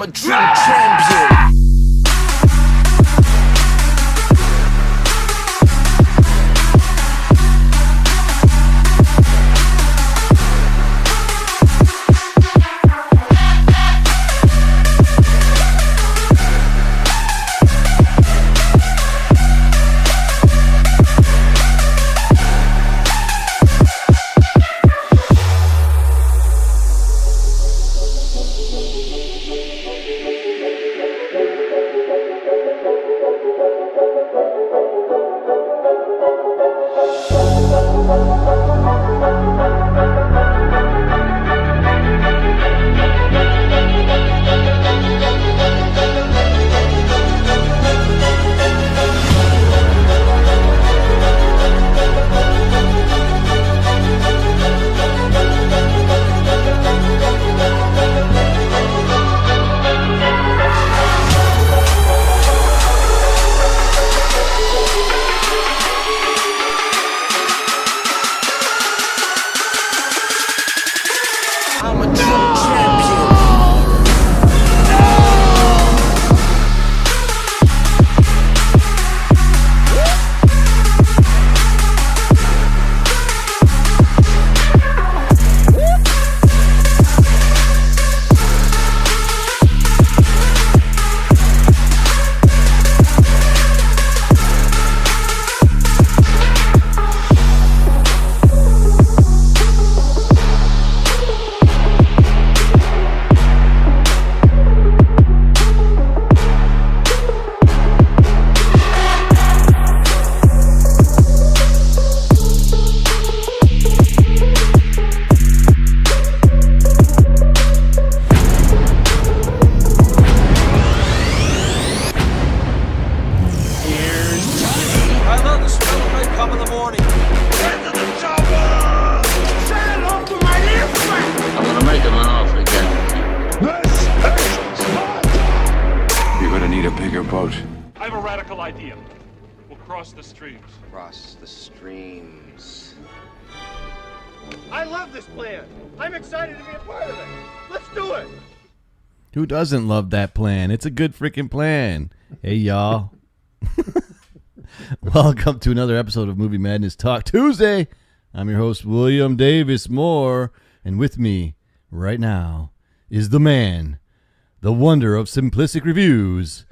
I'm a dream champion. I'm a dream champion. I have a radical idea. We'll cross the streams. Cross the streams. I love this plan. I'm excited to be a part of it. Let's do it. Who doesn't love that plan? It's a good freaking plan. Hey, y'all. Welcome to another episode of Movie Madness Talk Tuesday. I'm your host, William Davis Moore, and with me right now is the man, the wonder of simplistic reviews,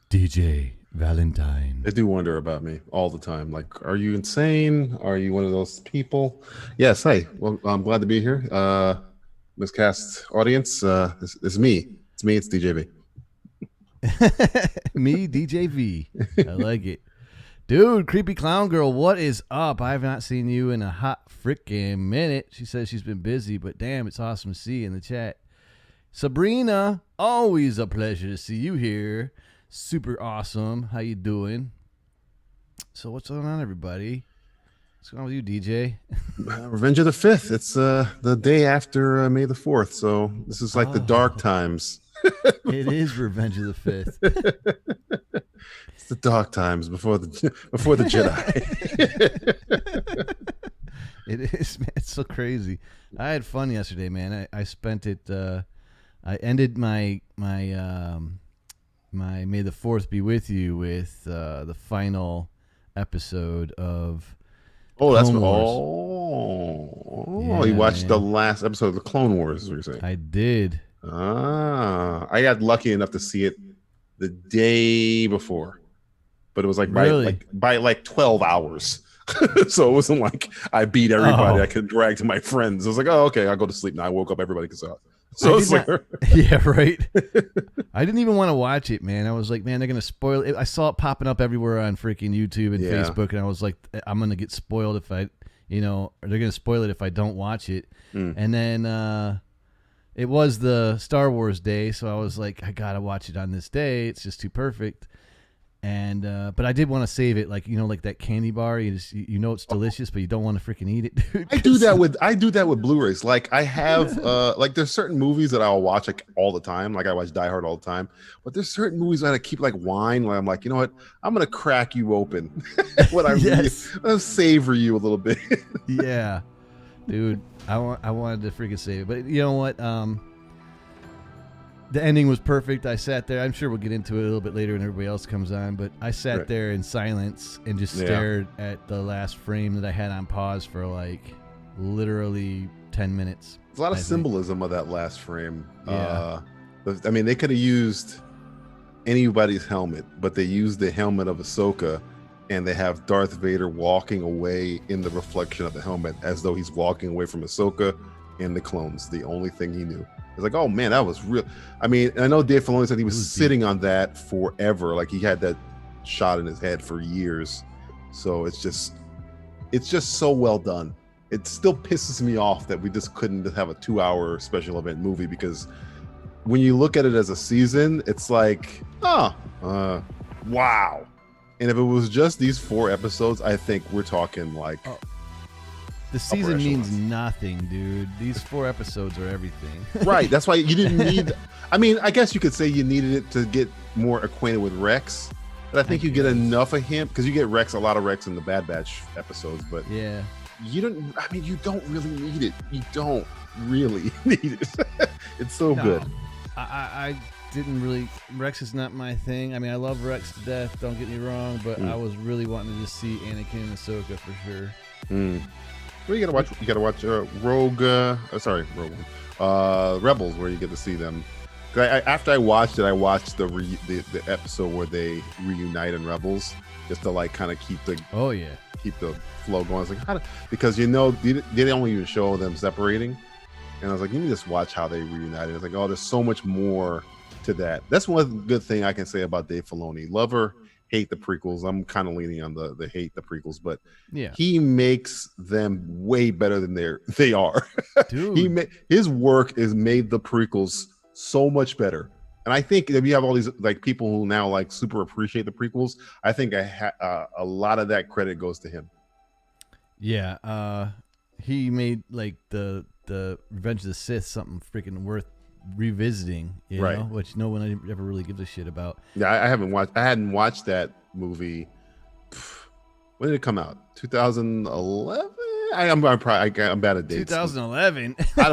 DJ Valentine. They do wonder about me all the time. Like, are you insane? Are you one of those people? Yes. Hey, well, I'm glad to be here. Miscast audience, it's me. It's me. It's DJV. Me, DJV. I like it. Dude, Creepy Clown Girl, what is up? I have not seen you in a hot freaking minute. She says she's been busy, but damn, it's awesome to see you in the chat. Sabrina, always a pleasure to see you here. Super awesome. How you doing? So what's going on, everybody? What's going on with you, DJ? Revenge of the 5th. It's the day after May the 4th, so this is like the dark times. It is Revenge of the 5th. It's the dark times before the Jedi. It is, man. It's so crazy. I had fun yesterday, man. I spent it. I ended my May the 4th be with you with the final episode of Clone Wars. You watched the last episode of the Clone Wars, is what you're saying. I did. I got lucky enough to see it the day before, but it was like by 12 hours. So it wasn't like I beat everybody I could drag to my friends. I was like, oh, okay, I'll go to sleep now. I woke up, everybody can saw it. So it's like, yeah, right. I didn't even want to watch it, man. I was like, man, they're gonna spoil it. I saw it popping up everywhere on freaking YouTube and Facebook, and I was like, I'm gonna get spoiled if I, or they're gonna spoil it if I don't watch it. And then it was the Star Wars day, so I was like, I gotta watch it on this day. It's just too perfect. And but I did want to save it, like like that candy bar. You just it's delicious, but you don't want to freaking eat it, dude. I do that with Blu-rays. Like I have like there's certain movies that I'll watch like all the time. Like I watch Die Hard all the time. But there's certain movies that I keep like wine where I'm like, you know what? I'm gonna crack you open. I'll savor you a little bit. Yeah, dude. I wanted to freaking save it, but you know what? the ending was perfect. I sat there. I'm sure we'll get into it a little bit later when everybody else comes on, but I sat Right. there in silence and just stared at the last frame that I had on pause for like literally 10 minutes. There's a lot of I think. symbolism of that last frame. Yeah. I mean, they could have used anybody's helmet, but they used the helmet of Ahsoka, and they have Darth Vader walking away in the reflection of the helmet as though he's walking away from Ahsoka and the clones. The only thing he knew. It's like, oh man, that was real. I mean, I know Dave Filoni said he was sitting on that forever. Like he had that shot in his head for years. So it's just so well done. It still pisses me off that we just couldn't have a 2-hour special event movie, because when you look at it as a season, it's like, wow. And if it was just these 4 episodes, I think we're talking like The season upper means echelons. nothing, dude. These 4 episodes are everything. Right. That's why you didn't need. I mean, I guess you could say you needed it to get more acquainted with Rex, but I think you get enough of him, because you get a lot of Rex in the Bad Batch episodes, but Yeah. you don't. I mean, you don't really need it. You don't really need it. It's so No, good. I didn't really. Rex is not my thing. I mean, I love Rex to death. Don't get me wrong, but I was really wanting to just see Anakin and Ahsoka for sure. Well, you gotta watch Rogue. Rogue One. Rebels, where you get to see them. 'Cause after I watched it, I watched the episode where they reunite in Rebels, just to like kind of keep the flow going. I was like, because they don't even show them separating, and I was like, you need to just watch how they reunited. It's like, oh, there's so much more to that. That's one good thing I can say about Dave Filoni. Love or hate the prequels. I'm kind of leaning on the hate the prequels, but he makes them way better than they are. Dude. His work has made the prequels so much better. And I think if you have all these like people who now like super appreciate the prequels, I think a lot of that credit goes to him. Yeah, he made like the Revenge of the Sith something freaking worth revisiting, you know, which no one ever really gives a shit about. Yeah, I hadn't watched that movie. When did it come out? 2011. I'm bad at dates. 2011. I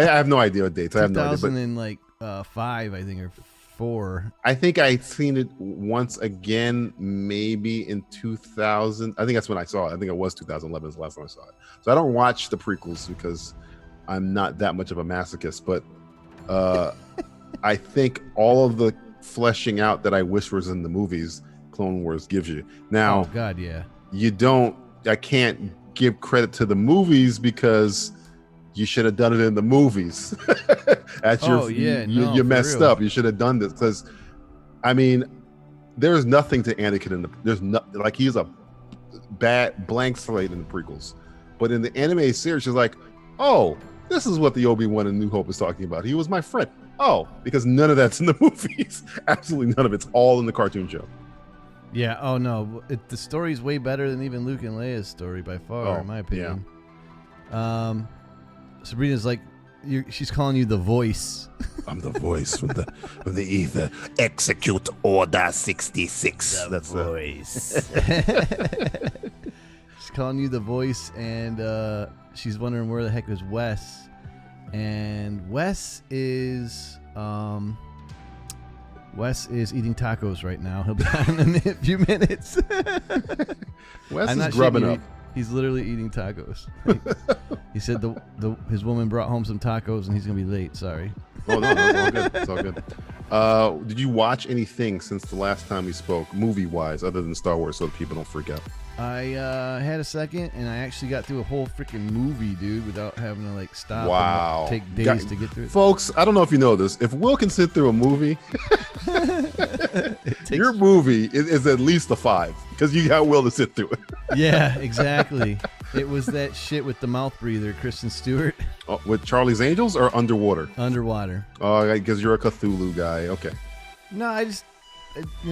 have no idea what dates. I have no idea. 2005, I think, or 4. I think I'd seen it once again, maybe in 2000. I think that's when I saw it. I think it was 2011 is the last time I saw it. So I don't watch the prequels because I'm not that much of a masochist. But I think all of the fleshing out that I wish was in the movies, Clone Wars gives you. Now, oh God, yeah. I can't give credit to the movies because you should have done it in the movies. You messed up. You should have done this, because I mean, there's nothing to Anakin he's a bad blank slate in the prequels, but in the anime series, she's like, oh, this is what the Obi-Wan and New Hope is talking about. He was my friend. Oh, because none of that's in the movies. Absolutely none of it's all in the cartoon show. Yeah. Oh no, the story's way better than even Luke and Leia's story by far, in my opinion. Yeah. Sabrina's like, she's calling you the voice. I'm the voice from the ether. Execute Order 66. That's the voice. She's calling you the voice, and she's wondering where the heck is Wes. And Wes is eating tacos right now. He'll be on in a few minutes. Wes is grubbing up. He's literally eating tacos. He said his woman brought home some tacos and he's gonna be late. Sorry. Oh no, it's all good. It's all good. Did you watch anything since the last time we spoke, movie-wise, other than Star Wars, so that people don't freak out? I had a second, and I actually got through a whole freaking movie, dude, without having to like stop. Wow. And take days to get through it. Folks, I don't know if you know this. If Will can sit through a movie, your movie is at least a 5, because you got Will to sit through it. Yeah, exactly. It was that shit with the mouth breather, Kristen Stewart. Oh, with Charlie's Angels or Underwater? Underwater. Oh, because you're a Cthulhu guy. Okay. No, it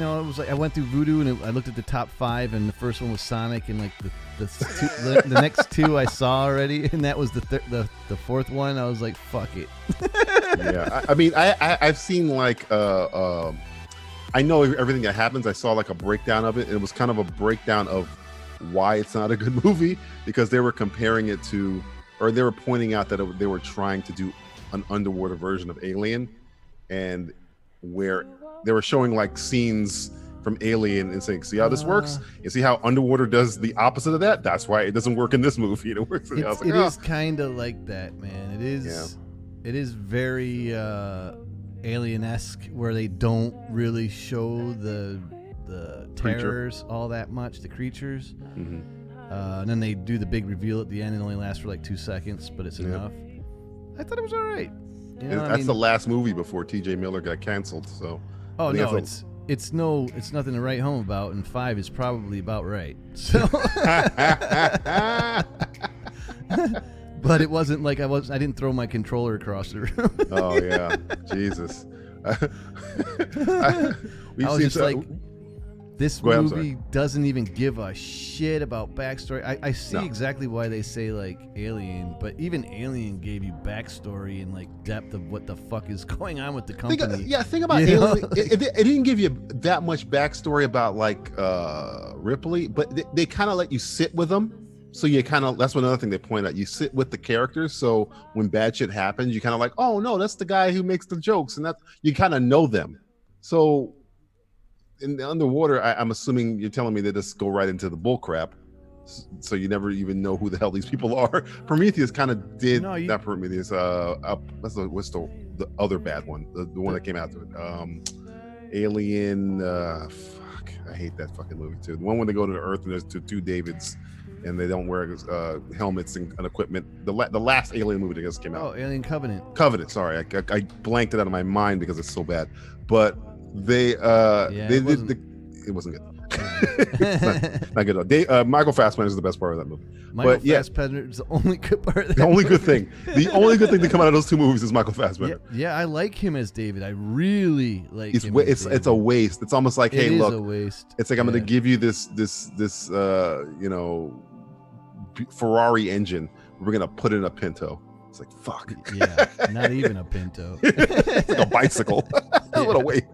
was like I went through Voodoo and I looked at the top 5, and the first one was Sonic, and like the next 2 I saw already, and that was the 4th one. I was like, fuck it. Yeah, I mean, I've seen like I know everything that happens. I saw like a breakdown of it, and it was kind of a breakdown of why it's not a good movie, because they were comparing it to, or they were pointing out that they were trying to do an underwater version of Alien, and where they were showing like scenes from Alien and saying, see how this works? You see how underwater does the opposite of that? That's why it doesn't work in this movie. It works. It is kind of like that, man. It is. Yeah. It is very alien-esque, where they don't really show the terrors all that much, the creatures. Mm-hmm. And then they do the big reveal at the end. It only lasts for like 2 seconds, but it's enough. I thought it was all right. You know, That's the last movie before T.J. Miller got canceled. So. Oh no, it's nothing to write home about, and 5 is probably about right. So. But it wasn't like I didn't throw my controller across the room. Oh yeah, Jesus. I was just like, this movie doesn't even give a shit about backstory. I see exactly why they say like Alien, but even Alien gave you backstory and like depth of what the fuck is going on with the company. Think about Alien. It didn't give you that much backstory about like Ripley, but they kind of let you sit with them. So you kind of, that's another thing they point out. You sit with the characters. So when bad shit happens, you kind of like, oh no, that's the guy who makes the jokes, and that you kind of know them. So in the underwater, I'm assuming you're telling me they just go right into the bull crap. So you never even know who the hell these people are. Prometheus kind of did not Prometheus. What's the other bad one? The one that came after it. Alien. Fuck, I hate that fucking movie too. The one when they go to the Earth and there's two Davids. And they don't wear helmets and equipment. The last Alien movie that just came out. Oh, Alien Covenant. Sorry, I blanked it out of my mind because it's so bad. But they it wasn't good. It's not good at all. Michael Fassbender is the best part of that movie. Michael Fassbender is the only good part of that. The only good thing. The only good thing to come out of those two movies is Michael Fassbender. Yeah, I like him as David. I really like him. It's a waste. It's almost like, hey, look, a waste. It's like I'm going to give you this Ferrari engine. We're going to put it in a Pinto. It's like, fuck. Yeah, not even a Pinto. It's like a bicycle. What a waste.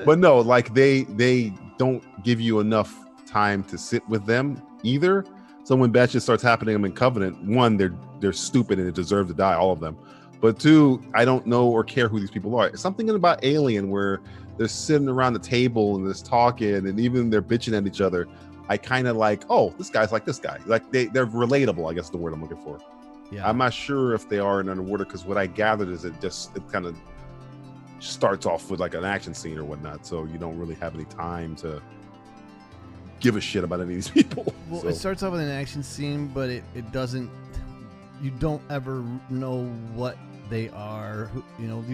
But no, like they don't give you enough time to sit with them either. So when bad shit starts happening, I'm in Covenant. One, they're stupid and they deserve to die, all of them. But two, I don't know or care who these people are. It's something about Alien where they're sitting around the table and there's talking and even they're bitching at each other. I kind of like, oh, this guy's like this guy. Like they're relatable, I guess is the word I'm looking for. Yeah. I'm not sure if they are in underwater because what I gathered is it kind of starts off with like an action scene or whatnot. So you don't really have any time to give a shit about any of these people. Well, so. It starts off with an action scene, but it doesn't, you don't ever know what they are. You know,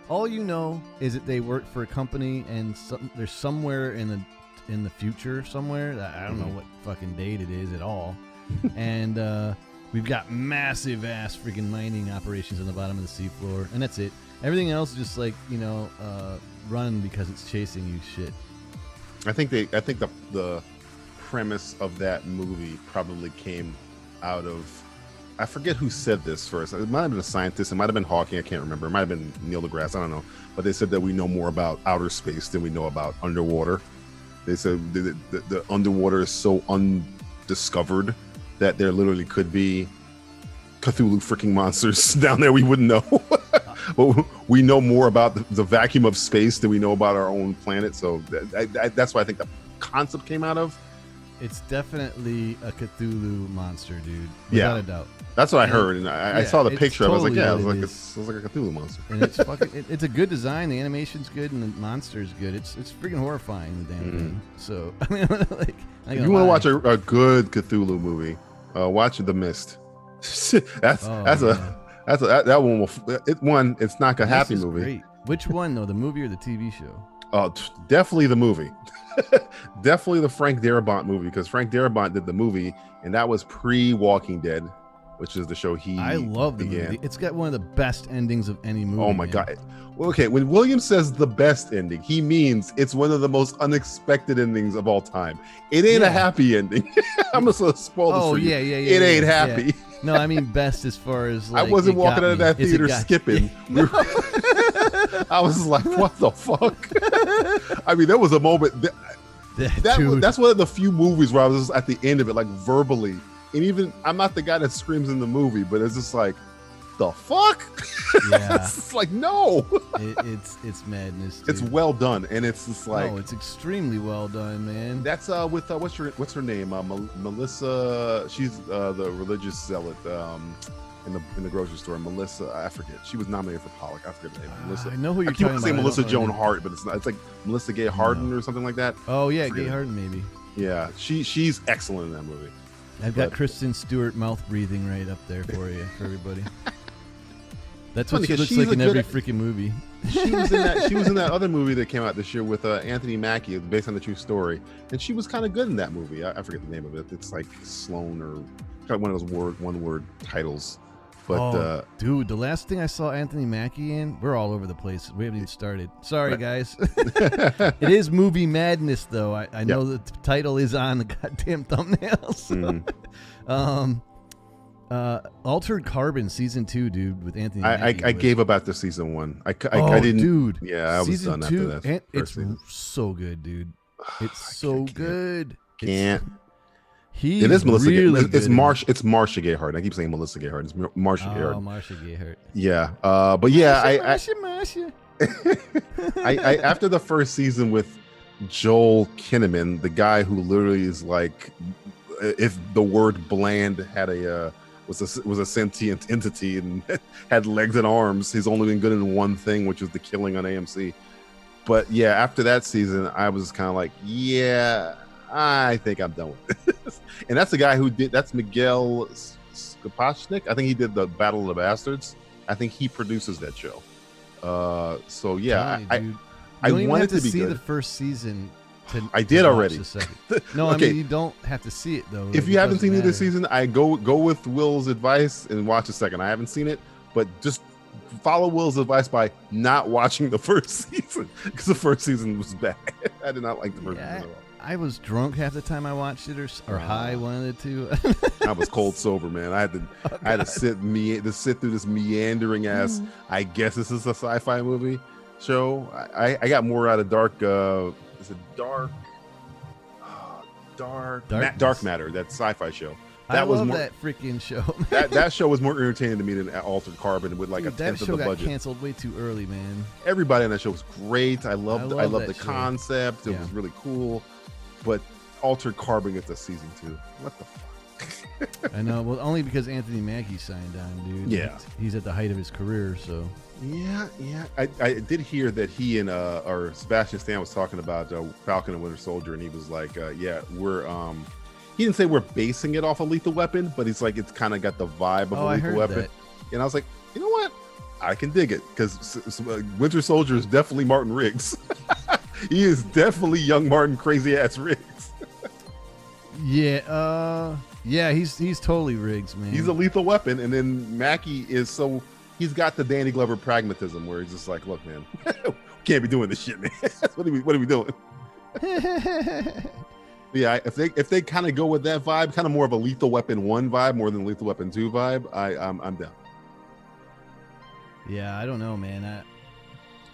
all you know is that they work for a company and they're somewhere in the future somewhere. I don't know what fucking date it is at all. And we've got massive ass freaking mining operations on the bottom of the seafloor, and that's it. Everything else is just like, run because it's chasing you shit. I think the premise of that movie probably came out of, I forget who said this first. It might have been a scientist. It might have been Hawking. I can't remember. It might have been Neil deGrasse. I don't know. But they said that we know more about outer space than we know about underwater. They said the underwater is so undiscovered that there literally could be Cthulhu freaking monsters down there we wouldn't know. But we know more about the vacuum of space than we know about our own planet. So that's why I think the concept came out of. It's definitely a Cthulhu monster, dude. Without a doubt. That's what I heard, and I saw the picture. I was like, yeah, it was like a Cthulhu monster. And it's fucking. It's a good design. The animation's good, and the monster's good. It's freaking horrifying, the damn thing. So I mean, like, if you want to watch a good Cthulhu movie, watch The Mist. That one will. It's not a happy movie. Great. Which one though? The movie or the TV show? Oh, definitely the movie. Definitely the Frank Darabont movie, because Frank Darabont did the movie, and that was pre-Walking Dead, which is the show I love the movie. It's got one of the best endings of any movie. Oh my god. Okay, when William says the best ending, he means it's one of the most unexpected endings of all time. It ain't a happy ending. I'm just gonna spoil this for you. It ain't happy. Yeah. No, I mean best as far as like, I wasn't walking out of that theater skipping. No. I was like, what the fuck? I mean, there was a moment that's one of the few movies where I was just at the end of it, like verbally. And even I'm not the guy that screams in the movie, but it's just like, the fuck? Yeah. It's like, no. It's madness. Dude. It's well done, and it's just like, it's extremely well done, man. that's with what's her name? Melissa. She's the religious zealot in the grocery store. Melissa, I forget. She was nominated for Pollock. I forget the name. Melissa. I know who you're I keep talking wanting to say about. Melissa I don't know Joan her name. Hart, but it's not. It's like Melissa Gay Harden or something like that. Oh yeah, Forget Gay it. Harden maybe. Yeah, she's excellent in that movie. I've got But- Kristen Stewart mouth breathing right up there for you, for everybody. That's Funny, what she 'cause looks she's like a in every good- freaking movie. She was in that. She was in that other movie that came out this year with Anthony Mackie, based on the true story, and she was kind of good in that movie. I forget the name of it. It's like Sloan or kind of one of those one-word titles. But dude, the last thing I saw Anthony Mackie in, we're all over the place. We haven't even started. Sorry, Right. guys. It is Movie Madness, though. I know the title is on the goddamn thumbnails. Altered Carbon season 2, dude, with Anthony. Mackie I was- gave up after season 1. I didn't. dude. Yeah, I was season done 2, after that. It's first season. so good, dude. It's I so can't. good. Can't. He's It is Melissa. really It's good. It's Marsha Gay Harden. I keep saying Melissa Gay Harden. It's Marsha Gay Oh, Harden. Marsha Gayheart. Yeah. But yeah, Marsha. I after the first season with Joel Kinnaman, the guy who literally is like, if the word bland had was a sentient entity and had legs and arms, he's only been good in one thing, which was The Killing on AMC. But yeah, after that season, I was kind of like, yeah, I think I'm done with this. And that's the guy who did. That's Miguel Skopachnik. I think he did the Battle of the Bastards. I think he produces that show. So yeah, Tell me, dude. I You don't even want have it to be see good. the first season. I did watch already. the second. No, Okay. I mean you don't have to see it though. If Like, you it haven't doesn't seen either matter. season, I go with Will's advice and watch the second. I haven't seen it, but just follow Will's advice by not watching the first season because the first season was bad. I did not like the first Yeah, season at all. I was drunk half the time I watched it, or high, one of the two. I was cold sober, man. I had to sit through this meandering ass. I guess this is a sci-fi movie show. I got more out of Dark. Is it Dark? Dark Matter. That sci-fi show. That I was love more. that freaking show. That show was more entertaining to me than Altered Carbon with like Dude, a that tenth of show the got budget. canceled way too early, man. Everybody on that show was great. I loved love the that show. concept. It Yeah. was really cool. But Altered Carbon gets a season 2. What the fuck? I know. Well, only because Anthony Mackie signed on, dude. Yeah. he's at the height of his career, so. Yeah. I did hear that he and or Sebastian Stan was talking about Falcon and Winter Soldier, and he was like, "Yeah, we're." He didn't say we're basing it off of Lethal Weapon, but he's like, it's kind of got the vibe of a I Lethal heard Weapon. that. And I was like, you know what? I can dig it because Winter Soldier is definitely Martin Riggs. He is definitely young Martin crazy ass Riggs. Yeah, he's totally Riggs, man. He's a Lethal Weapon, and then Mackie is he's got the Danny Glover pragmatism where he's just like, look, man, can't be doing this shit, man. What are we doing? Yeah, if they kind of go with that vibe, kind of more of a Lethal Weapon 1 vibe more than Lethal Weapon 2 vibe, I'm down. Yeah, I don't know, man.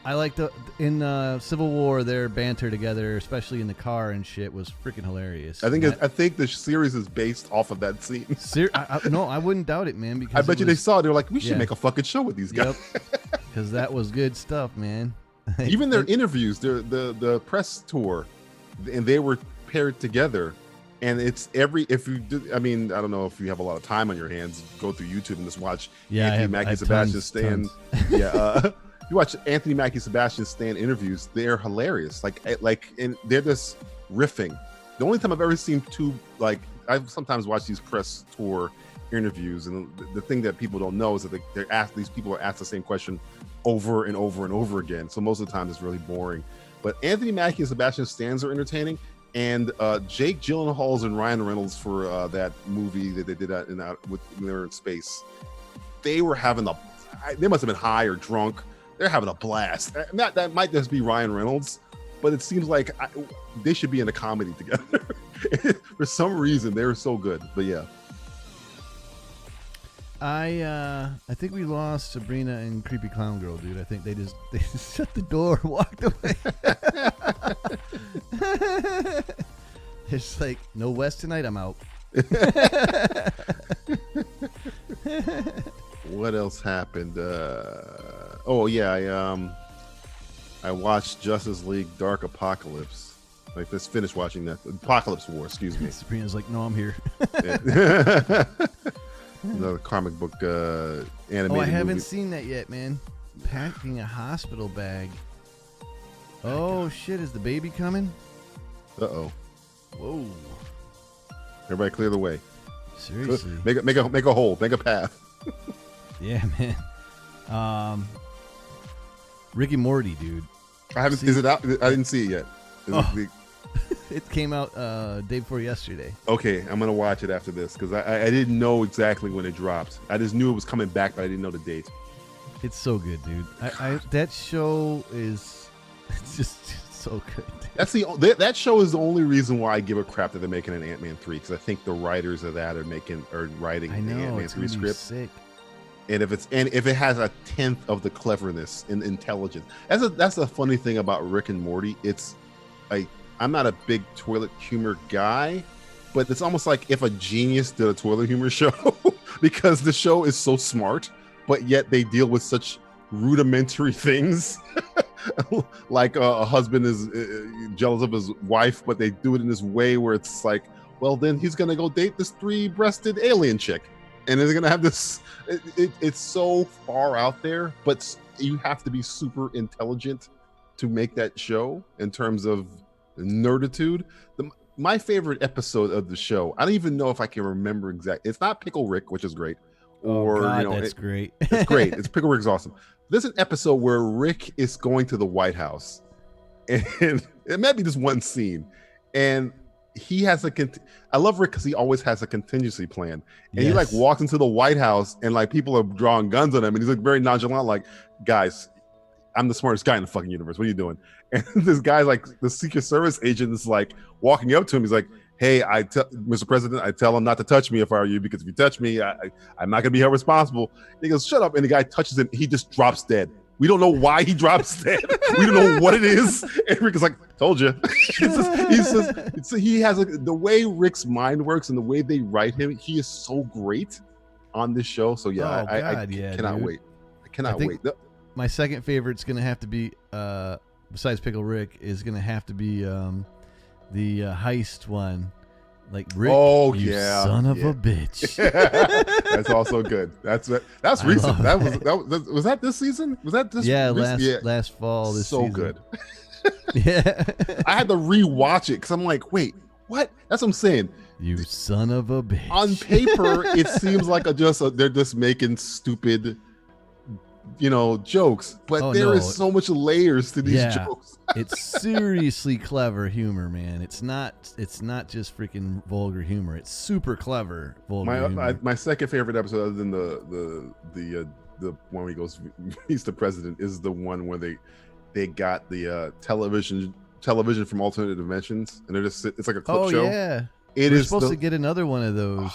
I like in Civil War their banter together, especially in the car and shit, was freaking hilarious. I think the series is based off of that scene. No, I wouldn't doubt it, man. Because I bet you they saw it. They're like, we should Yeah. make a fucking show with these guys. Yep, because that was good stuff, man. Even their interviews, the press tour, and they were paired together. And it's I don't know if you have a lot of time on your hands, go through YouTube and just watch Anthony Mackie, Sebastian Stan. Yeah, you watch Anthony Mackie, Sebastian Stan interviews; they're hilarious. And they're just riffing. The only time I've ever seen I've sometimes watched these press tour interviews, and the thing that people don't know is that these people are asked the same question over and over and over again. So most of the time, it's really boring. But Anthony Mackie and Sebastian Stans are entertaining. And Jake Gyllenhaal's and Ryan Reynolds for that movie that they did when they were in space. They were having they must have been high or drunk. They're having a blast. That might just be Ryan Reynolds, but it seems like they should be in a comedy together. For some reason, they were so good. But yeah. I think we lost Sabrina and Creepy Clown Girl, dude. I think they just shut the door, walked away. It's like, no Wes tonight, I'm out. What else happened? Oh yeah, I watched Justice League Dark Apocalypse. Like, let's finish watching that. Apocalypse War, excuse me. Sabrina's like, no, I'm here. Yeah. Another comic book animated Oh, I haven't movie. seen that yet, man. Packing a hospital bag. Oh shit! Is the baby coming? Uh-oh. Whoa! Everybody clear the way. Seriously? Make a hole. Make a path. Yeah, man. Rick and Morty, dude. I haven't. Is it out? I didn't see it yet. It came out day before yesterday. Okay, I'm gonna watch it after this because I didn't know exactly when it dropped. I just knew it was coming back, but I didn't know the date. It's so good, dude. That show is it's just so good. Dude. That's that show is the only reason why I give a crap that they're making an Ant-Man 3, because I think the writers of that are writing I the know Ant-Man it's 3 gonna be script. sick. And if it has a tenth of the cleverness and intelligence, that's the funny thing about Rick and Morty. It's like, I'm not a big toilet humor guy, but it's almost like if a genius did a toilet humor show, because the show is so smart, but yet they deal with such rudimentary things. Like a husband is jealous of his wife, but they do it in this way where it's like, well, then he's gonna go date this 3-breasted alien chick, and they're gonna have this. It's so far out there, but you have to be super intelligent to make that show in terms of nerditude. My favorite episode of the show, I don't even know if I can remember exactly. It's not Pickle Rick, which is great. Or, oh God, you know, that's great. It's great. It's Pickle Rick's awesome. There's an episode where Rick is going to the White House, and it might be just one scene, and he has I love Rick because he always has a contingency plan, and he like walks into the White House, and like people are drawing guns on him, and he's like very nonchalant, like, guys, I'm the smartest guy in the fucking universe. What are you doing? And this guy, like the Secret Service agent, is like walking up to him. He's like, hey, Mr. President, I tell him not to touch me if I were you, because if you touch me, I'm not going to be held responsible. And he goes, shut up. And the guy touches him. He just drops dead. We don't know why he drops dead. We don't know what it is. And Rick is like, told you. He has the way Rick's mind works and the way they write him. He is so great on this show. So yeah, I cannot wait. I cannot wait. My second favorite's going to have to be, besides Pickle Rick, is going to have to be the heist one. Like, Rick, you son of a bitch. That's also good. That's recent. Was that this season? Was that this? Yeah, last fall. This so season. Good. Yeah, I had to rewatch it because I'm like, wait, what? That's what I'm saying. You son of a bitch. On paper, it seems like they're just making stupid, jokes, but there is so much layers to these jokes. It's seriously clever humor, man. It's not just freaking vulgar humor. It's super clever vulgar humor. My second favorite episode, other than the one where he goes, he's the president, is the one where they got the television from alternate dimensions, and it's like a clip show. Oh yeah, we're supposed to get another one of those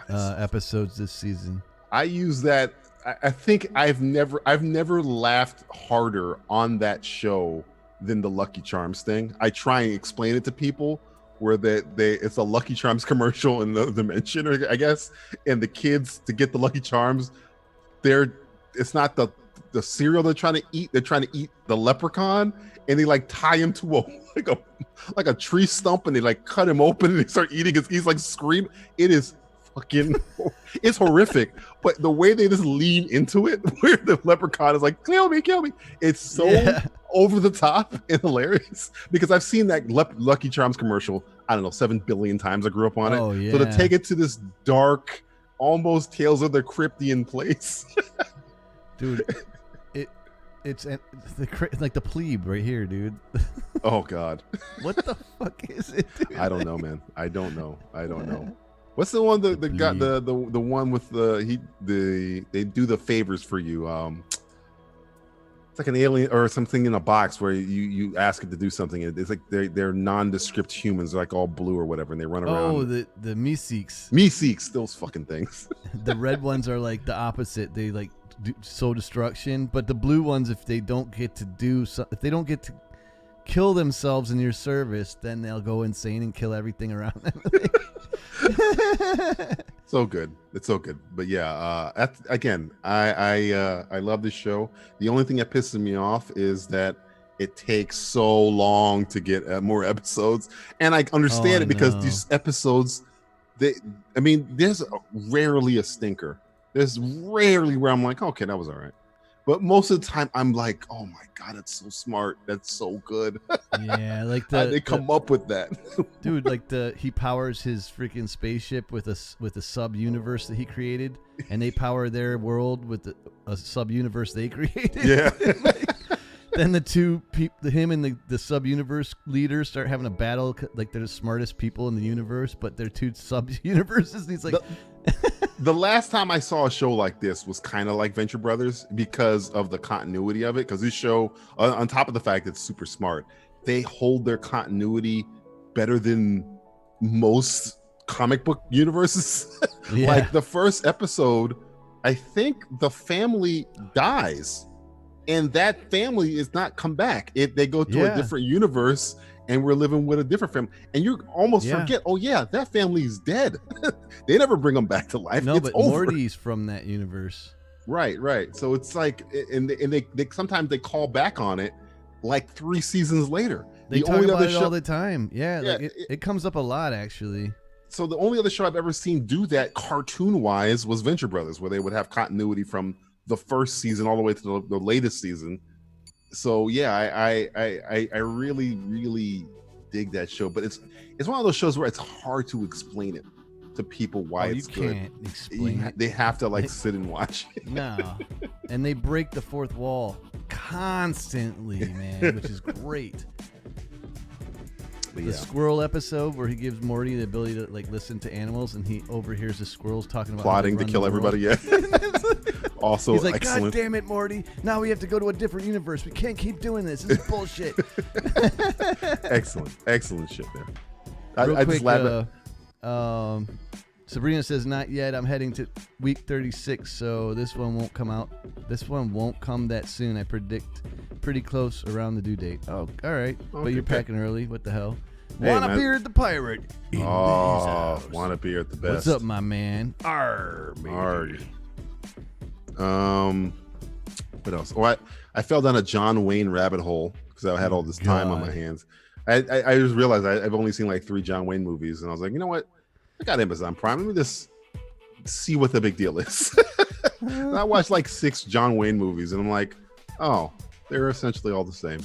episodes this season. I use that. I think I've never laughed harder on that show than the Lucky Charms thing. I try and explain it to people where it's a Lucky Charms commercial in the dimension, or I guess, and the kids, to get the Lucky Charms, it's not the cereal they're trying to eat. They're trying to eat the leprechaun, and they like tie him to like a tree stump, and they like cut him open, and they start eating. He's like screaming. It is fucking, it's horrific, but the way they just lean into it, where the leprechaun is like, kill me, it's so over the top and hilarious, because I've seen that Lucky Charms commercial, I don't know, 7 billion times. I grew up on it. So to take it to this dark, almost Tales of the Cryptian place. Dude, it's like the plebe right here, dude. Oh God. What the fuck is it, dude? I don't know, man. I don't know. What's the one that got the one with they do the favors for you? It's like an alien or something in a box where you ask it to do something. It's like they're nondescript humans, they're like all blue or whatever, and they run around. Oh, the Miscits. Misfits, those fucking things. The red ones are like the opposite. They like sow destruction, but the blue ones, if they don't get to kill themselves in your service, then they'll go insane and kill everything around them. So good. It's so good. But yeah, again, I love this show. The only thing that pisses me off is that it takes so long to get more episodes, and I understand it because these episodes, there's rarely a stinker. There's rarely where I'm like, okay, that was all right. But most of the time, I'm like, oh my God, it's so smart. That's so good. Yeah, like they come up with that. Dude, like he powers his freaking spaceship with a sub universe that he created, and they power their world with a sub universe they created. Yeah. Then the two people, him and the sub universe leaders, start having a battle. Like they're the smartest people in the universe, but they're two sub universes. And he's like, the last time I saw a show like this was kind of like Venture Brothers because of the continuity of it. Because this show, on top of the fact that it's super smart, they hold their continuity better than most comic book universes. Yeah. Like the first episode, I think the family dies. And that family is not come back. They go to a different universe, and we're living with a different family. And you almost forget, oh yeah, that family is dead. They never bring them back to life. No, it's but over. Morty's from that universe. Right. So it's like, and they sometimes they call back on it like 3 seasons later. They talk about it all the time. Yeah, like it comes up a lot actually. So the only other show I've ever seen do that cartoon-wise was Venture Brothers, where they would have continuity from the first season all the way to the latest season. So yeah, I really, really dig that show. But it's one of those shows where it's hard to explain it to people why it's good. You can't explain it. They have to sit and watch it. No. And they break the fourth wall constantly, man, which is great. The squirrel episode where he gives Morty the ability to listen to animals, and he overhears the squirrels talking about plotting to kill everybody. Yeah. Also, he's like, excellent. God damn it, Morty! Now we have to go to a different universe. We can't keep doing this. This is bullshit. excellent shit there. I just laugh at. Sabrina says, not yet. I'm heading to week 36, so this one won't come out. This one won't come that soon. I predict pretty close around the due date. Oh, all right. But you're packing early. What the hell? Hey, Wanna Beard the Pirate. Wanna Beard the best. What's up, my man? Arr, what else? Oh, I fell down a John Wayne rabbit hole because I had all this time on my hands. I just realized I've only seen 3 John Wayne movies, and I was like, you know what? I got Amazon Prime. Let me just see what the big deal is. And I watched 6 John Wayne movies, and I'm like, oh, they're essentially all the same.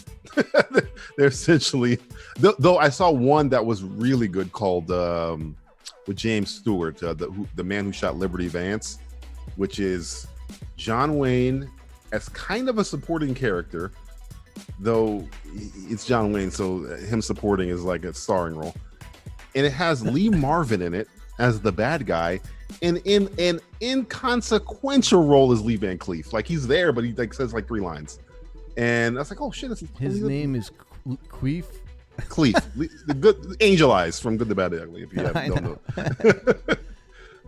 They're essentially, though I saw one that was really good called with James Stewart, the man who shot Liberty Vance, which is John Wayne as kind of a supporting character, though it's John Wayne, so him supporting is like a starring role. And it has Lee Marvin in it as the bad guy, and in an inconsequential role as Lee Van Cleef. He's there, but he says 3 lines. And I was like, oh shit, his name is Queef. Cleef, the good Angel Eyes from Good, the Bad, the Ugly. If you don't know.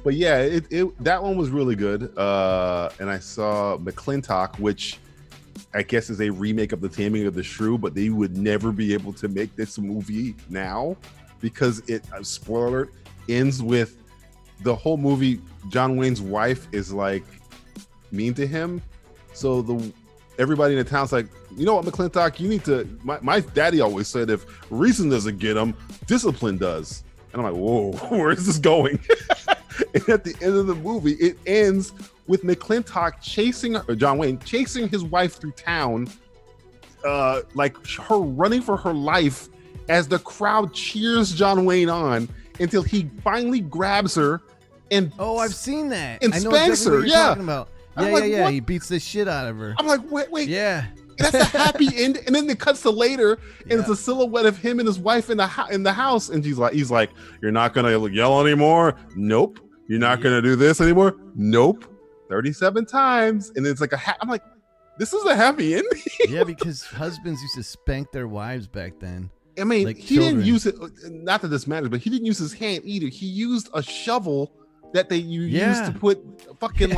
But yeah, that one was really good. And I saw McClintock, which I guess is a remake of The Taming of the Shrew, but they would never be able to make this movie now because it, spoiler alert, ends with the whole movie. John Wayne's wife is mean to him, so everybody in the town's like, you know what, McClintock, you need to. My daddy always said if reason doesn't get him, discipline does. And I'm like, whoa, where is this going? And at the end of the movie, it ends with McClintock John Wayne chasing his wife through town, her running for her life as the crowd cheers John Wayne on until he finally grabs her and I've seen that. And I know spanks exactly her. what you're talking about. Yeah. What? He beats the shit out of her. I'm like, wait. Yeah. That's a happy end. And then it cuts to later, and it's a silhouette of him and his wife in the house. And he's like, you're not gonna yell anymore? Nope. You're not gonna do this anymore? Nope. 37 times. And it's I'm like, this is a happy ending. Yeah, because husbands used to spank their wives back then. I mean, he didn't use it. Not that this matters, but he didn't use his hand either. He used a shovel that you used to put fucking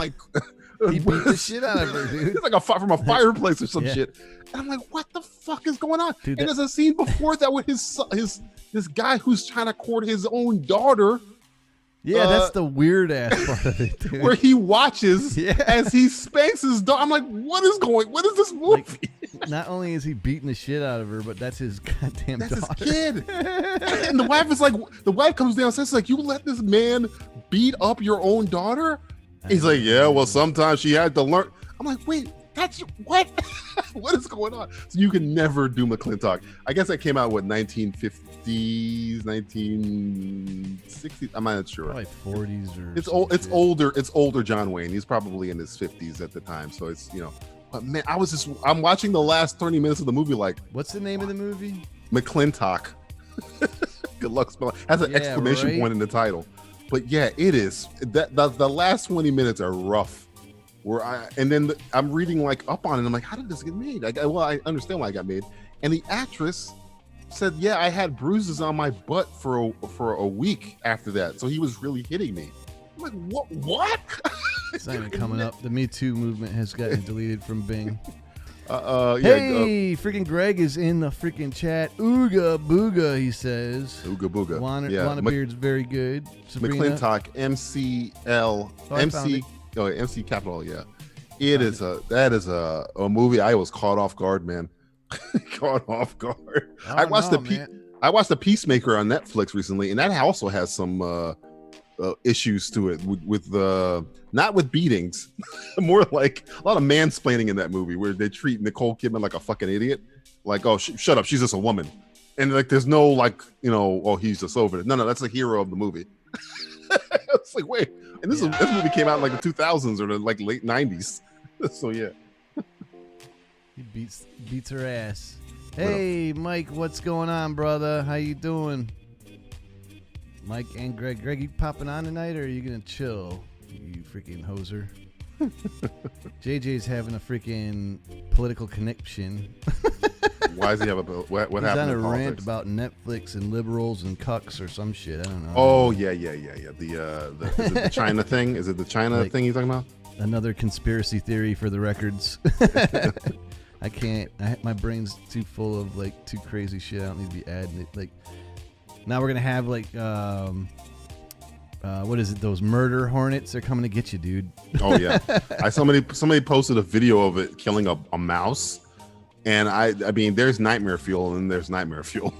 He beat the shit out of her, dude. It's like from a fireplace or some Yeah. shit. And I'm like, what the fuck is going on? Dude, and there's a scene before that with this guy who's trying to court his own daughter. Yeah, that's the weird ass part of it, dude. Where he watches Yeah. as he spanks his daughter. I'm like, what is this movie? Like, not only is he beating the shit out of her, but that's his goddamn That's daughter. his kid. And the wife comes down and says, like, you let this man beat up your own daughter? He's like, yeah, well, sometimes she had to learn. I'm like, wait, that's what? What is going on? So you can never do McClintock. I guess that came out, 1950s, 1960s? I'm not sure. Probably 40s or It's old. It's older. It's older John Wayne. He's probably in his 50s at the time. So it's, but man, I'm watching the last 30 minutes of the movie like, What's the name of the movie? McClintock. Good luck spelling. Has an exclamation point in the title. But yeah, it is. The last 20 minutes are rough. I'm reading like up on it. And I'm like, how did this get made? I understand why it got made. And the actress said, yeah, I had bruises on my butt for a week after that. So he was really hitting me. I'm like, what? It's not even coming up. The Me Too movement has gotten deleted from Bing. Hey, freaking Greg is in the freaking chat. Ooga booga, he says. Ooga booga. Lana Beard's very good. Sabrina. McClintock, MCL, MC. Oh, MC capital, yeah. That is a movie I was caught off guard, man. Caught off guard. I watched the Peacemaker on Netflix recently, and that also has some issues to it with not with beatings, more like a lot of mansplaining in that movie where they treat Nicole Kidman like a fucking idiot. Like, oh, shut up, she's just a woman, and like there's no like oh, he's just over it. No, that's the hero of the movie. It's like, wait, and this movie came out in like the 2000s or the like late 90s. So yeah, he beats her ass. Hey, Mike, what's going on, brother? How you doing? Mike and Greg. Greg, you popping on tonight, or are you gonna chill? You freaking hoser. JJ's having a freaking political connection. Why does he have what He's happened? on a in rant politics? about Netflix and liberals and cucks or some shit. I don't know. Oh yeah. The is it the China thing? Is it the China thing you're talking about? Another conspiracy theory for the records. I can't. My brain's too full of like too crazy shit. I don't need to be adding it. Like now we're gonna have like what is it? Those murder hornets? They're coming to get you, dude. Oh yeah. Somebody posted a video of it killing a mouse. And I mean, there's nightmare fuel and there's nightmare fuel.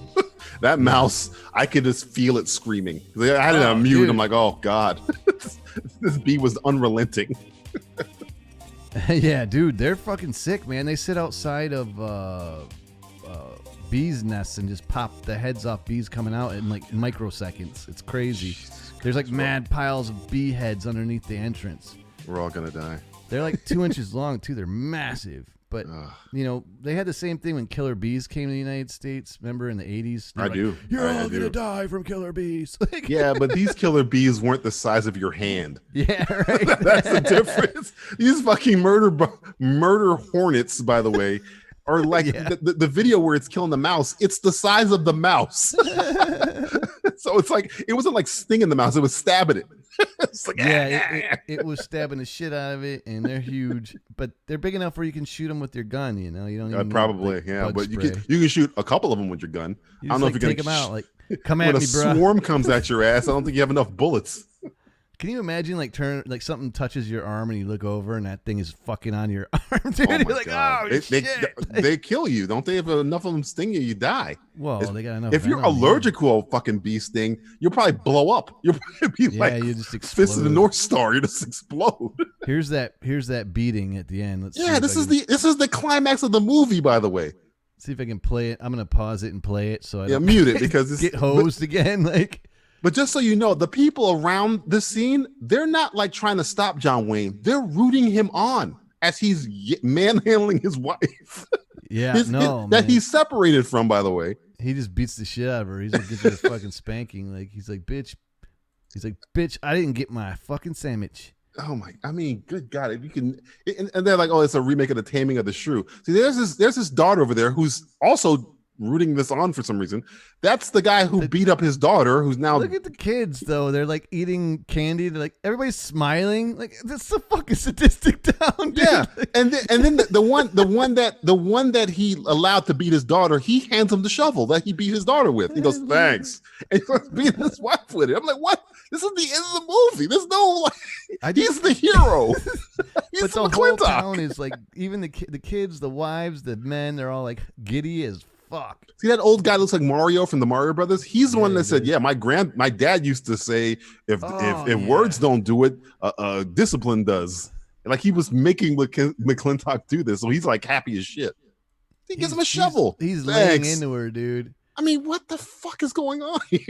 That mouse, I could just feel it screaming. I had it on mute. Dude. I'm like, oh God, this bee was unrelenting. Yeah, dude, they're fucking sick, man. They sit outside of bees' nests and just pop the heads off bees coming out in like microseconds. It's crazy. There's like mad piles of bee heads underneath the entrance. We're all gonna die. They're like 2 inches long too. They're massive. But, they had the same thing when killer bees came to the United States. Remember in the 80s? I do. You're I all going do. to die from killer bees. Like, Yeah, but these killer bees weren't the size of your hand. yeah, right. That's the difference. These fucking murder hornets, by the way, are like the video where it's killing the mouse. It's the size of the mouse. So it's like, it wasn't like stinging the mouse. It was stabbing it. It's like, it was stabbing the shit out of it, and they're huge, but they're big enough where you can shoot them with your gun. You don't even probably, need, yeah. bug But spray. you can shoot a couple of them with your gun. You I don't just, know like, if you're take gonna them out. Like, come at when me, a bro. swarm comes at your ass. I don't think you have enough bullets. Can you imagine something touches your arm and you look over and that thing is fucking on your arm, dude? Oh You're my like, God. oh, They shit. they kill you, don't they? If enough of them sting you, you die. Well, they got enough. If you're venom, allergic to a fucking bee sting, you'll probably blow up. You'll probably be like, you just fist of the explode. North Star. You just explode. Here's that beating at the end. Let's see Yeah, if this I is can- this is the climax of the movie, by the way. See if I can play it. I'm gonna pause it and play it so I don't Mute it because it's get hosed again. Like, But just so you know, the people around the scene, they're not like trying to stop John Wayne. They're rooting him on as he's manhandling his wife. yeah, that man. he's separated from, by the way. He just beats the shit out of her. He's like, gives her a fucking spanking. Like, he's like, bitch. He's like, bitch, I didn't get my fucking sandwich. Oh my! I mean, good God! If you can, and they're like, "Oh, it's a remake of The Taming of the Shrew." See, there's this daughter over there who's also rooting this on for some reason. That's the guy who beat up his daughter, who's now. Look at the kids though. They're like eating candy. They're like everybody's smiling. Like that's the fucking sadistic town, dude. Yeah, and then the one that he allowed to beat his daughter, he hands him the shovel that he beat his daughter with. He goes, "Thanks," and he starts beating his wife with it. I'm like, "What? This is the end of the movie. There's no like, he's the hero." He's but the McClintock. whole town is like, even the kids, the wives, the men, they're all like giddy as fuck. See that old guy looks like Mario from the Mario Brothers? He's the one that said, "Yeah, my dad used to say if words don't do it, discipline does." Like he was making McClintock do this, so he's like happy as shit. He gives him a shovel. He's laying into her, dude. I mean, what the fuck is going on here?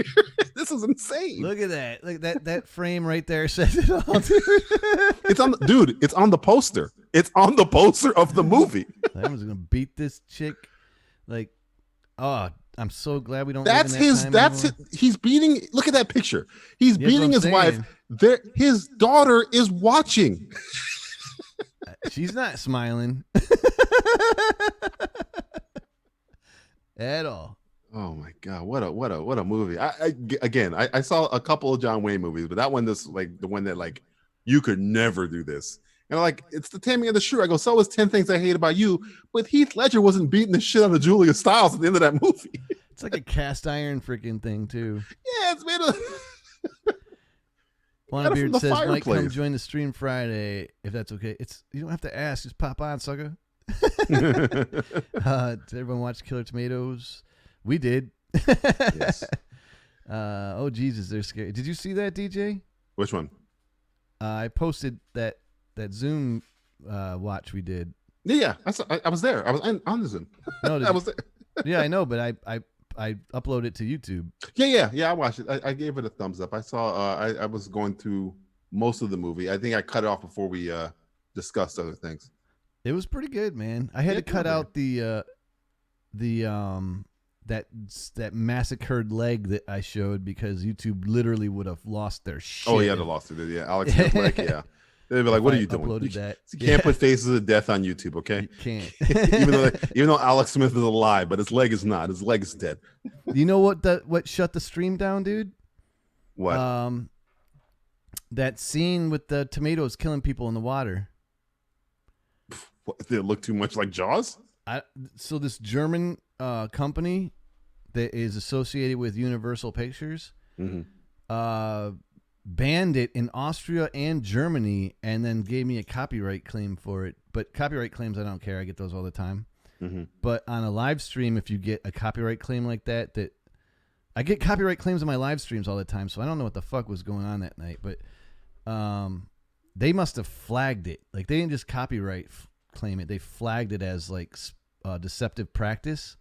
This is insane. Look at that. Like that frame right there says it all, dude. It's on the poster. It's on the poster of the movie. I was gonna beat this chick. Like, oh, I'm so glad we don't. That's it. He's beating. Look at that picture. He's beating his wife. His daughter is watching. She's not smiling at all. Oh my god, what a movie! I saw a couple of John Wayne movies, but that one is like the one that like you could never do this. And like it's the Taming of the Shrew. I go, so is 10 Things I Hate About You, but Heath Ledger wasn't beating the shit out of Julia Stiles at the end of that movie. It's like a cast iron freaking thing too. Yeah, it's made of. Wannabeard says, "Mike, come join the stream Friday if that's okay." You don't have to ask, just pop on, sucker. Did everyone watch Killer Tomatoes? We did. Yes. Oh Jesus, they're scary. Did you see that, DJ? Which one? I posted that Zoom watch we did. Yeah, I was there. I was on the Zoom. No, I was there. Yeah, I know, but I uploaded it to YouTube. Yeah. I watched it. I gave it a thumbs up. I saw. I was going through most of the movie. I think I cut it off before we discussed other things. It was pretty good, man. I had to cut out the that massacred leg that I showed because YouTube literally would have lost their shit. Oh yeah, they lost it. Yeah, Alex leg. Yeah, they'd be like, "What are you doing? You can't put faces of death on YouTube, okay? You can't." even though Alex Smith is alive, but his leg is not. His leg is dead. You know what shut the stream down, dude? What? That scene with the tomatoes killing people in the water. What, did it look too much like Jaws? So this German company that is associated with Universal Pictures banned it in Austria and Germany and then gave me a copyright claim for it. But copyright claims, I don't care. I get those all the time. But on a live stream, if you get a copyright claim like that I get copyright claims on my live streams all the time, so I don't know what the fuck was going on that night. But they must have flagged it. Like, they didn't just copyright claim it. They flagged it as, like, deceptive practice.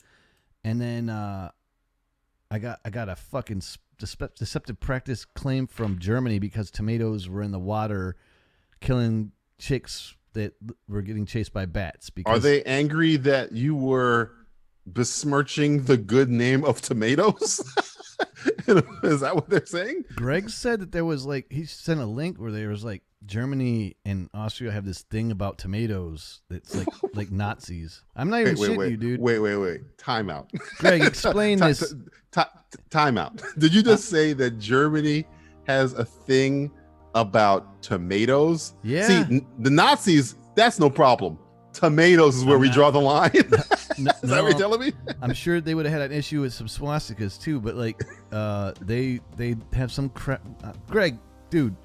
And then I got a fucking deceptive practice claim from Germany because tomatoes were in the water killing chicks that were getting chased by bats. Because are they angry that you were besmirching the good name of tomatoes? Is that what they're saying? Greg said that there was he sent a link where there was Germany and Austria have this thing about tomatoes that's like Nazis. I'm not even shitting you, dude. Wait. Time out. Greg, explain this. Time out. Did you just say that Germany has a thing about tomatoes? Yeah. See, the Nazis, that's no problem. Tomatoes is where we draw the line. Is that what you're telling me? I'm sure they would have had an issue with some swastikas too, but they have some crap. Greg, dude,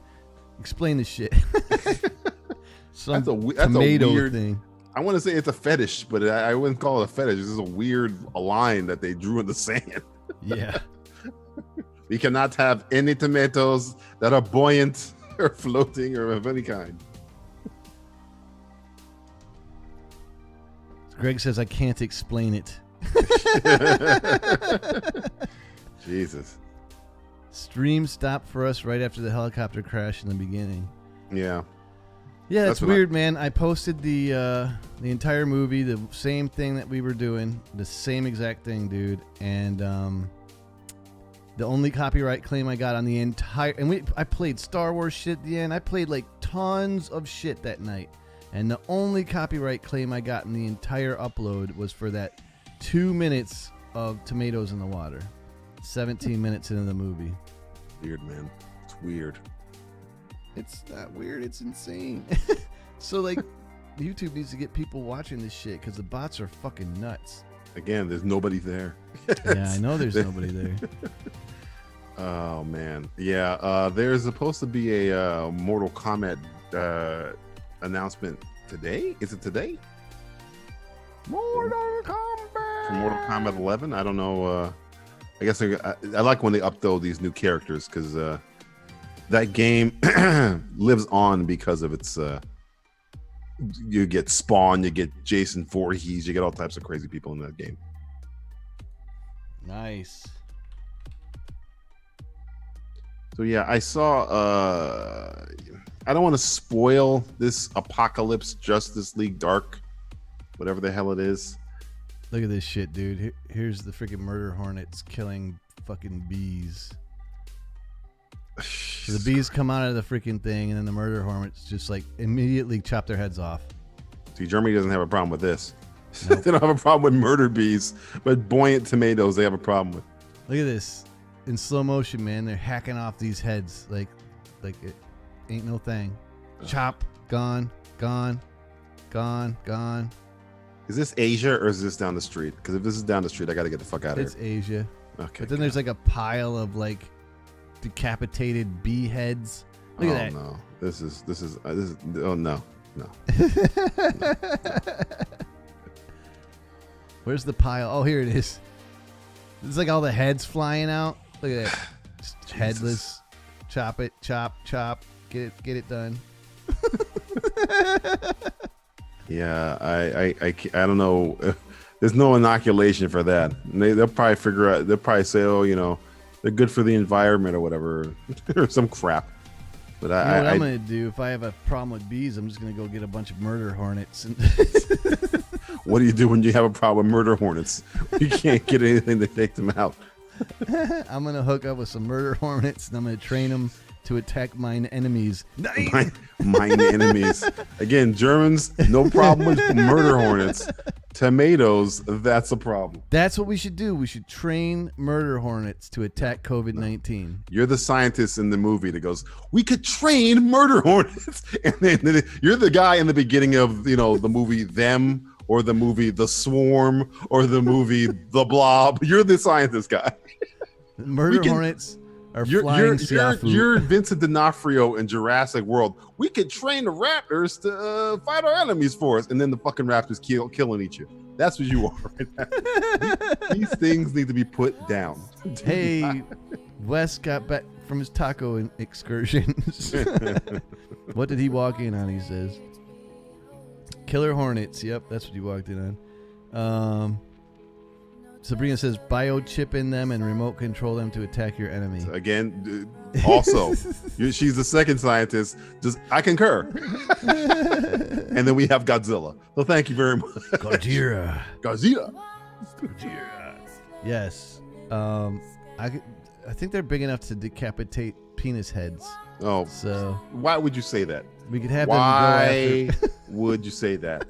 explain this shit. That's a tomato weird thing. I want to say it's a fetish, but I wouldn't call it a fetish. This is a line that they drew in the sand. Yeah. We cannot have any tomatoes that are buoyant or floating or of any kind. Greg says, I can't explain it. Jesus. Stream stopped for us right after the helicopter crash in the beginning. Yeah. Yeah, it's weird, man. I posted the entire movie, the same thing that we were doing, the same exact thing, dude. And the only copyright claim I got on the entire... And I played Star Wars shit at the end. I played tons of shit that night. And the only copyright claim I got in the entire upload was for that 2 minutes of tomatoes in the water. 17 minutes into the movie. Weird, man. It's weird. It's not weird. It's insane. So, like, YouTube needs to get people watching this shit because the bots are fucking nuts. Again, there's nobody there. Yeah, I know there's nobody there. Oh, man. Yeah, there's supposed to be a Mortal Kombat announcement today. Is it today? Mortal Kombat. For Mortal Kombat 11? I don't know. I guess I like when they upload these new characters because that game lives on because of its... you get Spawn, you get Jason Voorhees, you get all types of crazy people in that game. Nice. So yeah, I saw I don't want to spoil this Apocalypse Justice League Dark, whatever the hell it is. Look at this shit, dude. Here's the freaking murder hornets killing fucking bees. So the bees come out of the freaking thing, and then the murder hornets just like immediately chop their heads off. See, Germany doesn't have a problem with this. Nope. They don't have a problem with murder bees, but buoyant tomatoes they have a problem with. Look at this in slow motion, man. They're hacking off these heads like it ain't no thing. Chop, gone. Is this Asia or is this down the street? Because if this is down the street, I got to get the fuck out of It's here. Asia. Okay. But then there's like a pile of like decapitated bee heads. Look at that. No, this is oh no. Where's the pile? Oh, here it is. It's like all the heads flying out. Look at that. Just headless. Chop it, chop. Get it done. Yeah, I don't know. There's no inoculation for that. They'll probably figure out. They'll probably say, oh, you know, they're good for the environment or whatever, or some crap. But You know what I'm gonna do if I have a problem with bees? I'm just gonna go get a bunch of murder hornets. And what do you do when you have a problem with murder hornets? You can't get anything to take them out. I'm gonna hook up with some murder hornets, and I'm gonna train them to attack mine enemies. Mine enemies. Again, Germans, no problem with murder hornets. Tomatoes, that's a problem. That's what we should do. We should train murder hornets to attack COVID-19. You're the scientist in the movie that goes, we could train murder hornets. And then you're the guy in the beginning of, you know, the movie Them, or the movie The Swarm, or the movie The Blob. You're the scientist guy. Murder hornets are flying siafu. You're Vincent D'Onofrio in Jurassic World. We could train the raptors to fight our enemies for us, and then the fucking raptors kill and eat you. That's what you are right now. These things need to be put down. Hey, Wes got back from his taco excursions. What did he walk in on? He says, "Killer hornets." Yep, that's what he walked in on. Sabrina says, biochip in them and remote control them to attack your enemy. Again, also, she's the second scientist. I concur. And then we have Godzilla. So thank you very much. Godzilla. Yes. I think they're big enough to decapitate penis heads. Oh, so why would you say that? We could have them go after. Would you say that?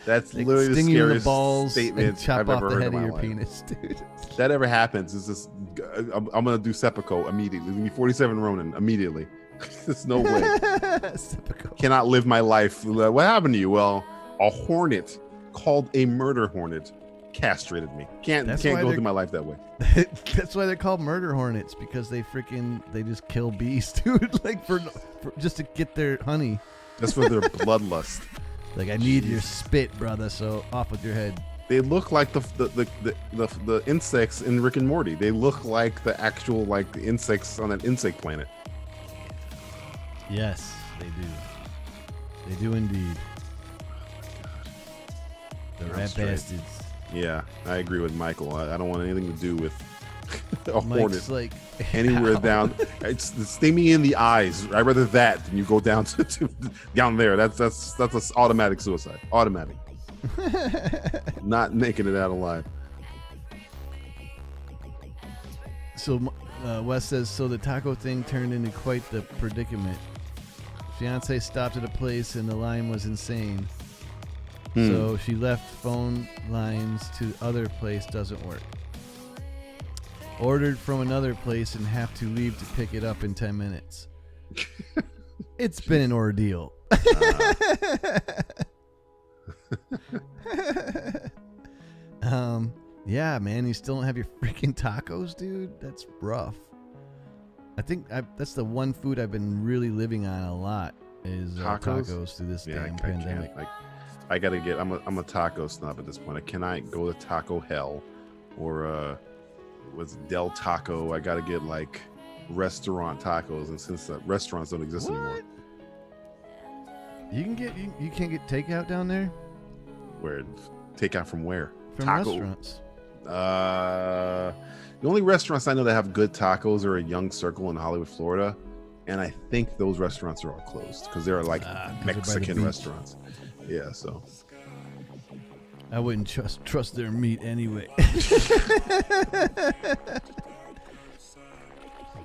That's like literally the sting you in scariest the balls statement and chop I've off ever the heard head in of my your life. penis, dude. If that ever happens, it's just I'm gonna do seppuku immediately. It's gonna be 47 Ronin immediately. There's no way. Seppuku. Cannot live my life. What happened to you? Well, a hornet called a murder hornet castrated me. Can't go through my life that way. That's why they're called murder hornets, because they just kill bees, dude. Like for just to get their honey. That's for their bloodlust. Like, I need your spit, brother. So off with your head. They look like the insects in Rick and Morty. They look like the actual like the insects on that insect planet. Yes, they do. They do indeed. The rat bastards. Yeah, I agree with Michael. I don't want anything to do with a Mike's hornet like anywhere down. It's sting me in the eyes. I'd rather that than you go down to down there. That's an automatic suicide. Automatic. Not making it out alive. So Wes says, so the taco thing turned into quite the predicament. Fiance stopped at a place and the line was insane. So she left phone lines to other place, doesn't work. Ordered from another place and have to leave to pick it up in 10 minutes. It's been an ordeal. Yeah, man, you still don't have your freaking tacos, dude? That's rough. I think that's the one food I've been really living on a lot is tacos through this damn pandemic. I gotta get. I'm a taco snob at this point. I cannot go to Taco Hell or was Del Taco. I gotta get like restaurant tacos, and since the restaurants don't exist anymore, you can't get takeout down there. Where takeout from where? From restaurants. The only restaurants I know that have good tacos are a Young Circle in Hollywood, Florida, and I think those restaurants are all closed because they're like Mexican restaurants. Yeah, so I wouldn't trust their meat anyway.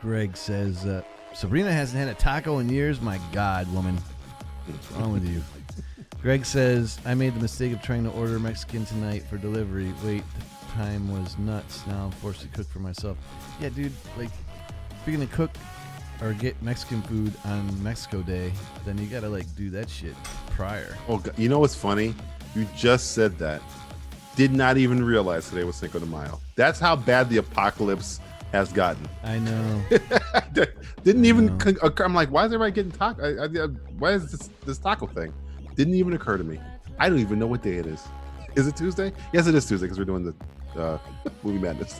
Greg says Sabrina hasn't had a taco in years. My God, woman, what's wrong with you? Greg says I made the mistake of trying to order Mexican tonight for delivery. Wait time was nuts. Now I'm forced to cook for myself. Yeah, dude, like if you're gonna cook or get Mexican food on Mexico Day, then you gotta like do that shit prior. Oh, God. You know what's funny? You just said that. Did not even realize today was Cinco de Mayo. That's how bad the apocalypse has gotten. I know. Didn't even occur. I'm like, why is everybody getting taco? Why is this taco thing? Didn't even occur to me. I don't even know what day it is. Is it Tuesday? Yes, it is Tuesday because we're doing the movie madness.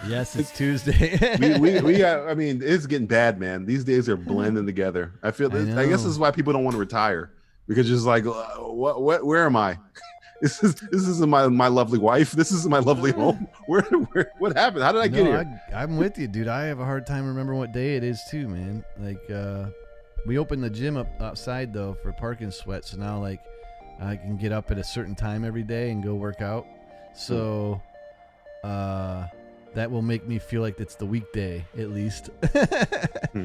Yes, it's Tuesday. we I mean, it's getting bad, man. These days are blending together. I feel. I guess this is why people don't want to retire because it's like, what? Where am I? This isn't my lovely wife. This isn't my lovely home. Where? What happened? How did I get here? I'm with you, dude. I have a hard time remembering what day it is too, man. Like, we opened the gym up outside though for parking sweat, so now like I can get up at a certain time every day and go work out. So, that will make me feel like it's the weekday at least.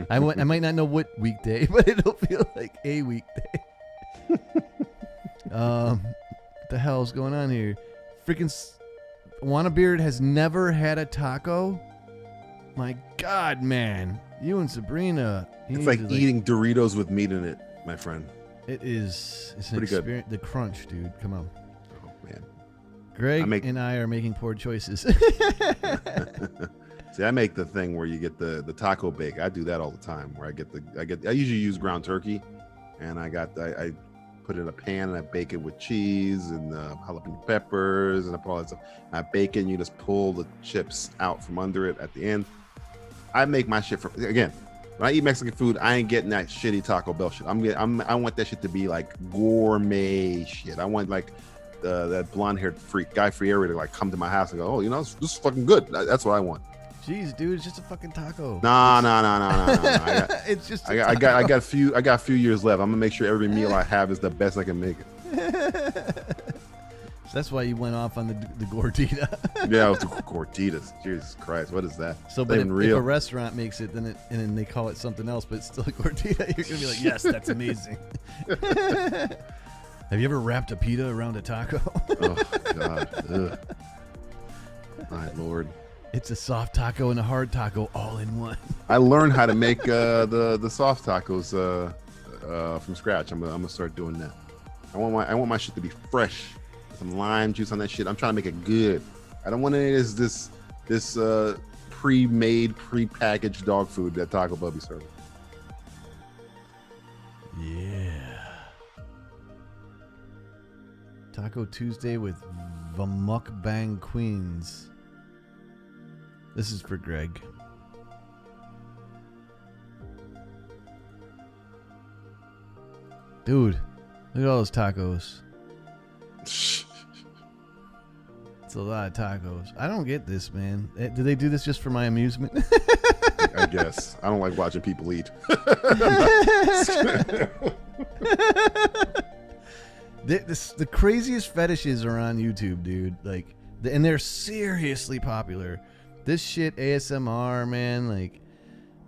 I might not know what weekday, but it'll feel like a weekday. What the hell's going on here? Freaking Wannabeard has never had a taco. My God, man, you and Sabrina. It's like eating Doritos with meat in it, my friend. It's an pretty experience. Good. The crunch, dude. Come on. Oh man. Greg and I are making poor choices. See, I make the thing where you get the taco bake. I do that all the time. Where I usually use ground turkey, and I put it in a pan and I bake it with cheese and jalapeno peppers and I put all that stuff. And I bake it and you just pull the chips out from under it at the end. I make my shit again. When I eat Mexican food, I ain't getting that shitty Taco Bell shit. I want that shit to be like gourmet shit. I want like that blonde-haired freak Guy Fieri to like come to my house and go, oh, this is fucking good. That's what I want. Jeez, dude, it's just a fucking taco. No. It's just. I got a few years left. I'm gonna make sure every meal I have is the best I can make it. So that's why you went off on the gordita. Yeah, it was the gorditas. Jesus Christ, what is that? So, but if a restaurant makes it, and then they call it something else, but it's still a gordita, you're gonna be like, yes, that's amazing. Have you ever wrapped a pita around a taco? Oh God. Ugh. My Lord. It's a soft taco and a hard taco all in one. I learned how to make the soft tacos from scratch. I'm gonna start doing that. I want my shit to be fresh. Some lime juice on that shit. I'm trying to make it good. I don't want any of this pre-made, pre-packaged dog food that Taco Bell be serving. Yeah. Taco Tuesday with the Mukbang Queens. This is for Greg. Dude, look at all those tacos. It's a lot of tacos. I don't get this, man. Do they do this just for my amusement? I guess. I don't like watching people eat. The craziest fetishes are on YouTube, dude. Like, and they're seriously popular. This shit, ASMR, man. Like,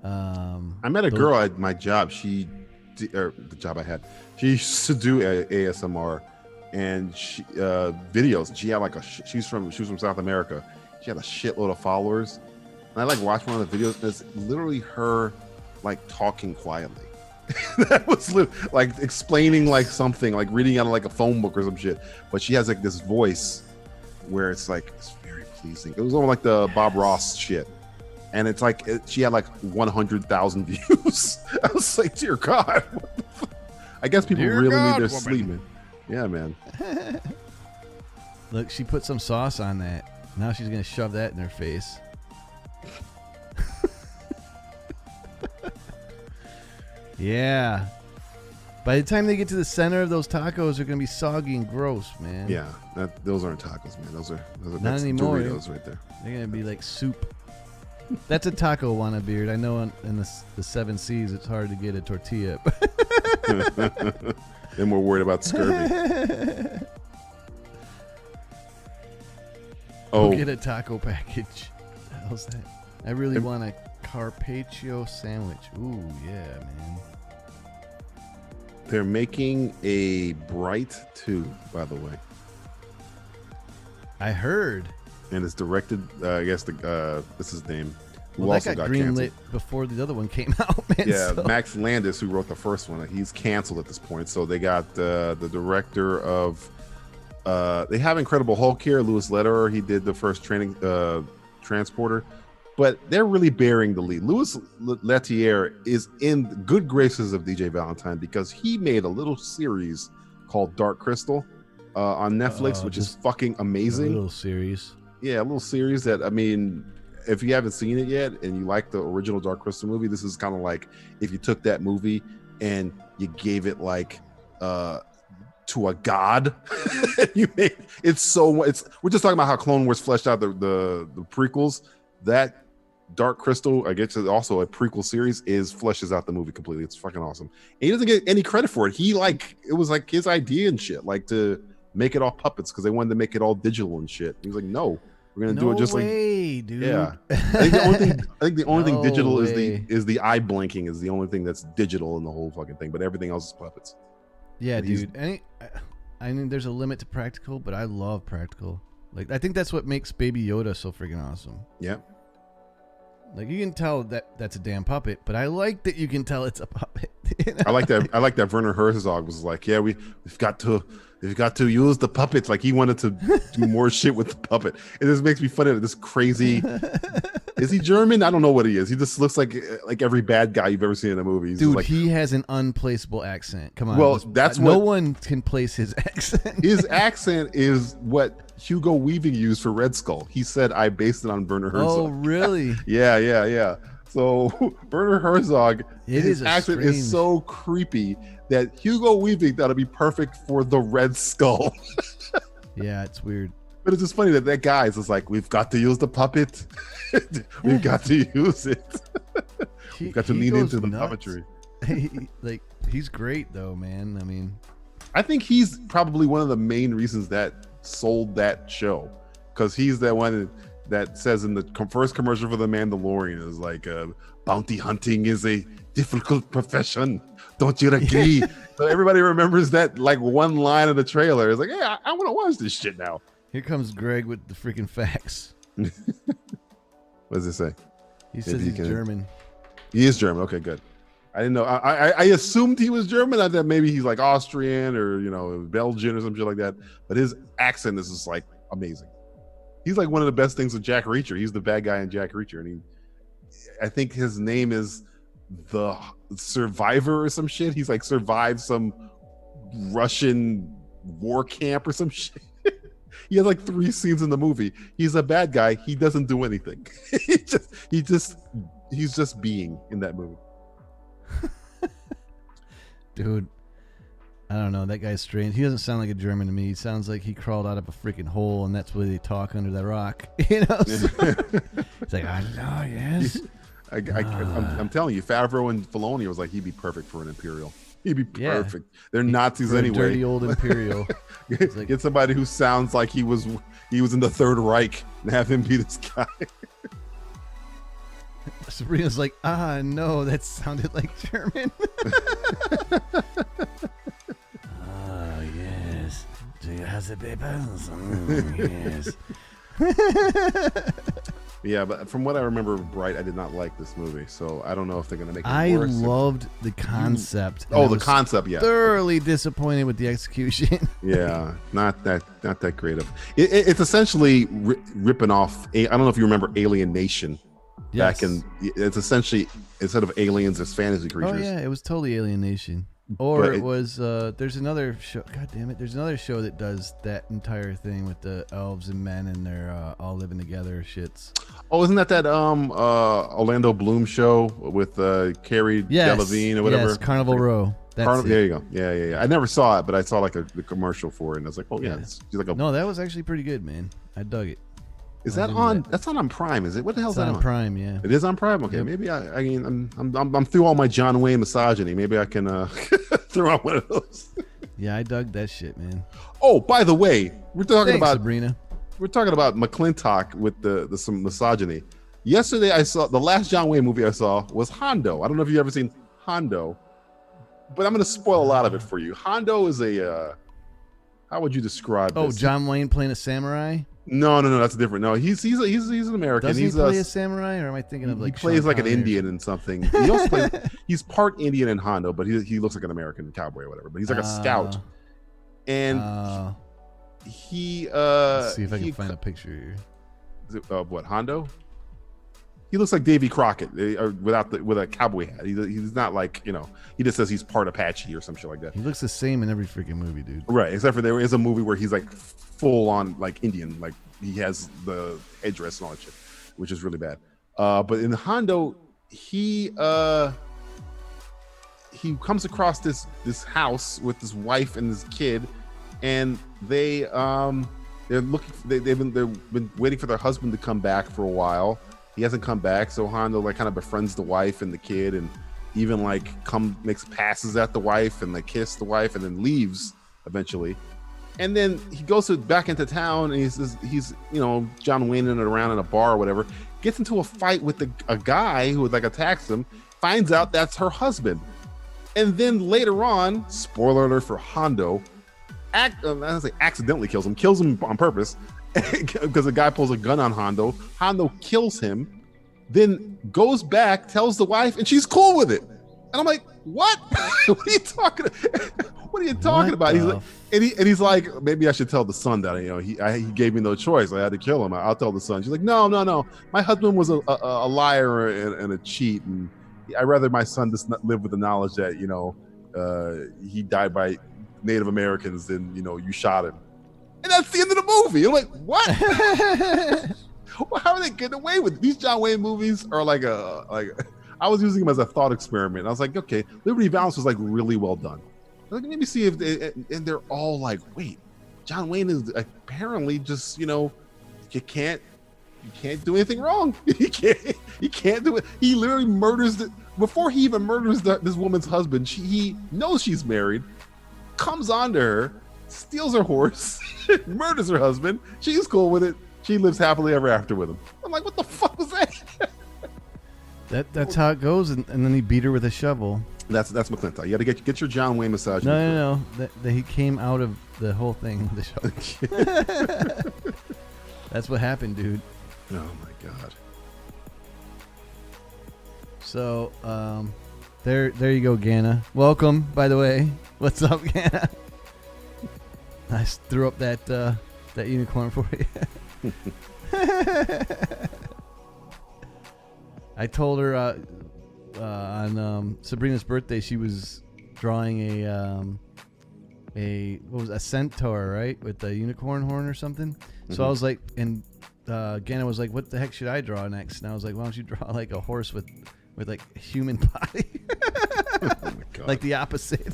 I met a girl at my job. The job I had. She used to do ASMR, and she videos. She had like she's from South America. She had a shitload of followers, and I like watched one of the videos. And it's literally her like talking quietly. That was like explaining like something, like reading out of like a phone book or some shit. But she has like this voice where it's like it's very pleasing. It was almost like the Bob Ross shit, and it's like she had like 100,000 views. I was like, dear God, what the fuck? I guess people Dear really God, need their woman. sleep, man. Yeah, man. Look, she put some sauce on that. Now she's gonna shove that in her face. Yeah. By the time they get to the center of those tacos, they're gonna be soggy and gross, man. Yeah, those aren't tacos, man. Those are Not that's anymore. Doritos right there. They're gonna be like soup. That's a taco, wanna beard. I know in the 7 C's it's hard to get a tortilla. Then we're worried about scurvy. Go get a taco package. What the hell's that? I really want a carpaccio sandwich. Ooh, yeah, man. They're making a Bright 2, by the way. I heard. And it's directed, I guess, what's his name? Well, that got greenlit before the other one came out, man. Yeah, so. Max Landis, who wrote the first one, he's canceled at this point. So they got the director of, they have Incredible Hulk here, Louis Leterrier. He did the first Transporter. But they're really bearing the lead. Louis Leterrier is in good graces of DJ Valentine because he made a little series called Dark Crystal on Netflix, which is fucking amazing. A little series. Yeah, a little series that, I mean, if you haven't seen it yet and you like the original Dark Crystal movie, this is kind of like if you took that movie and you gave it like to a god. You made we're just talking about how Clone Wars fleshed out the prequels. That Dark Crystal, I guess it's also a prequel series, fleshes out the movie completely. It's fucking awesome. And he doesn't get any credit for it. It was like his idea and shit, like to make it all puppets because they wanted to make it all digital and shit. He was like, no, we're gonna do it just way, like dude. Yeah. I think the only thing digital is the eye blinking is the only thing that's digital in the whole fucking thing, but everything else is puppets. Yeah, dude. I mean, there's a limit to practical, but I love practical. Like, I think that's what makes Baby Yoda so freaking awesome. Yeah. Like, you can tell that that's a damn puppet, but I like that you can tell it's a puppet. You know? I like that Werner Herzog was like, yeah, we've got to use the puppets. Like he wanted to do more shit with the puppet. And this makes me funny that this crazy is he German? I don't know what he is. He just looks like every bad guy you've ever seen in a movie. He's dude, like, he has an unplaceable accent. Come on. Well, that's no what one can place his accent. His accent is what Hugo Weaving used for Red Skull. He said, I based it on Werner Herzog. Oh, really? Yeah. So Werner Herzog, his accent is so creepy that Hugo Weaving thought it'd be perfect for the Red Skull. Yeah, it's weird. But it's just funny that guy is just like, we've got to use the puppet. We've got to use it. We've got to lean into the puppetry. He's great though, man. I mean, I think he's probably one of the main reasons that sold that show, because he's that one that says in the first commercial for The Mandalorian is like, bounty hunting is a difficult profession. Don't you agree? So everybody remembers that like one line of the trailer. It's like, hey, I want to watch this shit now. Here comes Greg with the freaking facts. What does it say? He says he's German. He is German. Okay, good. I didn't know. I assumed he was German. I thought maybe he's like Austrian or Belgian or some shit like that. But his accent is just like amazing. He's like one of the best things with Jack Reacher. He's the bad guy in Jack Reacher, and I think his name is the Survivor or some shit. He's like survived some Russian war camp or some shit. He has like 3 scenes in the movie. He's a bad guy. He doesn't do anything. He's just being in that movie. Dude, I don't know. That guy's strange. He doesn't sound like a German to me. He sounds like he crawled out of a freaking hole, and that's where they talk under the rock. You know? It's like, I know, yes. I'm telling you, Favreau and Filoni was like, he'd be perfect for an Imperial. He'd be perfect. They're Nazis anyway. Dirty old Imperial. Get somebody who sounds like he was in the Third Reich and have him be this guy. Sabrina's like, no, that sounded like German. Yes. Do you have the papers? Yes. Yeah, but from what I remember, Bright, I did not like this movie, so I don't know if they're gonna make it I worse. loved the concept. Oh, and I the was concept, yeah. Thoroughly disappointed with the execution. Yeah, not that creative. It's essentially ripping off. I don't know if you remember Alien Nation. Yes. Back in, it's essentially instead of aliens, it's fantasy creatures. Oh yeah, it was totally Alien Nation. Or But it was there's another show. God damn it! There's another show that does that entire thing with the elves and men, and they're all living together. Shits. Oh, isn't that Orlando Bloom show with Carrie Delevingne or whatever? Yes, Carnival Row. That's it. There you go. Yeah. I never saw it, but I saw like the commercial for it, and I was like, oh yeah, it's like a. No, that was actually pretty good, man. I dug it. Is that on? That's not on Prime, is it? What the hell is It's that on Prime, yeah. It is on Prime. Okay, Yep. maybe I mean I'm through all my John Wayne misogyny. Maybe I can throw out one of those. Yeah, I dug that shit, man. Oh, by the way, we're talking Thanks, about Sabrina. we're talking about McClintock with the some misogyny. Yesterday, I saw the last John Wayne movie I saw was Hondo. I don't know if you've ever seen Hondo, but I'm going to spoil a lot of it for you. Hondo is a how would you describe? Oh, this? John Wayne playing a samurai? No, that's different. No, he's an American. Does he he's play a samurai, or am I thinking of like he plays Sean like an Connery or Indian in something. He also plays. He's part Indian in Hondo, but he looks like an American cowboy or whatever. But he's like a scout, and he let's see if I can find a picture here. Of what, Hondo? He looks like Davy Crockett with a cowboy hat. He's not like, he just says he's part Apache or some shit like that. He looks the same in every freaking movie, dude. Right, except for there is a movie where he's like full on like Indian, like he has the headdress and all that shit, which is really bad. But in Hondo, he comes across this house with this wife and this kid, and they're looking. They've been waiting for their husband to come back for a while. He hasn't come back, so Hondo like kind of befriends the wife and the kid, and even like makes passes at the wife and like kiss the wife, and then leaves eventually. And then he goes back into town, and he's John Wayne in around in a bar or whatever. Gets into a fight with a guy who like attacks him. Finds out that's her husband, and then later on, spoiler alert for Hondo, accidentally kills him on purpose. Because the guy pulls a gun on Hondo. Hondo kills him, then goes back, tells the wife, and she's cool with it. And I'm like, what? What are you talking? What are you talking about? He's like, he's like, maybe I should tell the son that he gave me no choice. I had to kill him. I'll tell the son. She's like, no. My husband was a liar and a cheat, and I'd rather my son just not live with the knowledge that he died by Native Americans than you shot him. And that's the end of the movie. I'm like, what? Well, how are they getting away with it? These John Wayne movies are like I was using them as a thought experiment. I was like, okay, Liberty Valance was like really well done. Like, let me see if and they're all like, wait, John Wayne is apparently just you can't do anything wrong. He can't do it. He literally murders before he even murders this woman's husband. He knows she's married, comes onto her, steals her horse, murders her husband. She's cool with it. She lives happily ever after with him. I'm like, what the fuck was that? That's how it goes, and then he beat her with a shovel. That's McClintock. You got to get your John Wayne massage. No. That he came out of the whole thing with the shovel. That's what happened, dude. Oh my god. So, there you go, Ganna. Welcome, by the way. What's up, Ganna? I threw up that unicorn for you. I told her on Sabrina's birthday she was drawing a centaur, right, with a unicorn horn or something. Mm-hmm. So I was like, and Ganna was like, "What the heck should I draw next?" And I was like, "Why don't you draw like a horse with like a human body, Oh my god. like the opposite?"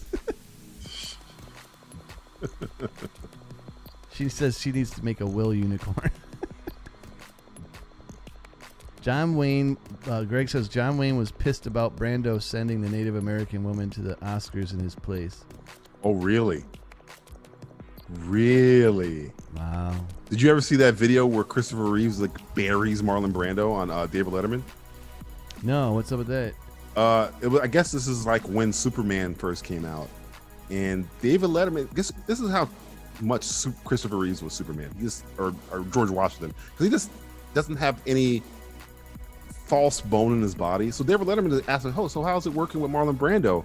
She says she needs to make a Will unicorn. John Wayne, Greg says John Wayne was pissed about Brando sending the Native American woman to the Oscars in his place. Oh, really? Really? Wow. Did you ever see that video where Christopher Reeves like buries Marlon Brando on David Letterman? No, what's up with that? I guess this is like when Superman first came out, and David Letterman. This is how much Christopher Reeves was Superman. He just or George Washington, because he just doesn't have any false bone in his body. So David Letterman asked him, "Oh, so how's it working with Marlon Brando?"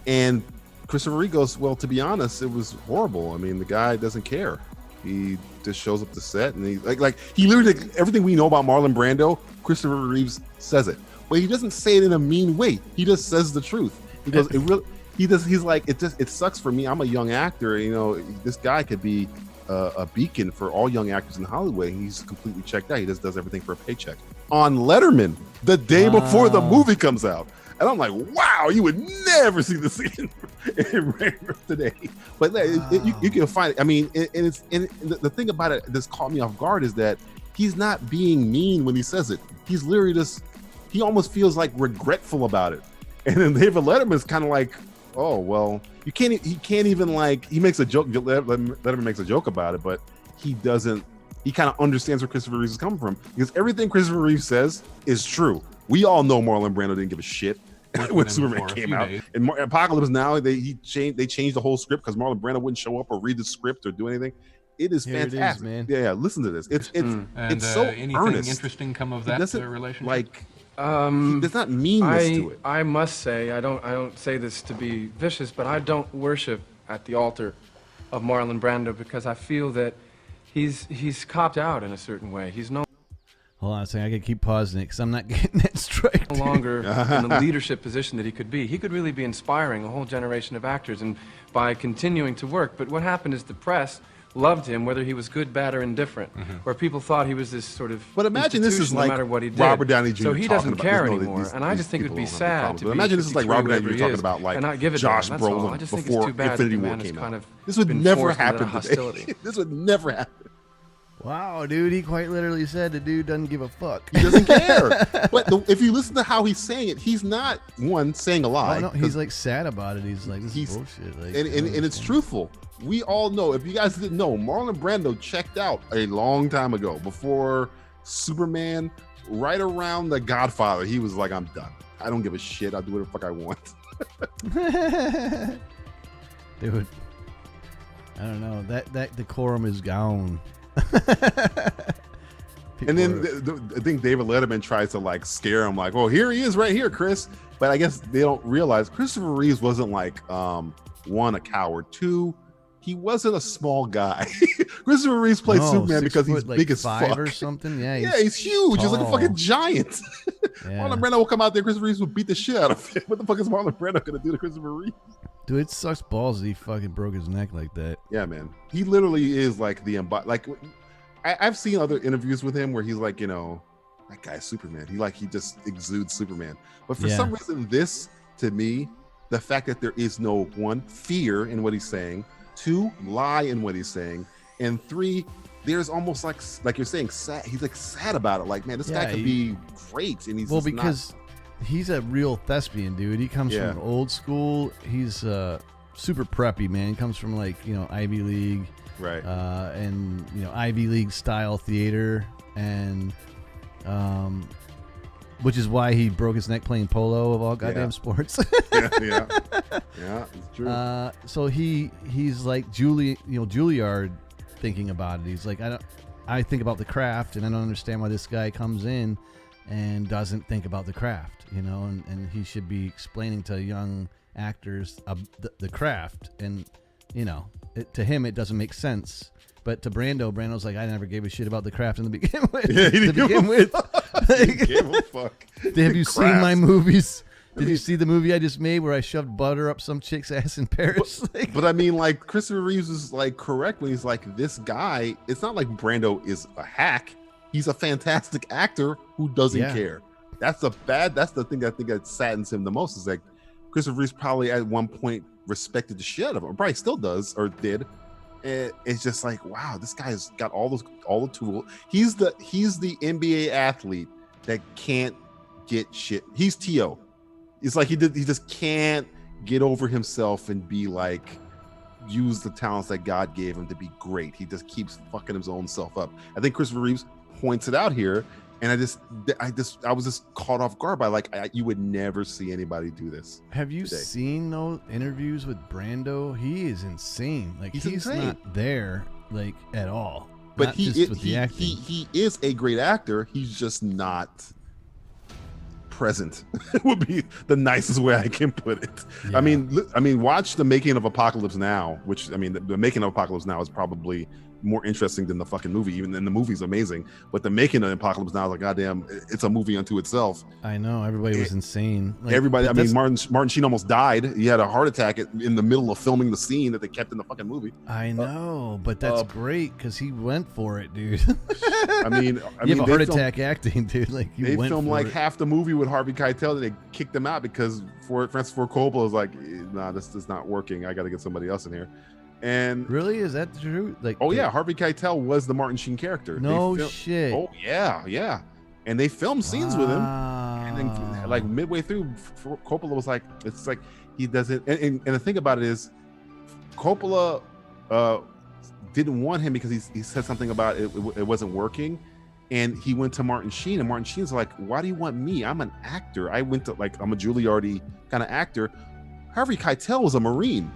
And Christopher Reeve goes, "Well, to be honest, it was horrible. I mean, the guy doesn't care. He just shows up to set, and he like he literally everything we know about Marlon Brando, Christopher Reeves says it. But he doesn't say it in a mean way. He just says the truth. He goes, it really. He's like, it sucks for me. I'm a young actor. You know, this guy could be a beacon for all young actors in Hollywood. He's completely checked out. He just does everything for a paycheck." On Letterman, the day before the movie comes out. And I'm like, wow, you would never see this in today. But you can find it. I mean, the thing about it that's caught me off guard is that he's not being mean when he says it. He's literally just, he almost feels like regretful about it. And then David Letterman is kind of like, oh, well, he can't even like, he makes a joke, Letterman makes a joke about it, but he kind of understands where Christopher Reeves is coming from, because everything Christopher Reeves says is true. We all know Marlon Brando didn't give a shit when Superman came out. And Apocalypse Now, they changed the whole script because Marlon Brando wouldn't show up or read the script or do anything. It is fantastic. It is, man. Yeah, listen to this. It's so anything earnest. Interesting come of that relationship? Like, there's not meanness to it. I must say, I don't say this to be vicious, but I don't worship at the altar of Marlon Brando, because I feel that he's copped out in a certain way. He's no Hold on a second. I can keep pausing it because I'm not getting that straight. Longer in the leadership position that he could be. He could really be inspiring a whole generation of actors, and by continuing to work. But what happened is the press loved him, whether he was good, bad, or indifferent, where people thought he was this sort of. But imagine this is like no matter what he did. Robert Downey Jr. So he doesn't care about, anymore, and I just think it would be sad to be. Imagine this is like Robert Downey Jr. talking about like Josh Brolin before Infinity War came out. This would never happen today. This would never happen. Wow, dude, he quite literally said the dude doesn't give a fuck. He doesn't care. But if you listen to how he's saying it, he's not, one, saying a lie. Oh, no, he's like sad about it. He's like, this is bullshit. Like, and it's truthful. We all know, if you guys didn't know, Marlon Brando checked out a long time ago, before Superman, right around The Godfather. He was like, I'm done. I don't give a shit. I'll do whatever the fuck I want. Dude, I don't know. That decorum is gone. And then I think David Letterman tries to like scare him, like, "Oh, here he is, right here, Chris." But I guess they don't realize Christopher Reeves wasn't like one, a coward, two, he wasn't a small guy. Christopher Reeves played Superman because he's like big as fuck or something. Yeah, he's huge. Tall. He's like a fucking giant. Yeah. Marlon Brando will come out there. Christopher Reeves will beat the shit out of him. What the fuck is Marlon Brando gonna do to Christopher Reeves? Dude, it sucks balls that he fucking broke his neck like that. Yeah, man. He literally is like the like. I've seen other interviews with him where he's like, you know, that guy's Superman. He just exudes Superman. But for some reason, this, to me, the fact that there is no, one, fear in what he's saying, two, lie in what he's saying, and three, there's almost like you're saying, sad. He's like sad about it. Like, man, this guy could be great, and he's because he's a real thespian, dude. He comes from old school. He's super preppy, man. He comes from like, you know, Ivy League. Right. And you know, Ivy League style theater, and which is why he broke his neck playing polo of all goddamn sports. yeah, it's true. So he's like Juilliard thinking about it. He's like, I think about the craft, and I don't understand why this guy comes in and doesn't think about the craft, you know, and he should be explaining to young actors the craft, and you know. To him, it doesn't make sense, but to Brando's like, I never gave a shit about the craft in the begin with. Yeah, he didn't give a fuck. Have you seen my movies? Did you see the movie I just made where I shoved butter up some chick's ass in Paris? But I mean, like, Christopher Reeves is like correct when he's like, this guy. It's not like Brando is a hack. He's a fantastic actor who doesn't care. That's the thing I think that saddens him the most. Is like Christopher Reeves probably at one point respected the shit out of him, probably still does or did. And it's just like, wow, this guy's got all the tools. He's the NBA athlete that can't get shit. He's T.O. It's like he just can't get over himself and be like, use the talents that God gave him to be great. He just keeps fucking his own self up. I think Christopher Reeves points it out here, And I was just caught off guard by like you would never see anybody do this. Have you today. seen those interviews with Brando? He is insane. Like he's insane. not there like at all. But not just with the acting. he is a great actor. He's just not present. Would be the nicest way I can put it. Yeah. I mean, watch the making of Apocalypse Now, which I mean, the making of Apocalypse Now is probably more interesting than the fucking movie. Even then, the movie's amazing, but the making of Apocalypse Now is like, goddamn, it's a movie unto itself. I know everybody was insane. Like, Everybody, I mean, Martin Sheen almost died. He had a heart attack in the middle of filming the scene that they kept in the fucking movie. I know, but that's great because he went for it, dude. I mean, you have a heart attack acting, dude. Like they filmed like half the movie with Harvey Keitel, and they kicked him out because Francis Ford Coppola was like, "Nah, this is not working. I got to get somebody else in here." And really, is that true? Like, yeah, Harvey Keitel was the Martin Sheen character. No shit. Oh yeah. And they filmed scenes with him, and then like midway through, Coppola was like, "It's like he doesn't." And the thing about it is, Coppola didn't want him because he said something about it wasn't working, and he went to Martin Sheen, and Martin Sheen's like, "Why do you want me? I'm an actor. I'm a Giuliani kind of actor." Harvey Keitel was a Marine.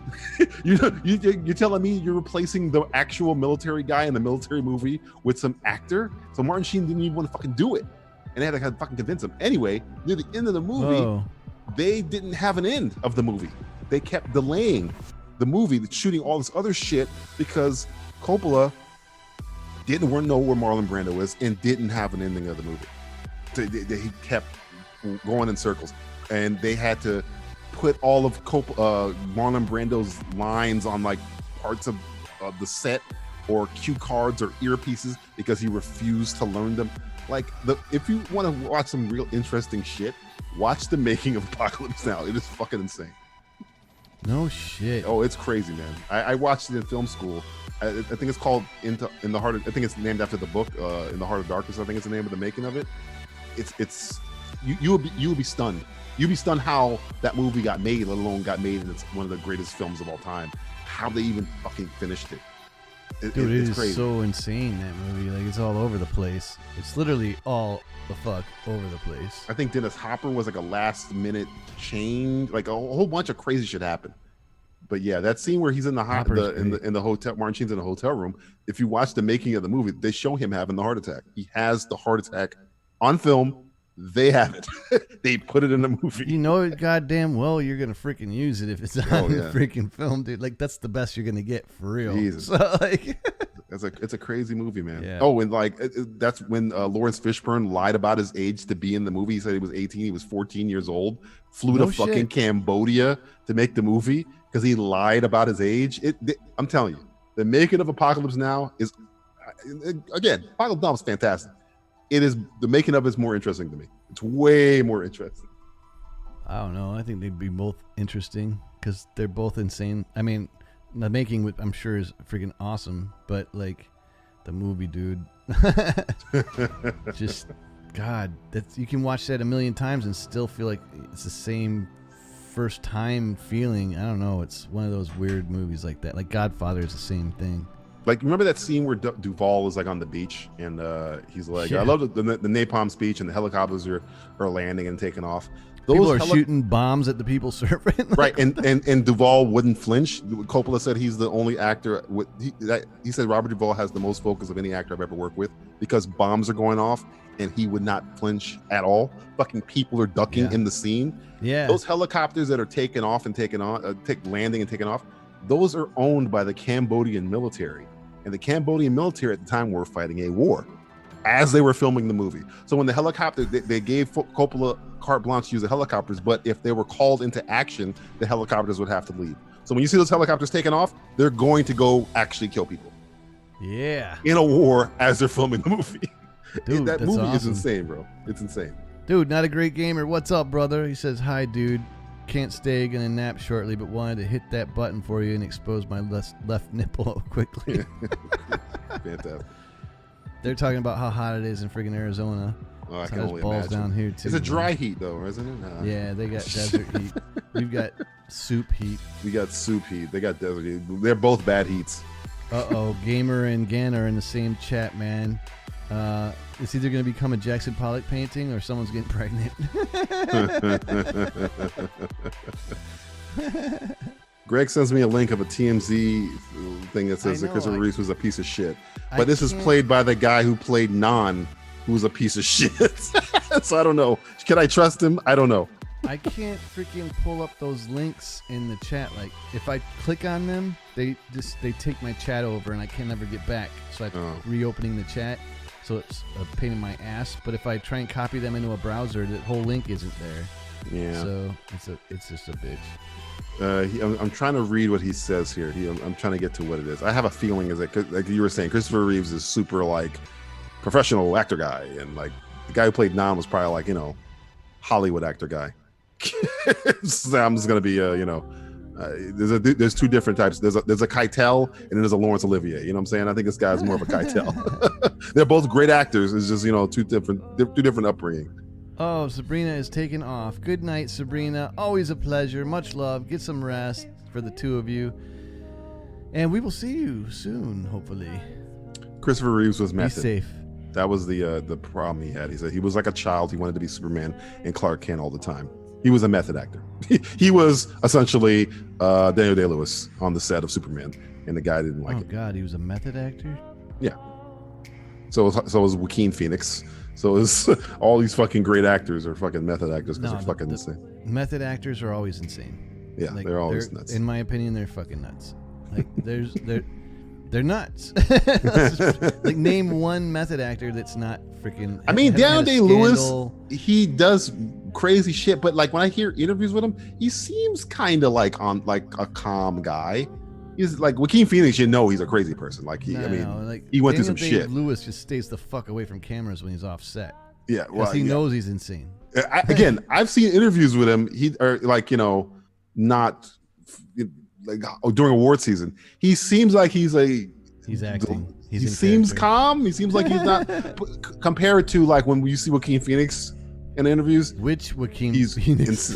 You're telling me you're replacing the actual military guy in the military movie with some actor? So Martin Sheen didn't even want to fucking do it, and they had to fucking convince him. Anyway, near the end of the movie, they didn't have an end of the movie. They kept delaying the movie, shooting all this other shit because Coppola didn't want to know where Marlon Brando is and didn't have an ending of the movie. He kept going in circles, and they had to put all of Marlon Brando's lines on like parts of the set or cue cards or earpieces because he refused to learn them. Like, if you want to watch some real interesting shit, watch the making of Apocalypse Now. It is fucking insane. No shit. Oh, it's crazy, man. I watched it in film school. I think it's called In the Heart of, I think it's named after the book, In the Heart of Darkness. I think it's the name of the making of it. It's you will be stunned. You'd be stunned how that movie got made, let alone got made, and it's one of the greatest films of all time. How they even fucking finished it. Dude, it is crazy. so insane, that movie. Like, it's all over the place. It's literally all the fuck over the place. I think Dennis Hopper was like a last minute change. Like a whole bunch of crazy shit happened. But yeah, that scene where he's in the hotel, Martin Sheen's in the hotel room. If you watch the making of the movie, they show him having the heart attack. He has the heart attack on film. They have it. They put it in the movie. You know it goddamn well you're gonna freaking use it if it's on the freaking film, dude. Like, that's the best you're gonna get for real. Jesus. So, like, it's a crazy movie, man. Yeah. Oh, and like that's when Lawrence Fishburne lied about his age to be in the movie. He said he was 18. He was 14 years old. Flew to fucking Cambodia to make the movie because he lied about his age. I'm telling you, the making of Apocalypse Now is, again, Apocalypse Now is fantastic. It is, the making of it is more interesting to me. It's way more interesting. I don't know. I think they'd be both interesting because they're both insane. I mean, the making, I'm sure, is freaking awesome, but like the movie, dude, just God, you can watch that a million times and still feel like it's the same first time feeling. I don't know. It's one of those weird movies like that. Like Godfather is the same thing. Like, remember that scene where Duvall is like on the beach and he's like, I love the napalm speech and the helicopters are landing and taking off. People are shooting bombs at the people surfing. Right, and Duvall wouldn't flinch. Coppola said he's the only actor. He said Robert Duvall has the most focus of any actor I've ever worked with because bombs are going off and he would not flinch at all. Fucking people are ducking in the scene. Yeah, those helicopters that are landing and taking off, those are owned by the Cambodian military. And the Cambodian military at the time were fighting a war as they were filming the movie. So when the helicopter, they gave Coppola carte blanche to use the helicopters, but if they were called into action, the helicopters would have to leave. So when you see those helicopters taking off, they're going to go actually kill people. Yeah. In a war as they're filming the movie. Dude, that movie awesome. is insane, bro. It's insane. Dude, not a great gamer. What's up, brother? He says, hi, dude. Can't stay, gonna nap shortly, but wanted to hit that button for you and expose my left nipple quickly. Fantastic. They're talking about how hot it is in freaking Arizona. Oh, I so can only balls imagine. down here too. It's a dry heat though, isn't it? Yeah, they got desert heat. We've got soup heat. We got soup heat. They got desert heat. They're both bad heats. Gamer and Gan are in the same chat, man. It's either going to become a Jackson Pollock painting or someone's getting pregnant. Greg sends me a link of a TMZ thing that says that Christopher Reeves was a piece of shit. But this is played by the guy who played Non, who was a piece of shit. So I don't know. Can I trust him? I don't know. I can't freaking pull up those links in the chat. Like, if I click on them, they take my chat over and I can never get back. So I'm reopening the chat. So it's a pain in my ass. But if I try and copy them into a browser, the whole link isn't there. Yeah. So it's just a bitch. I'm trying to read what he says here. I'm trying to get to what it is. I have a feeling is that, like you were saying, Christopher Reeves is super like professional actor guy, and like the guy who played Non was probably like, you know, Hollywood actor guy. So I'm just gonna be there's two different types. There's a Keitel and then there's a Laurence Olivier. You know what I'm saying? I think this guy's more of a Keitel. They're both great actors. It's just, you know, two different upbringing. Oh, Sabrina is taking off. Good night, Sabrina. Always a pleasure. Much love. Get some rest for the two of you. And we will see you soon, hopefully. Christopher Reeves was method. Be safe. That was the problem he had. He said he was like a child. He wanted to be Superman and Clark Kent all the time. He was a method actor. He was essentially Daniel Day-Lewis on the set of Superman, and the guy didn't like it. Oh, God. He was a method actor? Yeah. So was Joaquin Phoenix. So it's all these fucking great actors are fucking method actors because they're fucking insane. Method actors are always insane. Yeah, like, they're always nuts. In my opinion, they're fucking nuts. Like they're nuts. Like, name one method actor that's not freaking. I mean, Daniel Day-Lewis, he does crazy shit, but like when I hear interviews with him, he seems kind of like a calm guy. He's like Joaquin Phoenix, you know, he's a crazy person. Like he went through some shit. Lewis just stays the fuck away from cameras when he's off set. Yeah, well, he knows he's insane. Again, I've seen interviews with him. Not like during award season. He seems like he's acting. He seems calm. He seems like he's not compared to like when you see Joaquin Phoenix in interviews. Which Joaquin Phoenix?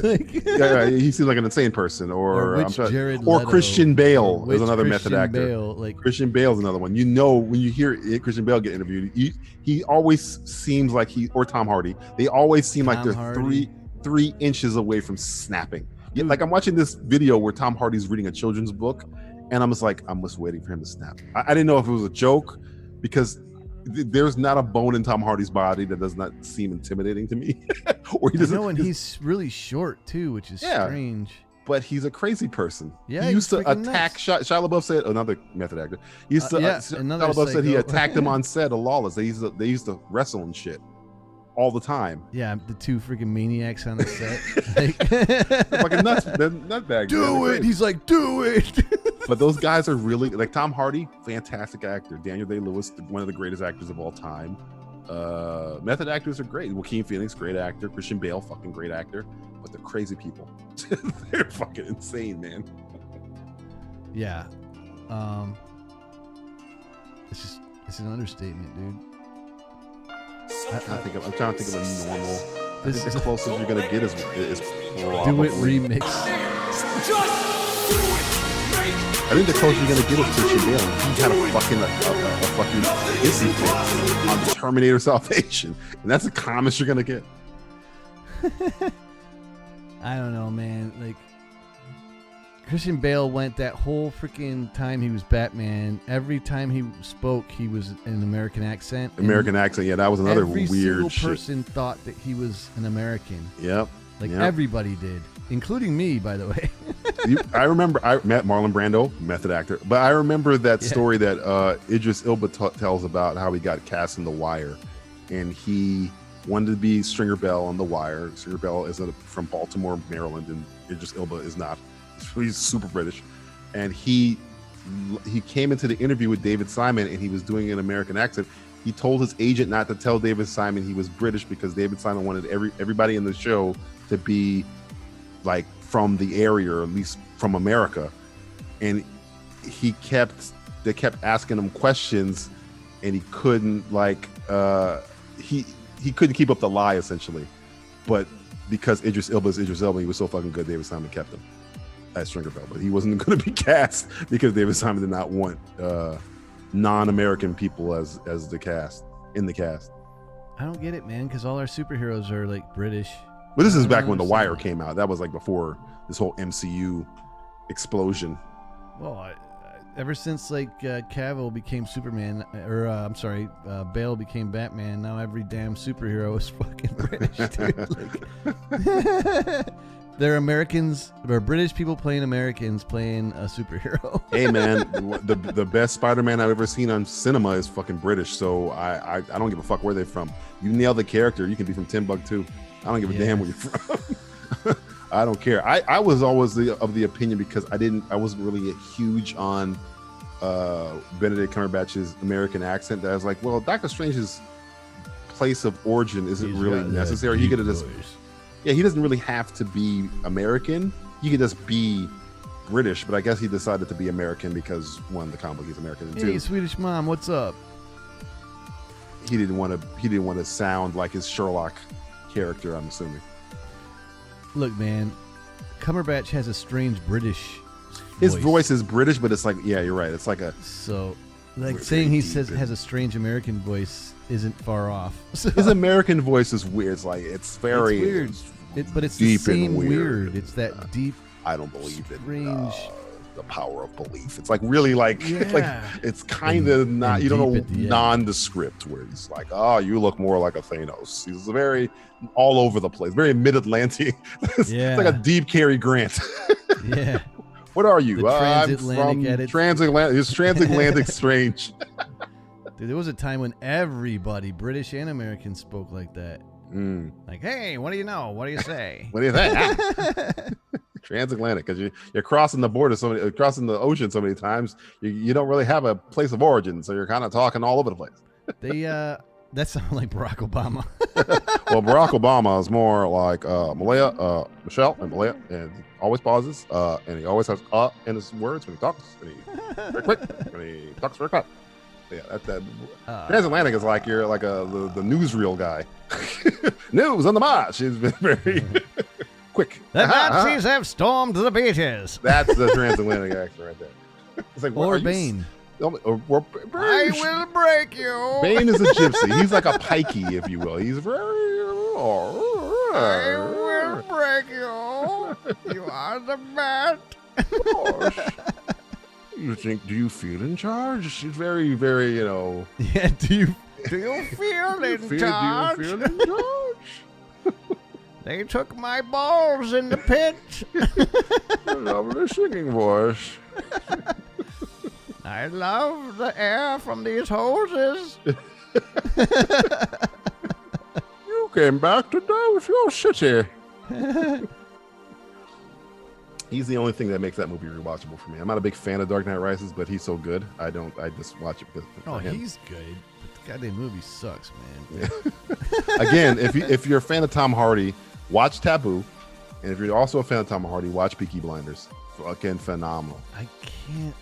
He seems like an insane person. Or Jared Leto, Christian Bale is another Christian method actor. Bale, Christian Bale's another one. You know, when you hear Christian Bale get interviewed, he always seems like or Tom Hardy. They always seem like they're 3 inches away from snapping. Yeah, like I'm watching this video where Tom Hardy's reading a children's book, and I'm just waiting for him to snap. I didn't know if it was a joke, because there's not a bone in Tom Hardy's body that does not seem intimidating to me. Or he doesn't. And he's really short too, which is strange. But he's a crazy person. Yeah, he used to attack Shia LaBeouf. Said another method actor. Shia LaBeouf said he attacked him on set of Lawless. They used to wrestle and shit all the time. Yeah, the two freaking maniacs on the set. They're fucking nuts. They're nutbags. Do it. He's like, do it. But those guys are really like Tom Hardy, fantastic actor. Daniel Day-Lewis, one of the greatest actors of all time. Method actors are great. Joaquin Phoenix, great actor. Christian Bale, fucking great actor. But they're crazy people. They're fucking insane, man. Yeah. It's an understatement, dude. I'm trying to think of a normal. I think the closest you're gonna get is probably. Do it remix. I think the closest you're gonna get is Christian Bale. He had a fucking hissy fit on Terminator Salvation, and that's the calmest you're gonna get. I don't know, man. Like, Christian Bale went that whole freaking time he was Batman. Every time he spoke, he was in an American accent. Yeah, that was another weird shit. Every single person thought that he was an American. Yep. Everybody did, including me, by the way. I remember I met Marlon Brando, method actor, but I remember that story that Idris Elba tells about how he got cast in The Wire, and he wanted to be Stringer Bell on The Wire. Stringer Bell is from Baltimore, Maryland, and Idris Elba is not. He's super British, and he came into the interview with David Simon, and he was doing an American accent. He told his agent not to tell David Simon he was British, because David Simon wanted everybody in the show to be like from the area, or at least from America. And they kept asking him questions, and he couldn't he couldn't keep up the lie, essentially. But because Idris Elba is Idris Elba, he was so fucking good, David Simon kept him as Stringer Bell. But he wasn't going to be cast because David Simon did not want non-American people as the cast. in the cast. I don't get it, man, because all our superheroes are like British. But this is back when The Wire came out. That was like before this whole MCU explosion. Well, ever since like Cavill became Superman, or I'm sorry, Bale became Batman, now every damn superhero is fucking British, dude. Like, they're Americans, or British people playing Americans playing a superhero. Hey man, the best Spider-Man I've ever seen on cinema is fucking British, so I don't give a fuck where they're from. You nail the character, you can be from Timbuktu. I don't give a damn where you're from. I don't care. I was always of the opinion, because I wasn't really huge on Benedict Cumberbatch's American accent, that I was like, well, Doctor Strange's place of origin isn't really necessary. He could have just he doesn't really have to be American. He could just be British, but I guess he decided to be American because one, the comic book is American, and hey, two, Swedish mom, what's up? He didn't want to sound like his Sherlock character, I'm assuming. Look, man, Cumberbatch has a strange British His voice is British, but it's like, yeah, you're right. It's like a saying he has a strange American voice isn't far off. So, his American voice is weird. It's like it's weird. But it's deep the same and weird. It's that deep. I don't believe strange. The power of belief. It's like really like it's kind of not, you don't know, nondescript, where he's like, oh, you look more like a Thanos. He's very all over the place, very mid-Atlantic. It's like a deep Cary Grant. Yeah. What are you? I'm from transatlantic. It's transatlantic strange. Dude, there was a time when everybody, British and American, spoke like that. Like, hey, what do you know? What do you say? What do you think? Transatlantic, because you're crossing the border, crossing the ocean so many times. You don't really have a place of origin, so you're kind of talking all over the place. That sounds like Barack Obama. Well, Barack Obama is more like Michelle and Malaya, and he always pauses, and he always has in his words when he talks, and he's very quick when he talks very quick. Yeah, transatlantic is like you're like the newsreel guy. News on the march. He's been very quick. The Nazis have stormed the beaches. That's the transatlantic accent right there. It's like, or Bane. I will break you. Bane is a gypsy. He's like a pikey, if you will. He's very. I will break you. You are the bat. You think? Do you feel in charge? She's very, very, Yeah. Do you feel in charge? Do you feel in charge? They took my balls in the pit. Lovely singing voice. I love the air from these hoses. You came back to die with your city. He's the only thing that makes that movie rewatchable for me. I'm not a big fan of Dark Knight Rises, but he's so good. I just watch it because him. He's good. But the goddamn movie sucks, man. Again, if you're a fan of Tom Hardy, watch Taboo. And if you're also a fan of Tom Hardy, watch Peaky Blinders. Fucking phenomenal. I can't.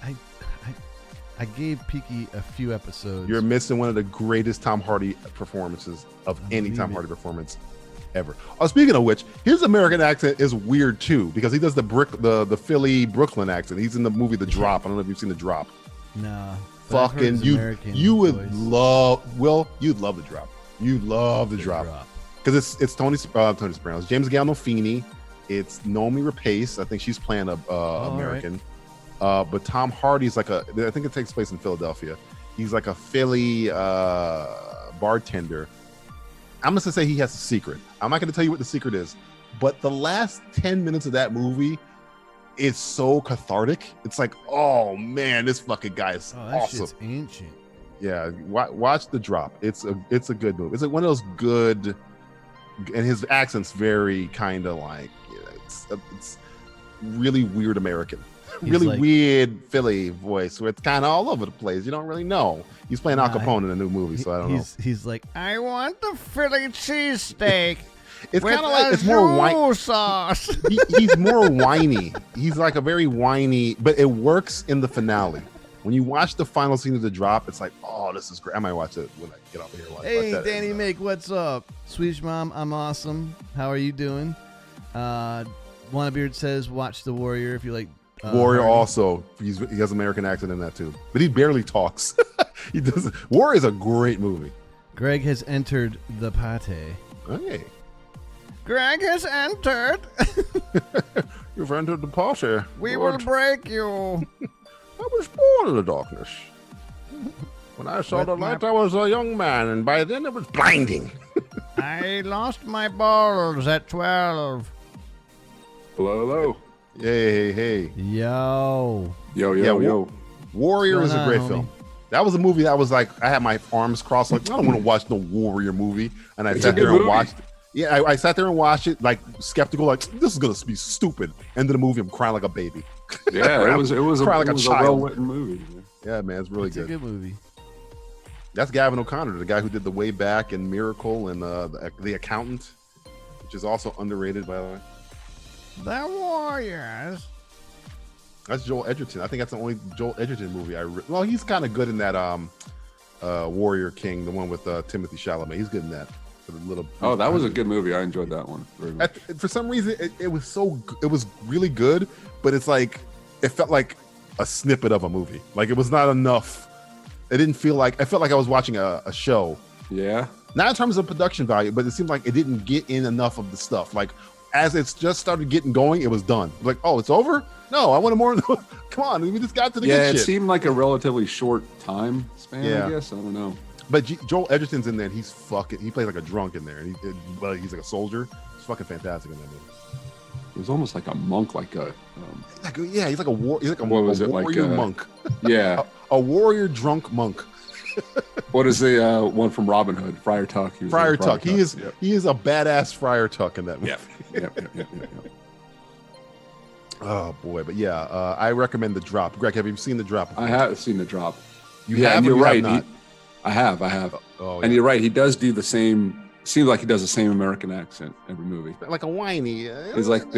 I gave Peaky a few episodes. You're missing one of the greatest Tom Hardy performances of any Tom Hardy performance ever. Oh, speaking of which, his American accent is weird too, because he does the Philly Brooklyn accent. He's in the movie The Drop. I don't know if you've seen The Drop. No. Fucking you would love. Will, you'd love The Drop. You love The Drop because it's Tony Soprano, James Gandolfini, it's Naomi Rapace. I think she's playing American. Right. But Tom Hardy's like I think it takes place in Philadelphia. He's like a Philly bartender. I'm just gonna say he has a secret. I'm not gonna tell you what the secret is, but the last 10 minutes of that movie is so cathartic. It's like, oh man, this fucking guy is awesome. Shit's ancient. Yeah, watch The Drop. It's a good movie. It's like one of those good, and his accent's very kind of like it's really weird American. Really like, weird Philly voice where it's kind of all over the place. You don't really know. He's playing Al Capone in a new movie, so I don't know. He's like, I want the Philly cheesesteak. It's kind of like it's more whiny sauce. He's more whiny. He's like a very whiny, but it works in the finale. When you watch the final scene of The Drop, it's like, oh, this is great. I might watch it when I get off of here. Hey, Danny Mick, what's up? Swedish Mom, I'm awesome. How are you doing? Wannabeard says, watch The Warrior if you like. Warrior also, he has American accent in that too, but he barely talks. He does. Warrior is a great movie. Greg has entered the pate. Hey. Greg has entered. You've entered the party. We will break you. I was born in the darkness. When I saw the light, I was a young man, and by then it was blinding. I lost my balls at 12. Hello, hello. Hey. Yo. Yo. Warrior is a great homie? film. That was a movie that was like, I had my arms crossed, like, I don't want to watch no Warrior movie. And I sat there and watched it. Yeah, I sat there and watched it, like, skeptical, like, this is going to be stupid. End of the movie, I'm crying like a baby. Yeah, it was a child. well-written movie. Yeah, man, it's really It's a good movie. That's Gavin O'Connor, the guy who did The Way Back and Miracle and the Accountant, which is also underrated, by the way. The Warriors. That's Joel Edgerton. I think that's the only Joel Edgerton movie well, he's kind of good in that Warrior King, the one with Timothy Chalamet. He's good in that. That was a good movie. I enjoyed that one very much. For some reason, it was really good, but it's like it felt like a snippet of a movie. Like it was not enough. It didn't feel like I felt like I was watching a show. Yeah. Not in terms of production value, but it seemed like it didn't get in enough of the stuff. Like as it's just started getting going, it was done. Like, oh, it's over? No, I wanted more. Come on, we just got to the good shit. It seemed like a relatively short time span. I guess I don't know. But Joel Edgerton's in there, and he plays like a drunk in there, and he's like a soldier. He's fucking fantastic in that movie. It was almost like a monk, he's like a warrior monk. Yeah, a warrior drunk monk. What is the one from Robin Hood? Friar Tuck. Friar Tuck. He is a badass Friar Tuck in that movie. Yep. Oh boy, but yeah, I recommend The Drop. Greg, have you seen The Drop before? I have seen The Drop. You have? You're right. I have. Oh, and you're right. He does do the same. Seems like he does the same American accent every movie. Like a whiny. He's like from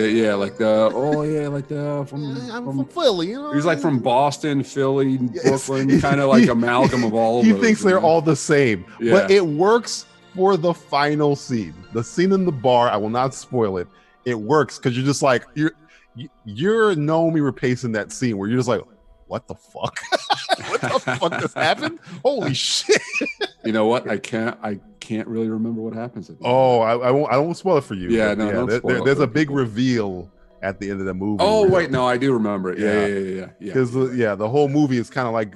Philly. You know? He's like from Boston, Philly, Brooklyn, kind of like amalgam of all of He those, thinks they're all the same, but it works for the final scene. The scene in the bar. I will not spoil it. It works because you're just like you're Naomi Rapace in that scene where you're just like, what the fuck? What the fuck just happened? Holy shit! You know what? I can't really remember what happens. I won't spoil it for you. Yeah, there's a big reveal at the end of the movie. Oh wait, no, I do remember it. Yeah. Because the whole movie is kind of like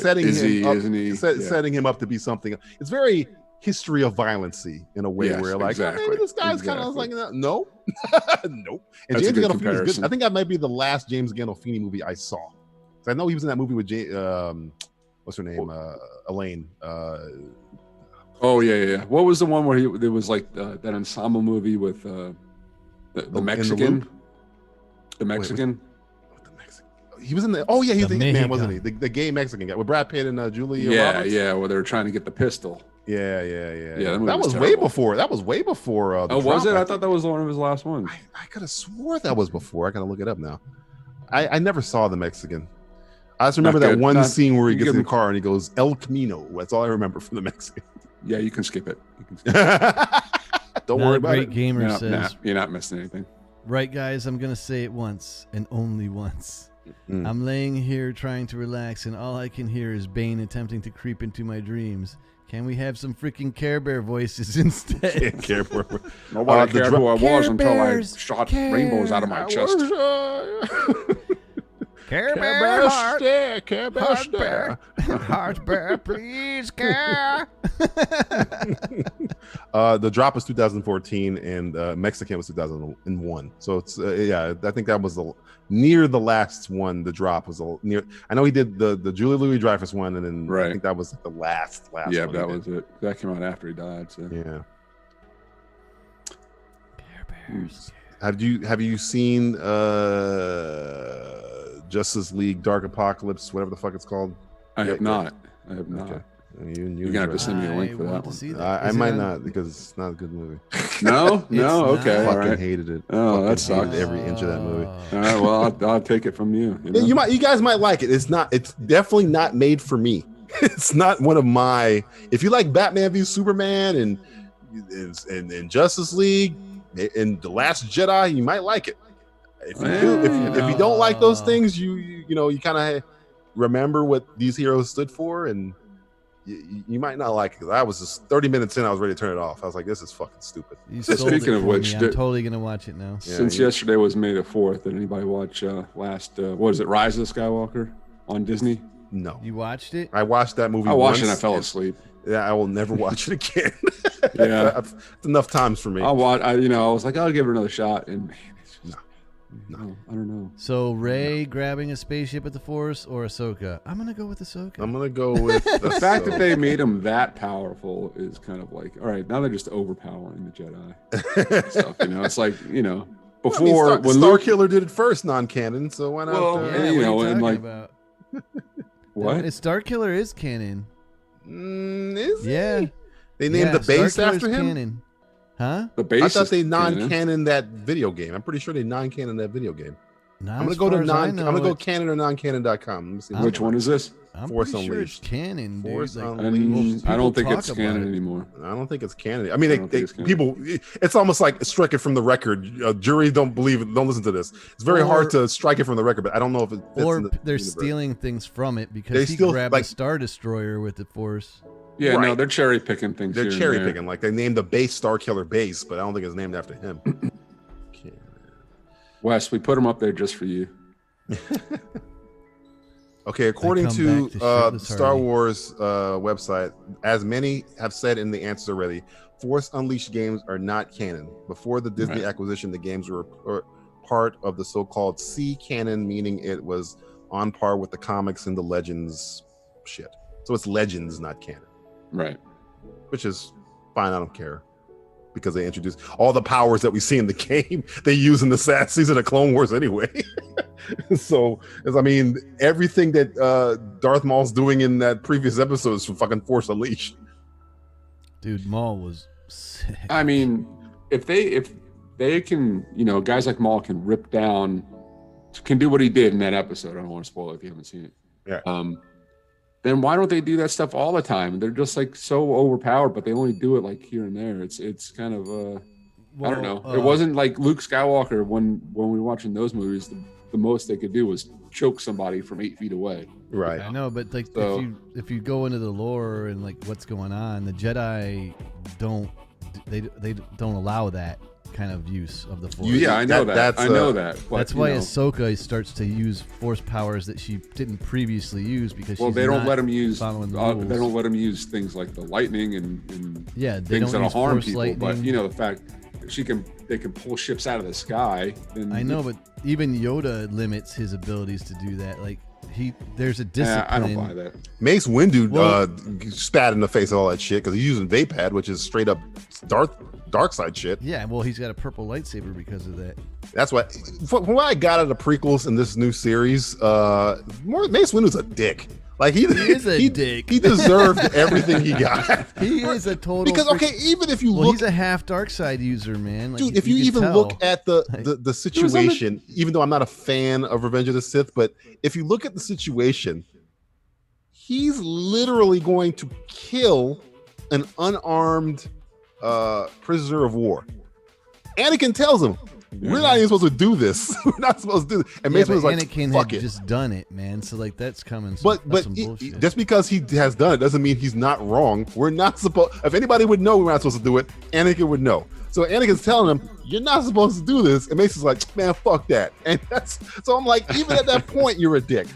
setting him up to be something. It's very history of violence-y in a way where like maybe this guy's kind of like no, nope. And James Gandolfini is good. I think that might be the last James Gandolfini movie I saw. I know he was in that movie with what's her name? Elaine. Oh yeah. What was the one where there was like that ensemble movie with the Mexican? The Mexican. He was in the. Oh yeah, he was the man, wasn't he? The gay Mexican guy with Brad Pitt and Julia Roberts. Yeah. Where they were trying to get the pistol. Yeah. That was way before. That was way before. Was it? I thought that was one of his last ones. I could have swore that was before. I gotta look it up now. I never saw the Mexican. I just remember that one scene where he gets in the car and he goes El Camino. That's all I remember from the Mexican. Yeah, you can skip it. Don't worry about it. Great gamer says you're not missing anything. Right, guys, I'm gonna say it once and only once. I'm laying here trying to relax, and all I can hear is Bane attempting to creep into my dreams. Can we have some freaking Care Bear voices instead? Care Bear. Nobody cared who I was until I shot rainbows out of my chest. Care Bear, heart, Care Bear, heart bear, please care. The Drop was 2014, and Mexican was 2001. So it's I think that was near the last one. The Drop was near. I know he did the Julia Louis-Dreyfus one, and then I think that was the last. Yeah, one that was it. That came out after he died. So yeah. Care Bears. Have you seen Justice League Dark Apocalypse, whatever the fuck it's called? I have not. Okay. You're gonna have to send me a link for that one. I might not, because it's not a good movie. No, okay. I fucking hated it. Oh, that sucks. Every inch of that movie. All right, well, I'll take it from you. You guys might like it. It's definitely not made for me. It's not one of my. If you like Batman v Superman and Justice League and The Last Jedi, you might like it. If you don't like those things, you kind of remember what these heroes stood for, and you might not like it. I was just 30 minutes in, I was ready to turn it off. I was like, this is fucking stupid. You sold Speaking it of for which, me. I'm totally gonna watch it now. Yeah, Since yesterday was May the 4th, did anybody watch last, what is it, Rise of the Skywalker on Disney? No. You watched it? I watched that movie I watched it and I once, fell asleep. Yeah, I will never watch it again. Yeah. It's enough times for me. I was like, I'll give it another shot. And man, it's just, No. I don't know. So Rey grabbing a spaceship at the Force or Ahsoka? I'm gonna go with Ahsoka. I'm going to go with The fact that they made him that powerful is kind of like, all right, now they're just overpowering the Jedi. Stuff, it's like, before when Star Luke, Killer did it first, non-canon, so why not? Well, Yeah, you what know, are you and talking like about? what? Starkiller is canon. Is he? Yeah. They named the base Starkiller's after him? Canon. Huh? The base. I thought is they canon. non-canon that video game. I'm pretty sure they non-canon that video game. Not I'm gonna as go to far as I know, I'm gonna go it's- canon or non-canon.com. Let me see. Which one is this? I'm Force pretty sure it's Unleashed. canon, dude. Force Like, Unleashed. I don't people think it's talk about canon it. anymore. I don't think it's canon. I mean, I don't think it's canon. people. It's almost like strike it from the record. Jury don't believe it. Don't listen to this. It's very hard to strike it from the record, but I don't know if it fits Or in the they're universe. stealing things from it because They he still, grabbed like- a Star Destroyer with the Force. Yeah, no, Right. they're cherry picking things. They're here and cherry there. picking. Like they named the base Star Killer base, but I don't think it's named after him. Wes, we put them up there just for you. Okay, according come to back to shirtless Star Harley. Wars website, as many have said in the answers already, Force Unleashed games are not canon. Before the Disney Right. acquisition, the games were part of the so-called C canon, meaning it was on par with the comics and the Legends shit. So it's Legends, not canon, Right. which is fine. I don't care because they introduced all the powers that we see in the game. They use in the season of Clone Wars anyway. So, I mean, everything that Darth Maul's doing in that previous episode is from fucking Force Unleashed. Dude, Maul was sick. I mean, if they can, guys like Maul can rip down, can do what he did in that episode. I don't want to spoil it if you haven't seen it. Yeah. Then why don't they do that stuff all the time? They're just like so overpowered, but they only do it like here and there. It's kind of I don't know. It wasn't like Luke Skywalker when we were watching those movies. The most they could do was choke somebody from 8 feet away. Right. I know, but like So- if you go into the lore and like what's going on, the Jedi don't allow that kind of use of the Force. Yeah, I know that. that's, I know that. But, That's why Ahsoka starts to use Force powers that she didn't previously use because Well, she's they don't not let him use. following the They rules. don't let him use things like the lightning and Yeah, they things don't that'll use harm Force people. But lightning. the fact they can pull ships out of the sky. Then I know, but even Yoda limits his abilities to do that. Like there's a discipline. I don't buy that. Mace Windu Well- spat in the face of all that shit because he's using Vapad, which is straight up dark side shit. Yeah, well, he's got a purple lightsaber because of that. That's what. From what I got out of the prequels in this new series, Mace Windu's a dick. Like he is a dick. He deserved everything he got. He is a total. Because okay, even if you well, look, he's a half dark side user, man. Like, dude, if you can even tell. look at the situation, even though I'm not a fan of Revenge of the Sith, but if you look at the situation, he's literally going to kill an unarmed prisoner of war. Anakin tells him, "We're not even supposed to do this. We're not supposed to do this." And yeah, Mace but Windu's like, Anakin "Fuck had it." just done it, man. So like that's coming. But just because he has done it doesn't mean he's not wrong. We're not supposed. If anybody would know we're not supposed to do it, Anakin would know. So Anakin's telling him, "You're not supposed to do this," and Mace is like, "Man, fuck that." And that's so I'm like, even at that point, you're a dick.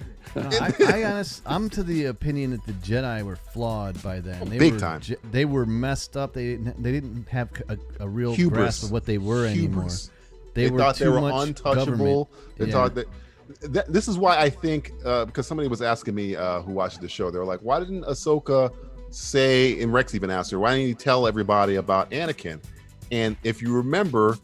I'm to the opinion that the Jedi were flawed by then. They Big were, time. They were messed up. They didn't have a real Hubris. grasp of what they were anymore. Hubris. They were thought they too were much untouchable. government. They Yeah. thought that this is why I think because somebody was asking me who watched the show, they were like, "Why didn't Ahsoka say?" And Rex even asked her, "Why didn't you tell everybody about Anakin?" And if you remember,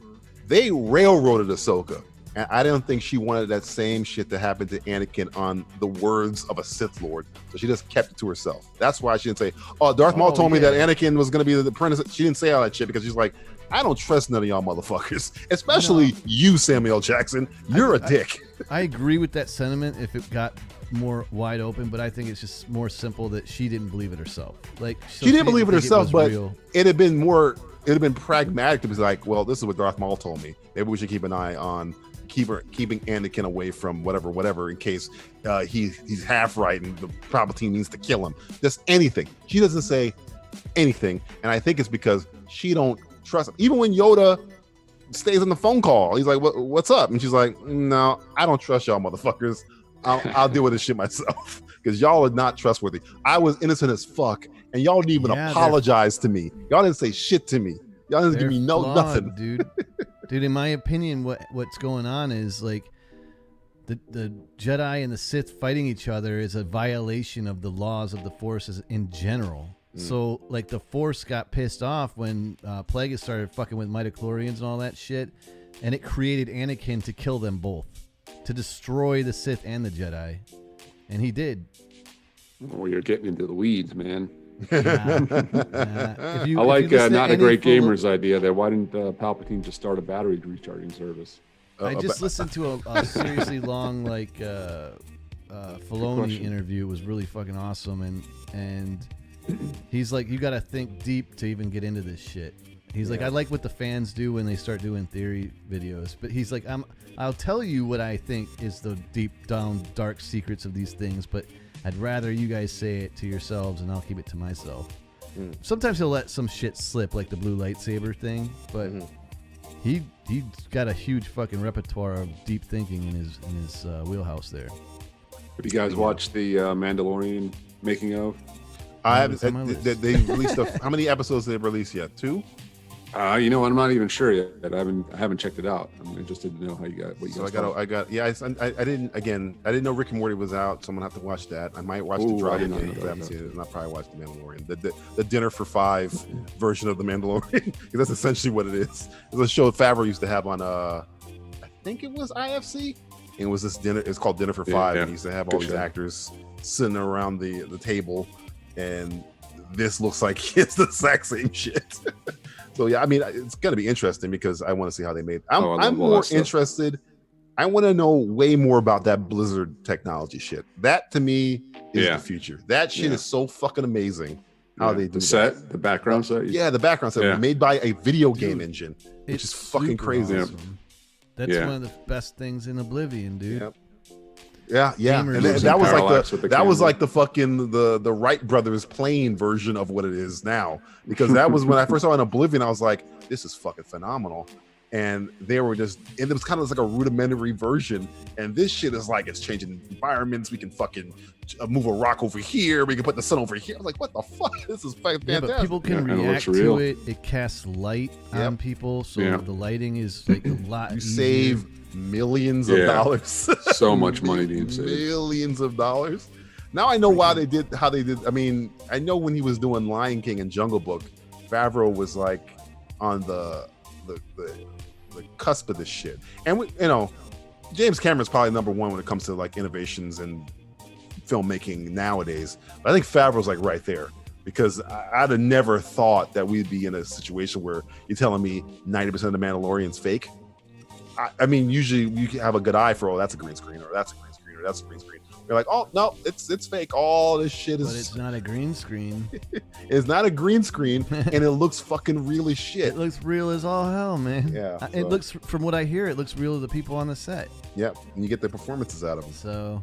they railroaded Ahsoka. And I don't think she wanted that same shit to happen to Anakin on the words of a Sith Lord. So she just kept it to herself. That's why she didn't say, "Oh, Darth Maul told me that Anakin was going to be the apprentice." She didn't say all that shit because she's like, "I don't trust none of y'all motherfuckers, especially you, Samuel Jackson. You're a dick." I agree with that sentiment if it got more wide open, but I think it's just more simple that she didn't believe it herself. Like so She didn't believe it think herself, was but real. it'd have been pragmatic to be like, "Well, this is what Darth Maul told me. Maybe we should keep an eye on keeping Anakin away from whatever in case he's half right and the Palpatine needs to kill him. Just anything. She doesn't say anything, and I think it's because she don't trust him. Even when Yoda stays on the phone call, he's like, "What's up?" And she's like, "No, I don't trust y'all, motherfuckers. I'll deal with this shit myself because y'all are not trustworthy. I was innocent as fuck, and y'all didn't even apologize to me. Y'all didn't say shit to me. Y'all didn't give me nothing, dude." Dude, in my opinion, what's going on is like the Jedi and the Sith fighting each other is a violation of the laws of the Forces in general. So like the Force got pissed off when Plagueis started fucking with midichlorians and all that shit, and it created Anakin to kill them both, to destroy the Sith and the Jedi, and he did. Oh, you're getting into the weeds, man. I like not a great gamer's idea there. Why didn't Palpatine just start a battery recharging service? I just listened to a seriously long Filoni interview. It was really fucking awesome, and he's like, you got to think deep to even get into this shit. He's like, I like what the fans do when they start doing theory videos, but he's like, I'll tell you what I think is the deep down dark secrets of these things, but I'd rather you guys say it to yourselves and I'll keep it to myself. Sometimes he'll let some shit slip, like the blue lightsaber thing, but he's got a huge fucking repertoire of deep thinking in his wheelhouse there. Have you guys watched the Mandalorian making of? I haven't. They released how many episodes did they release yet? 2? I'm not even sure yet. I haven't checked it out. I'm interested to know how you got what you guys. So I didn't know Rick and Morty was out, so I'm gonna have to watch that. I might watch the Dragon game if I haven't seen it, and I'll probably watch the Mandalorian, the dinner for 5 version of the Mandalorian, because that's essentially what it is. It's a show Favreau used to have on I think it was IFC, and it was this dinner. It's called Dinner for 5, and he used to have all these actors sitting around the table, and this looks like it's the exact same shit. So yeah, I mean, it's gonna be interesting because I want to see how they made. I'm more interested. I want to know way more about that Blizzard technology shit. That to me is the future. That shit is so fucking amazing. How they do the background set. Yeah, the background set made by a video game engine, which is fucking crazy. Awesome. That's one of the best things in Oblivion, dude. Yeah. And that was like the fucking the Wright brothers playing version of what it is now, because that was when I first saw it in Oblivion. I was like, this is fucking phenomenal. And they were and it was kind of like a rudimentary version. And this shit is like, it's changing environments. We can fucking move a rock over here. We can put the sun over here. I was like, what the fuck? This is fucking fantastic. But people can react to it. It casts light on people, so the lighting is like a lot. You save millions of dollars. So much money being saved. Millions of dollars. Now I know how they did. I mean, I know when he was doing Lion King and Jungle Book, Favreau was like on the cusp of this shit. And James Cameron's probably number one when it comes to like innovations in filmmaking nowadays. But I think Favreau's like right there, because I'd have never thought that we'd be in a situation where you're telling me 90% of the Mandalorian's fake. I mean, usually you have a good eye for, that's a green screen, or that's a green screen, or that's a green screen. You're like, oh no, it's fake. All this shit is. But it's not a green screen. It's not a green screen, and it looks fucking real as shit. It looks real as all hell, man. Yeah. It looks, from what I hear, it looks real to the people on the set. Yep, and you get the performances out of them. So.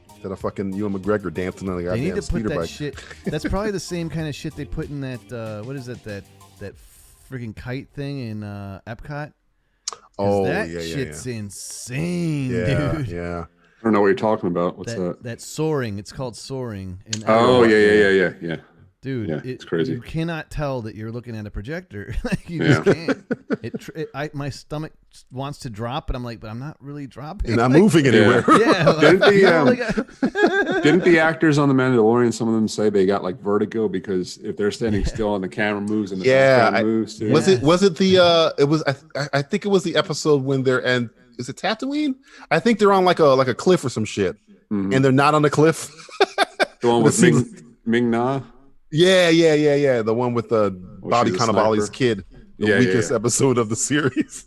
Instead of fucking Ewan McGregor dancing on the goddamn They need to put that bike. shit. That's probably the same kind of shit they put in that. What is it? That freaking kite thing in Epcot. Oh, that yeah, shit's insane, dude. Yeah. I don't know what you're talking about. What's that? That's soaring. It's called soaring. Oh, yeah. Dude, it's crazy. You cannot tell that you're looking at a projector. You just can't. My stomach wants to drop, but I'm like, but I'm not really dropping. You're not moving anywhere. Yeah. Didn't the actors on The Mandalorian, some of them say they got like vertigo because if they're standing still and the camera moves and the background moves too. Was it the it was I think it was the episode when they're and is it Tatooine? I think they're on like a cliff or some shit, and they're not on the cliff. The one with Ming-Na. Yeah. The one with Bobby Cannavale's kid, the weakest episode of the series.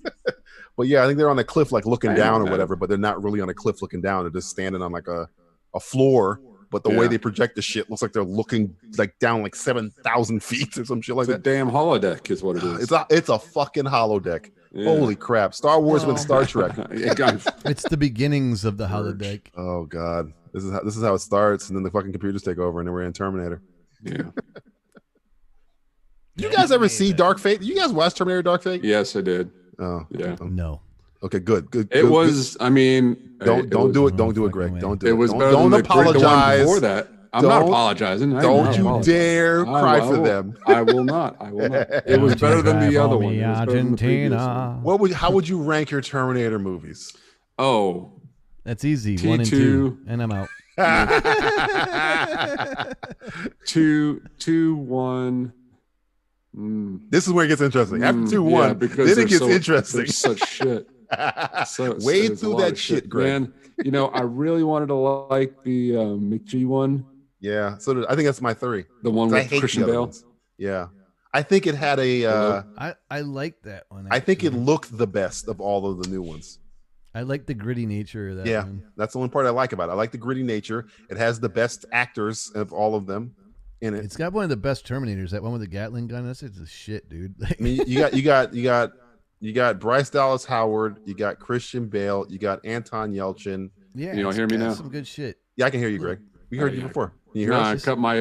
But yeah, I think they're on a cliff, like looking down or whatever. But they're not really on a cliff looking down. They're just standing on like a floor. But the way they project the shit looks like they're looking like down like 7,000 feet or some shit like that. It's a damn holodeck is what it is. It's a fucking holodeck. Holy crap! Star Wars with Star Trek. Yeah, God. It's the beginnings of the holodeck. Oh God, this is how it starts, and then the fucking computers take over, and then we're in Terminator. Yeah. You guys ever see Dark Fate? You guys watch Terminator Dark Fate? Yes, I did. Oh yeah. No. Okay, good. It was. I mean, don't do it. Don't do it, Greg. Don't do it. It was better don't than the one apologize. before that. I'm not apologizing. Don't you dare cry for them. I will not. I will not. It was better than the other one. It was better than the previous one. How would you rank your Terminator movies? Oh, that's easy. T2. 1 and 2, and I'm out. 2, 1. This is where it gets interesting. After 2-1, then it gets interesting. There's such shit. Wade through that shit, Greg. Man, you know, I really wanted to like the McG one. Yeah, so I think that's my 3. The one with Christian Bale. Yeah, I think it had a. I like that one. I think it looked the best of all of the new ones. I like the gritty nature of that. Yeah, one. that's the only part I like about it. I like the gritty nature. It has the best actors of all of them in it. It's got one of the best Terminators. That one with the Gatling gun. That's the shit, dude. I mean, you got Bryce Dallas Howard. You got Christian Bale. You got Anton Yelchin. Yeah, you don't hear me now. Some good shit. Yeah, I can hear you, Greg. We heard you before. Can you hear us? I cut my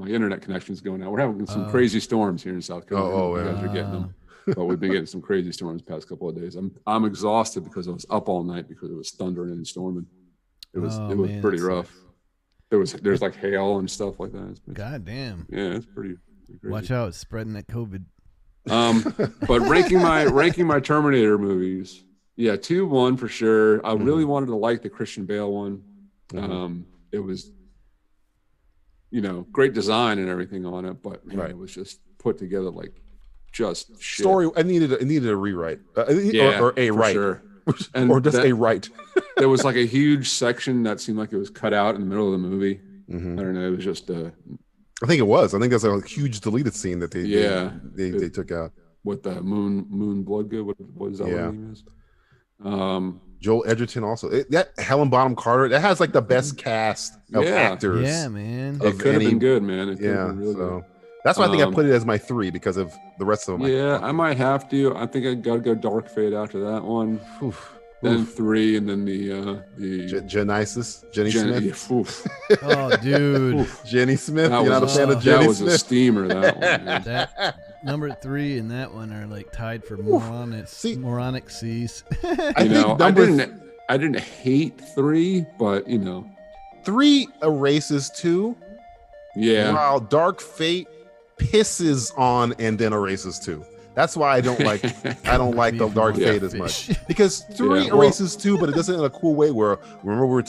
internet connection's going out. We're having some crazy storms here in South Carolina. You guys are getting them. But we've been getting some crazy storms the past couple of days. I'm exhausted because I was up all night because it was thundering and storming. It was pretty rough. There's like hail and stuff like that. God damn. Yeah, it's pretty crazy. Watch out, it's spreading that COVID. But ranking my Terminator movies, yeah, 2, 1 for sure. I really wanted to like the Christian Bale one. It was, great design and everything on it, but man, it was just put together like just shit. Story. It needed a rewrite, or a write, sure. or just a write. There was like a huge section that seemed like it was cut out in the middle of the movie. I don't know. It was just I think it was. I think that's a huge deleted scene that they took out with the Moon Bloodgood. What is that? Yeah. What name is? Joel Edgerton also. That Helen Bonham Carter. That has like the best cast of actors. Yeah, man. It could have been good, man. It could have been really good. That's why I think I put it as my 3 because of the rest of them. Yeah, I might have to. I think I got to go Dark Fate after that one. Then 3, and then the Jenny Smith. Oh, dude, Jenny Smith. You're not a fan of Jenny Smith? That was a steamer. That one. Man. That number 3 and that one are like tied for moronic C's. I didn't hate 3, but 3 erases 2. Yeah. While Dark Fate pisses on and then erases 2. That's why I don't like the Dark Fate as much, because 3 erases 2, but it does it in a cool way. Where remember we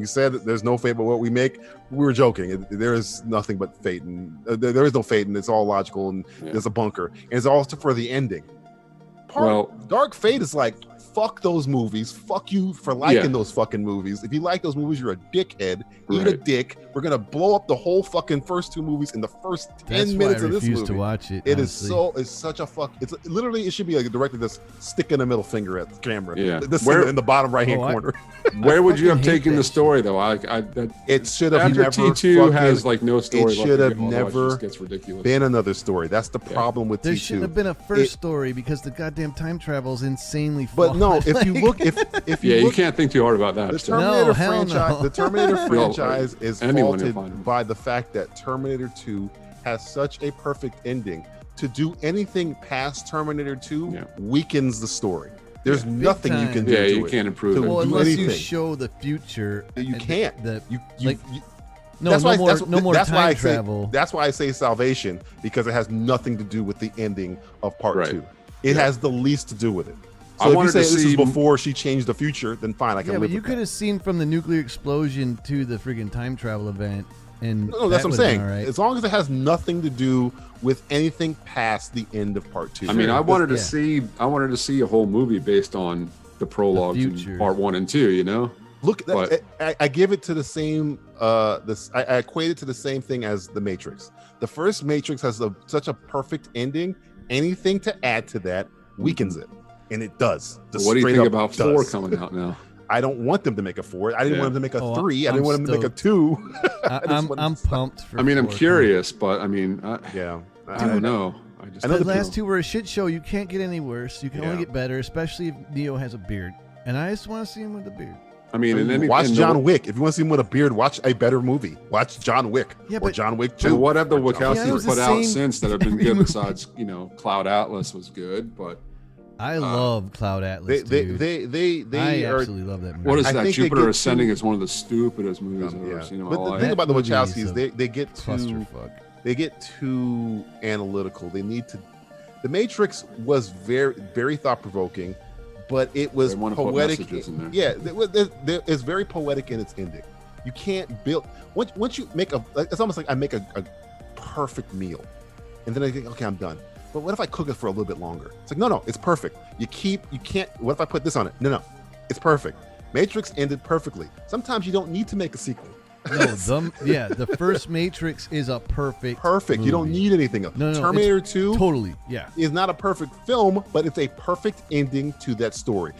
said that there's no fate but what we make. We were joking. There is nothing but fate, and there is no fate, and it's all logical, and there's a bunker, and it's all for the ending. Dark Fate is like, fuck those movies. Fuck you for liking those fucking movies. If you like those movies, you're a dickhead. Eat a dick. We're gonna blow up the whole fucking first 2 movies in the first 10 minutes of this movie. To watch it. It's such a fuck. It's literally, it should be like a director that's sticking a middle finger at the camera. Yeah. This in the bottom right hand corner. Where would you have taken the story though? It should have after never. T2 has like no story. It should have never gets ridiculous. been another story. That's the problem with there T2. There shouldn't have been a first story because the goddamn time travel is insanely But flawed. no, if you look, if you you can't think too hard about that. The Terminator franchise, the Terminator franchise is faulted by the fact that Terminator 2 has such a perfect ending. To do anything past Terminator 2 weakens the story. There's nothing you can do. Yeah, you can't improve it. Well, unless you show the future, you can't. No more time travel. That's why I say Salvation, because it has nothing to do with the ending of part 2. It has the least to do with it. So if you say this is before she changed the future, then fine, I can live with that. You could have seen from the nuclear explosion to the friggin' time travel event. And no, that's what I'm saying. Right. As long as it has nothing to do with anything past the end of part 2. I mean, I wanted to see a whole movie based on the prologues in part 1 and 2. Look, I give it to the same. I equate it to the same thing as the Matrix. The first Matrix has such a perfect ending. Anything to add to that weakens it, and it does. What do you think about 4 coming out now? I don't want them to make a 4. I didn't want them to make a 3. I didn't want them to make a 2. I'm pumped. I'm curious, but I mean, I don't know. just I know The the last two were a shit show. You can't get any worse. You can only Yeah. get better, especially if Neo has a beard. And I just want to see him with a beard. I mean, and then watch John Wick. If you want to see him with a beard, watch a better movie. Watch John Wick or John Wick 2. And what have the Yeah, it Wachowskis was put the out same since that have been every good? movie. Besides, Cloud Atlas was good, but I love Cloud Atlas. They I are. absolutely love that movie. what is I that? think they Jupiter get Ascending too- is one of the stupidest movies I've ever seen in my But the life. thing about the That movie Wachowskis, is a they get too clusterfuck. they get too analytical. They need to. The Matrix was very very thought provoking, but it was They wanna put poetic. messages in there. Yeah, it's very poetic in its ending. You can't build once you make it's almost like I make a perfect meal, and then I think, okay, I'm done. But what if I cook it for a little bit longer? It's like, no, it's perfect. You can't. What if I put this on it? No, it's perfect. Matrix ended perfectly. Sometimes you don't need to make a sequel. No, the first Matrix is a perfect. Perfect. You don't movie. need anything else. No, Terminator it's 2 Totally, yeah. is not a perfect film, but it's a perfect ending to that story.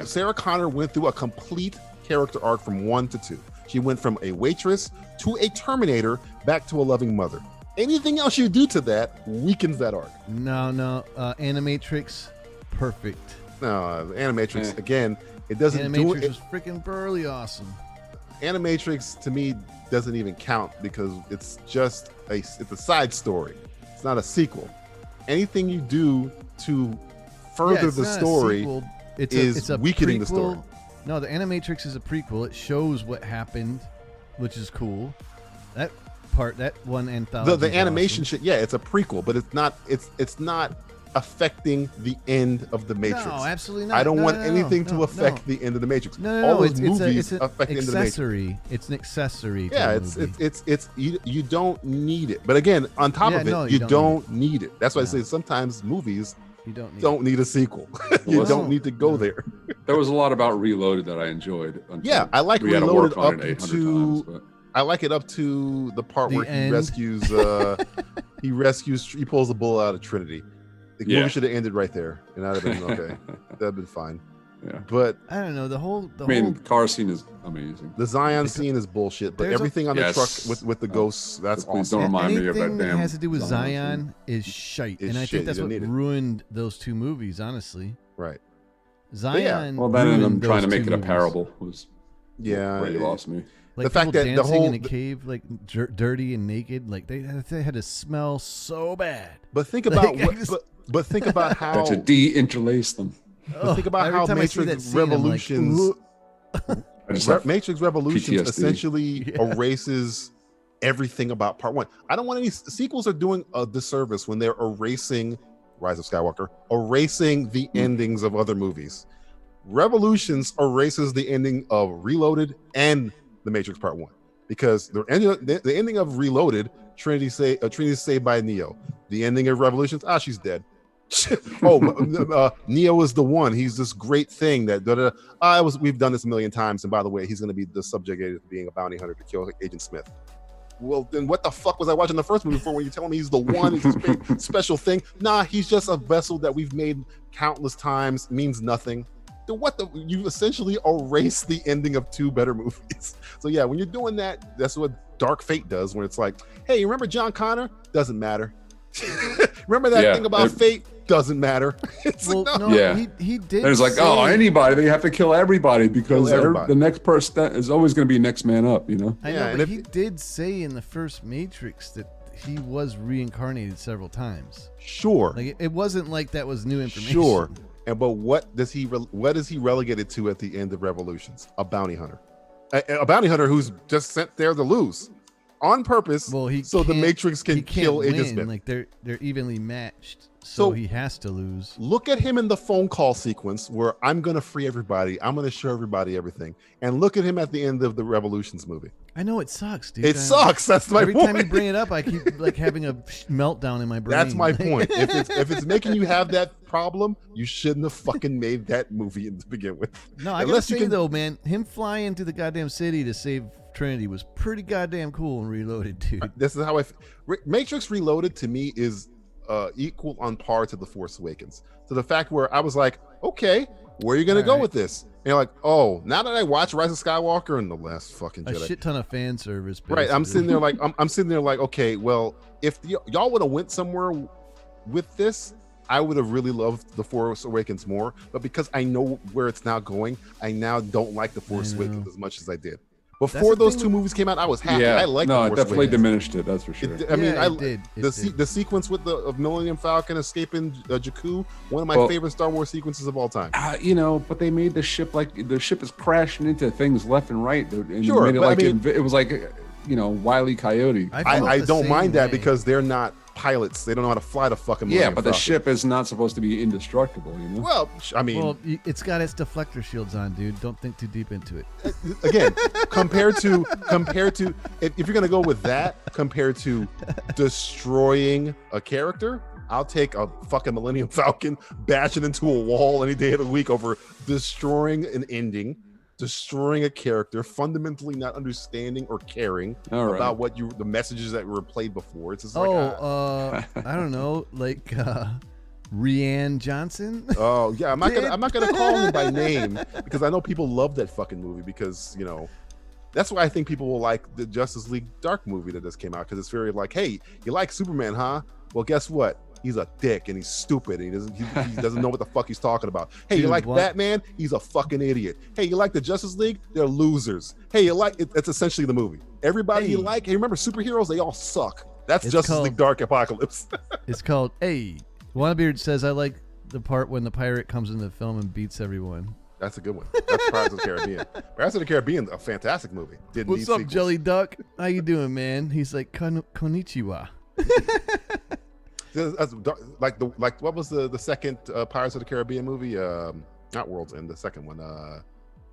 Sarah Connor went through a complete character arc from 1 to 2. She went from a waitress to a Terminator back to a loving mother. Anything else you do to that weakens that arc. No, Animatrix, perfect. No, Animatrix, again, it doesn't do Animatrix it. was freaking burly awesome. Animatrix to me doesn't even count because it's just it's a side story. It's not a sequel. Anything you do to further it's the not a story sequel. is a weakening the prequel. story. No, the Animatrix is a prequel. It shows what happened, which is cool. That one anthology. The is animation awesome. shit, yeah, it's a prequel, but it's not affecting the end of the Matrix. No, absolutely not. I don't No, want no, anything no, to no, affect no. the end of the Matrix. No, All those it's movies an affect the end of the Matrix. accessory. It's an accessory. To Yeah, the movie. you don't need it. But again, on top Yeah, of it, no, you you don't need it. That's why I No. say sometimes movies You don't need. don't need a sequel. You Well, don't need to go there. There was a lot about Reloaded that I enjoyed. until Yeah, I like we had to Reloaded work on up it 800 to. times, but I like it up to the part The where end. he pulls the bull out of Trinity. The Yeah. movie should have ended right there, and that'd have been okay. That'd have been fine. yeah. But I don't know. The whole. I mean, car scene is amazing. the Zion scene is bullshit. But There's a- everything on the Yes. truck with the ghosts, that's Please awesome. don't remind me of Anything that that damn has to do with Zion Zion is shite, Is and I shit. think that's You what don't need it. ruined those two movies. Honestly, Right. Zion. Well, then them ruined trying to those make two it a movies. parable was Yeah. really lost me. Like The fact people that the dancing whole- in a cave, like dirty and naked, like they had to smell so bad. But think about Like, I just- but think about how Had to de-interlace them. but think about Every how time I see that Matrix scene, I'm like, Revolutions "Ugh." I just have Matrix Revolutions PTSD. essentially erases everything about part 1. I don't want any sequels are doing a disservice when they're erasing Rise of Skywalker, erasing the endings of other movies. Revolutions erases the ending of Reloaded and The Matrix Part 1 because the ending of Reloaded, Trinity saved by Neo. The ending of Revolutions, she's dead. Neo is the one. He's this great thing that we've done this a million times, and by the way, he's going to be the subjugated to being a bounty hunter to kill Agent Smith. Well, then what the fuck was I watching the first movie for when you're telling me he's the one, he's this big special thing? Nah, he's just a vessel that we've made countless times, means nothing. Then you essentially erased the ending of 2 better movies. So yeah, when you're doing that, that's what Dark Fate does, when it's like, hey, you remember John Connor? Doesn't matter. Remember that thing about fate? Doesn't matter. It's Well, like, no. no, Yeah. he did. There's like, say, anybody, they have to kill everybody because everybody. the next person is always going to be next man up, you know? I know, Yeah, and but if- he did say in the first Matrix that he was reincarnated several times. Sure. Like it wasn't like that was new information. Sure. But what is he relegated to at the end of Revolutions? A bounty hunter. A bounty hunter who's just sent there to lose on purpose. Well, so the Matrix can he can't kill Agent win. Smith. Like they're evenly matched, So- so he has to lose. Look at him in the phone call sequence where I'm going to free everybody. I'm going to show everybody everything. And look at him at the end of the Revolutions movie. I know it sucks, dude. It sucks. That's my Every point. time you bring it up, I keep like having a meltdown in my brain. That's my point. If it's making you have that problem, you shouldn't have fucking made that movie to begin with. No, I gotta say though, man, him flying to the goddamn city to save Trinity was pretty goddamn cool and Reloaded, dude. This is how Matrix Reloaded to me is equal on par to The Force Awakens. To the fact where I was like, okay, where are you gonna go Alright. with this? And you're like, oh, now that I watch Rise of Skywalker and The Last fucking A Jedi, shit ton of fan service. right? I'm basically. sitting there like, I'm sitting there like, okay, well, if y'all would have went somewhere with this, I would have really loved The Force Awakens more, but because I know where it's now going, I now don't like The Force Awakens as much as I did. Before those two movies came out, I was happy. I liked no, The it Force definitely Awakens. diminished it. That's for sure. The sequence with the Millennium Falcon escaping Jakku, one of my favorite Star Wars sequences of all time. You know, but they made the ship like the ship is crashing into things left and right. And Sure, made it but like I mean, it was like, you know, Wile E. Coyote. I don't mind that because they're not pilots. They don't know how to fly the fucking Millennium but the Falcon. ship is not supposed to be indestructible, you know? Well, I mean, it's got its deflector shields on, dude. Don't think too deep into it. Again, compared to if you're gonna go with that, compared to destroying a character, I'll take a fucking Millennium Falcon, bash it into a wall any day of the week over destroying an ending, destroying a character, fundamentally not understanding or caring about what the messages that were played before. It's just like, I don't know, like Rianne Johnson. Oh yeah, I'm not gonna call him by name because I know people love that fucking movie because, you know, that's why I think people will like the Justice League Dark movie that just came out, because it's very like, hey, you like Superman, huh? Well, guess what? He's a dick and he's stupid and he doesn't know what the fuck he's talking about. Hey, you like Batman? He's a fucking idiot. Hey, you like the Justice League? They're losers. Hey, you like it? That's essentially the movie. Everybody you like, hey, remember superheroes? They all suck. That's Justice League Dark Apocalypse. It's called, hey, Wannabeard says, I like the part when the pirate comes into the film and beats everyone. That's a good one. That's Pirates of the Caribbean. Pirates of the Caribbean, a fantastic movie. What's up, Jelly Duck? How you doing, man? He's like, Konnichiwa. Like what was the second Pirates of the Caribbean movie? Not World's End, the second one. I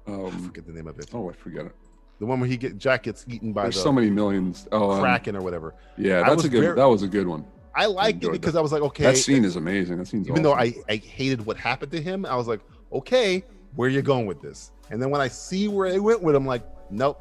forget the name of it. Oh, I forget it. The one where Jack gets eaten by so many millions. Kraken or whatever. Yeah, that was a good one. I liked it because I was like, okay, that scene is amazing. That scene's even awesome. though I hated what happened to him, I was like, okay, where you going with this? And then when I see where they went with him, like, nope.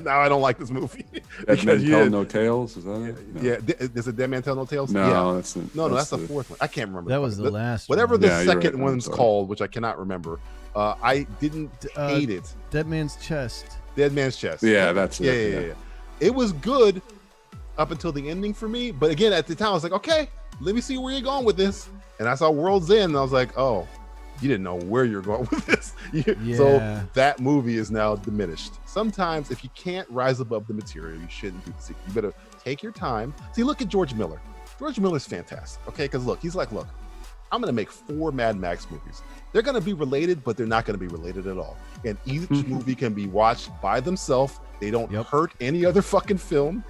Now I don't like this movie. Dead Man Tell No Tales, is that it? No. Yeah, is it Dead Man Tell No Tales? No, that's the fourth one. I can't remember. That was the last whatever one. the second one's called, which I cannot remember. I didn't hate it. Dead Man's Chest. Dead Man's Chest. Yeah, that's it. Yeah. It was good up until the ending for me, but again, at the time I was like, okay, let me see where you're going with this. And I saw World's End, and I was like, oh, you didn't know where you're going with this. So that movie is now diminished. Sometimes if you can't rise above the material, you shouldn't do the sequel. You better take your time. See, look at George Miller. George Miller's fantastic, okay? Because look, he's like, look, I'm going to make 4 Mad Max movies. They're going to be related, but they're not going to be related at all. And each movie can be watched by themselves. They don't hurt any other fucking film.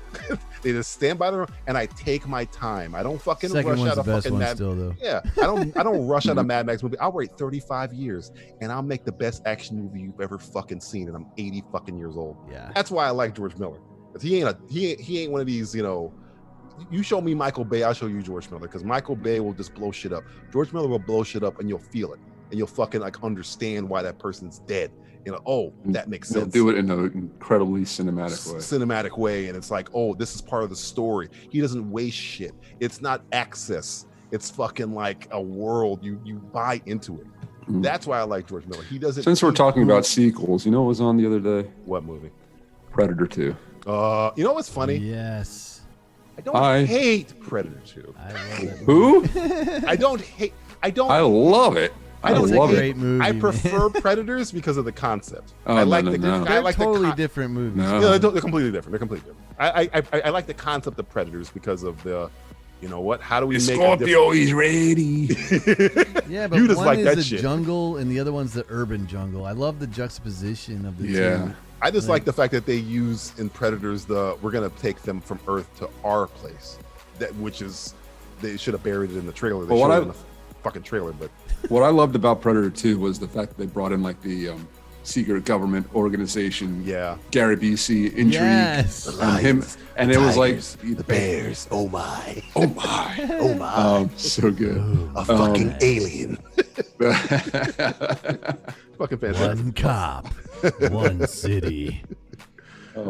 They just stand by their own, and I take my time. I don't fucking rush out a fucking Mad Max. Yeah, I don't rush out a Mad Max movie. I'll wait 35 years and I'll make the best action movie you've ever fucking seen, and I'm 80 fucking years old. Yeah, that's why I like George Miller. He ain't one of these, you know. You show me Michael Bay, I'll show you George Miller, because Michael Bay will just blow shit up. George Miller will blow shit up, and you'll feel it, and you'll fucking like understand why that person's dead. You know, oh, that makes sense. They'll do it in an incredibly cinematic way. And it's like, oh, this is part of the story. He doesn't waste shit. It's not access. It's fucking like a world. You buy into it. That's why I like George Miller. He doesn't. Since we're talking about sequels, you know what was on the other day? What movie? Predator 2. You know what's funny? Yes. I don't hate Predator 2. I love it. Who? I don't hate. I love it. I don't love it. Great movie, I prefer Predators because of the concept. Oh, I like no. They're totally different movies. No. Yeah, they're completely different. They're completely different. I like the concept of Predators because of the, you know what? How do we make Scorpio? He's ready. Yeah, but you just one like is that the shit. jungle and the other one's the urban jungle. I love the juxtaposition of the two. I just like the fact that they use in Predators we're gonna take them from Earth to our place, which is they should have buried it in the trailer. They showed it in the fucking trailer, but. What I loved about Predator 2 was the fact that they brought in like the secret government organization, Gary Busey intrigue, and him, and it was like the bears. Oh my! Oh my! Oh my! So good. A fucking alien. Fucking fantastic. One cop, one city.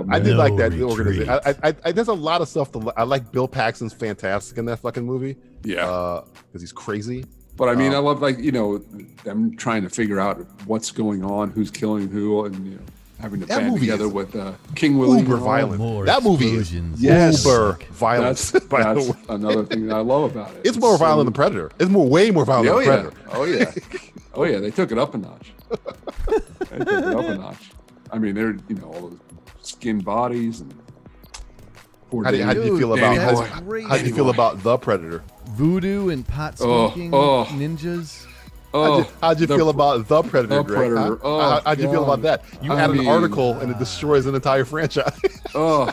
I did like that organization. I there's a lot of stuff. I like Bill Paxton's fantastic in that fucking movie. Yeah, because he's crazy. But I mean, I love, like, you know, them trying to figure out what's going on, who's killing who, and, you know, having to That band movie together is with King Willie. uber and all. violent. More That movie is explosions. Yes. uber violent. by the That's way. another thing that I love about it. It's more violent than Predator. It's way more violent Oh than yeah. Predator. Oh yeah. Oh yeah. They took it up a notch. They took it up a notch. I mean, they're all those skinned bodies and. Poor How did you feel Danny about Boy. how did you feel about the Predator? Voodoo and pot smoking ninjas. How'd you feel about the Predator, The Greg? Predator. Huh? Oh, How'd you feel about that? You I add an mean, article and it destroys an entire franchise. Oh,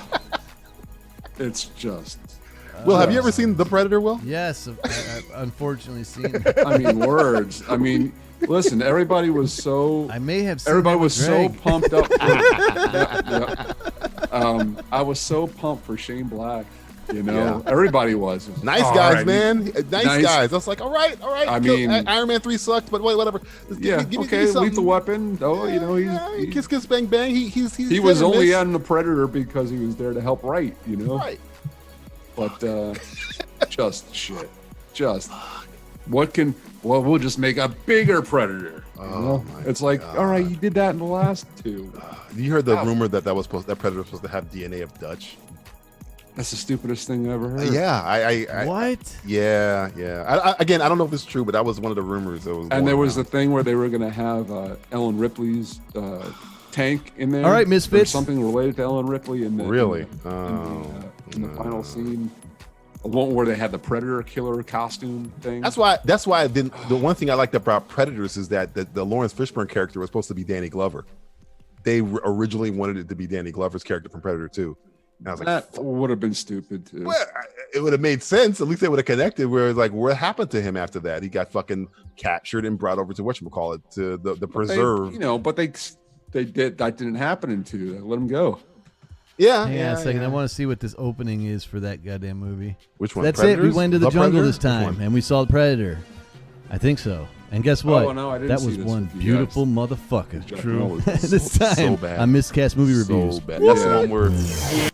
it's just. Will, have you ever seen The Predator, Will? Yes, I've unfortunately seen it. I mean, words. I mean, listen. Everybody was so. I may have seen Everybody it was with so Greg. pumped up. I was so pumped for Shane Black. Everybody was. Nice All guys, right, man. Nice guys. I was like, all right. I mean, Iron Man 3 sucked, but whatever. Just Yeah. give me Okay. something. Lethal Weapon. Oh, He kiss, kiss, bang, bang. He was hit or only miss. on the Predator because he was there to help write. Right. But just shit. Just what can? Well, we'll just make a bigger Predator. It's like, all right, you did that in the last two. You heard the rumor that that Predator was supposed to have DNA of Dutch. That's the stupidest thing I ever heard. Yeah, I What? Yeah. I don't know if it's true, but that was one of the rumors that was. And there going was around. the thing where they were going to have Ellen Ripley's tank in there. All right, Or Misfits. something related to Ellen Ripley in the Really? in the final scene. The one where they had the Predator killer costume thing. That's why I didn't. The one thing I liked about Predators is that the Lawrence Fishburne character was supposed to be Danny Glover. They originally wanted it to be Danny Glover's character from Predator 2. And I was like, That would have been stupid too. well, it would have made sense. At least they would have connected. Where it's like, what happened to him after that? He got fucking captured and brought over to whatchamacallit, to the preserve. But they did that didn't happen in 2. They let him go. Yeah. Hang on a second. I want to see what this opening is for that goddamn movie. Which one? That's it. We Predators? went to the jungle Predator? this time, and we saw the Predator. I think so. And guess what? Oh, no, I didn't that see was this one with you beautiful guys. motherfucker. True. This time so bad. on Miscast Movie Reviews. So bad. That's the one where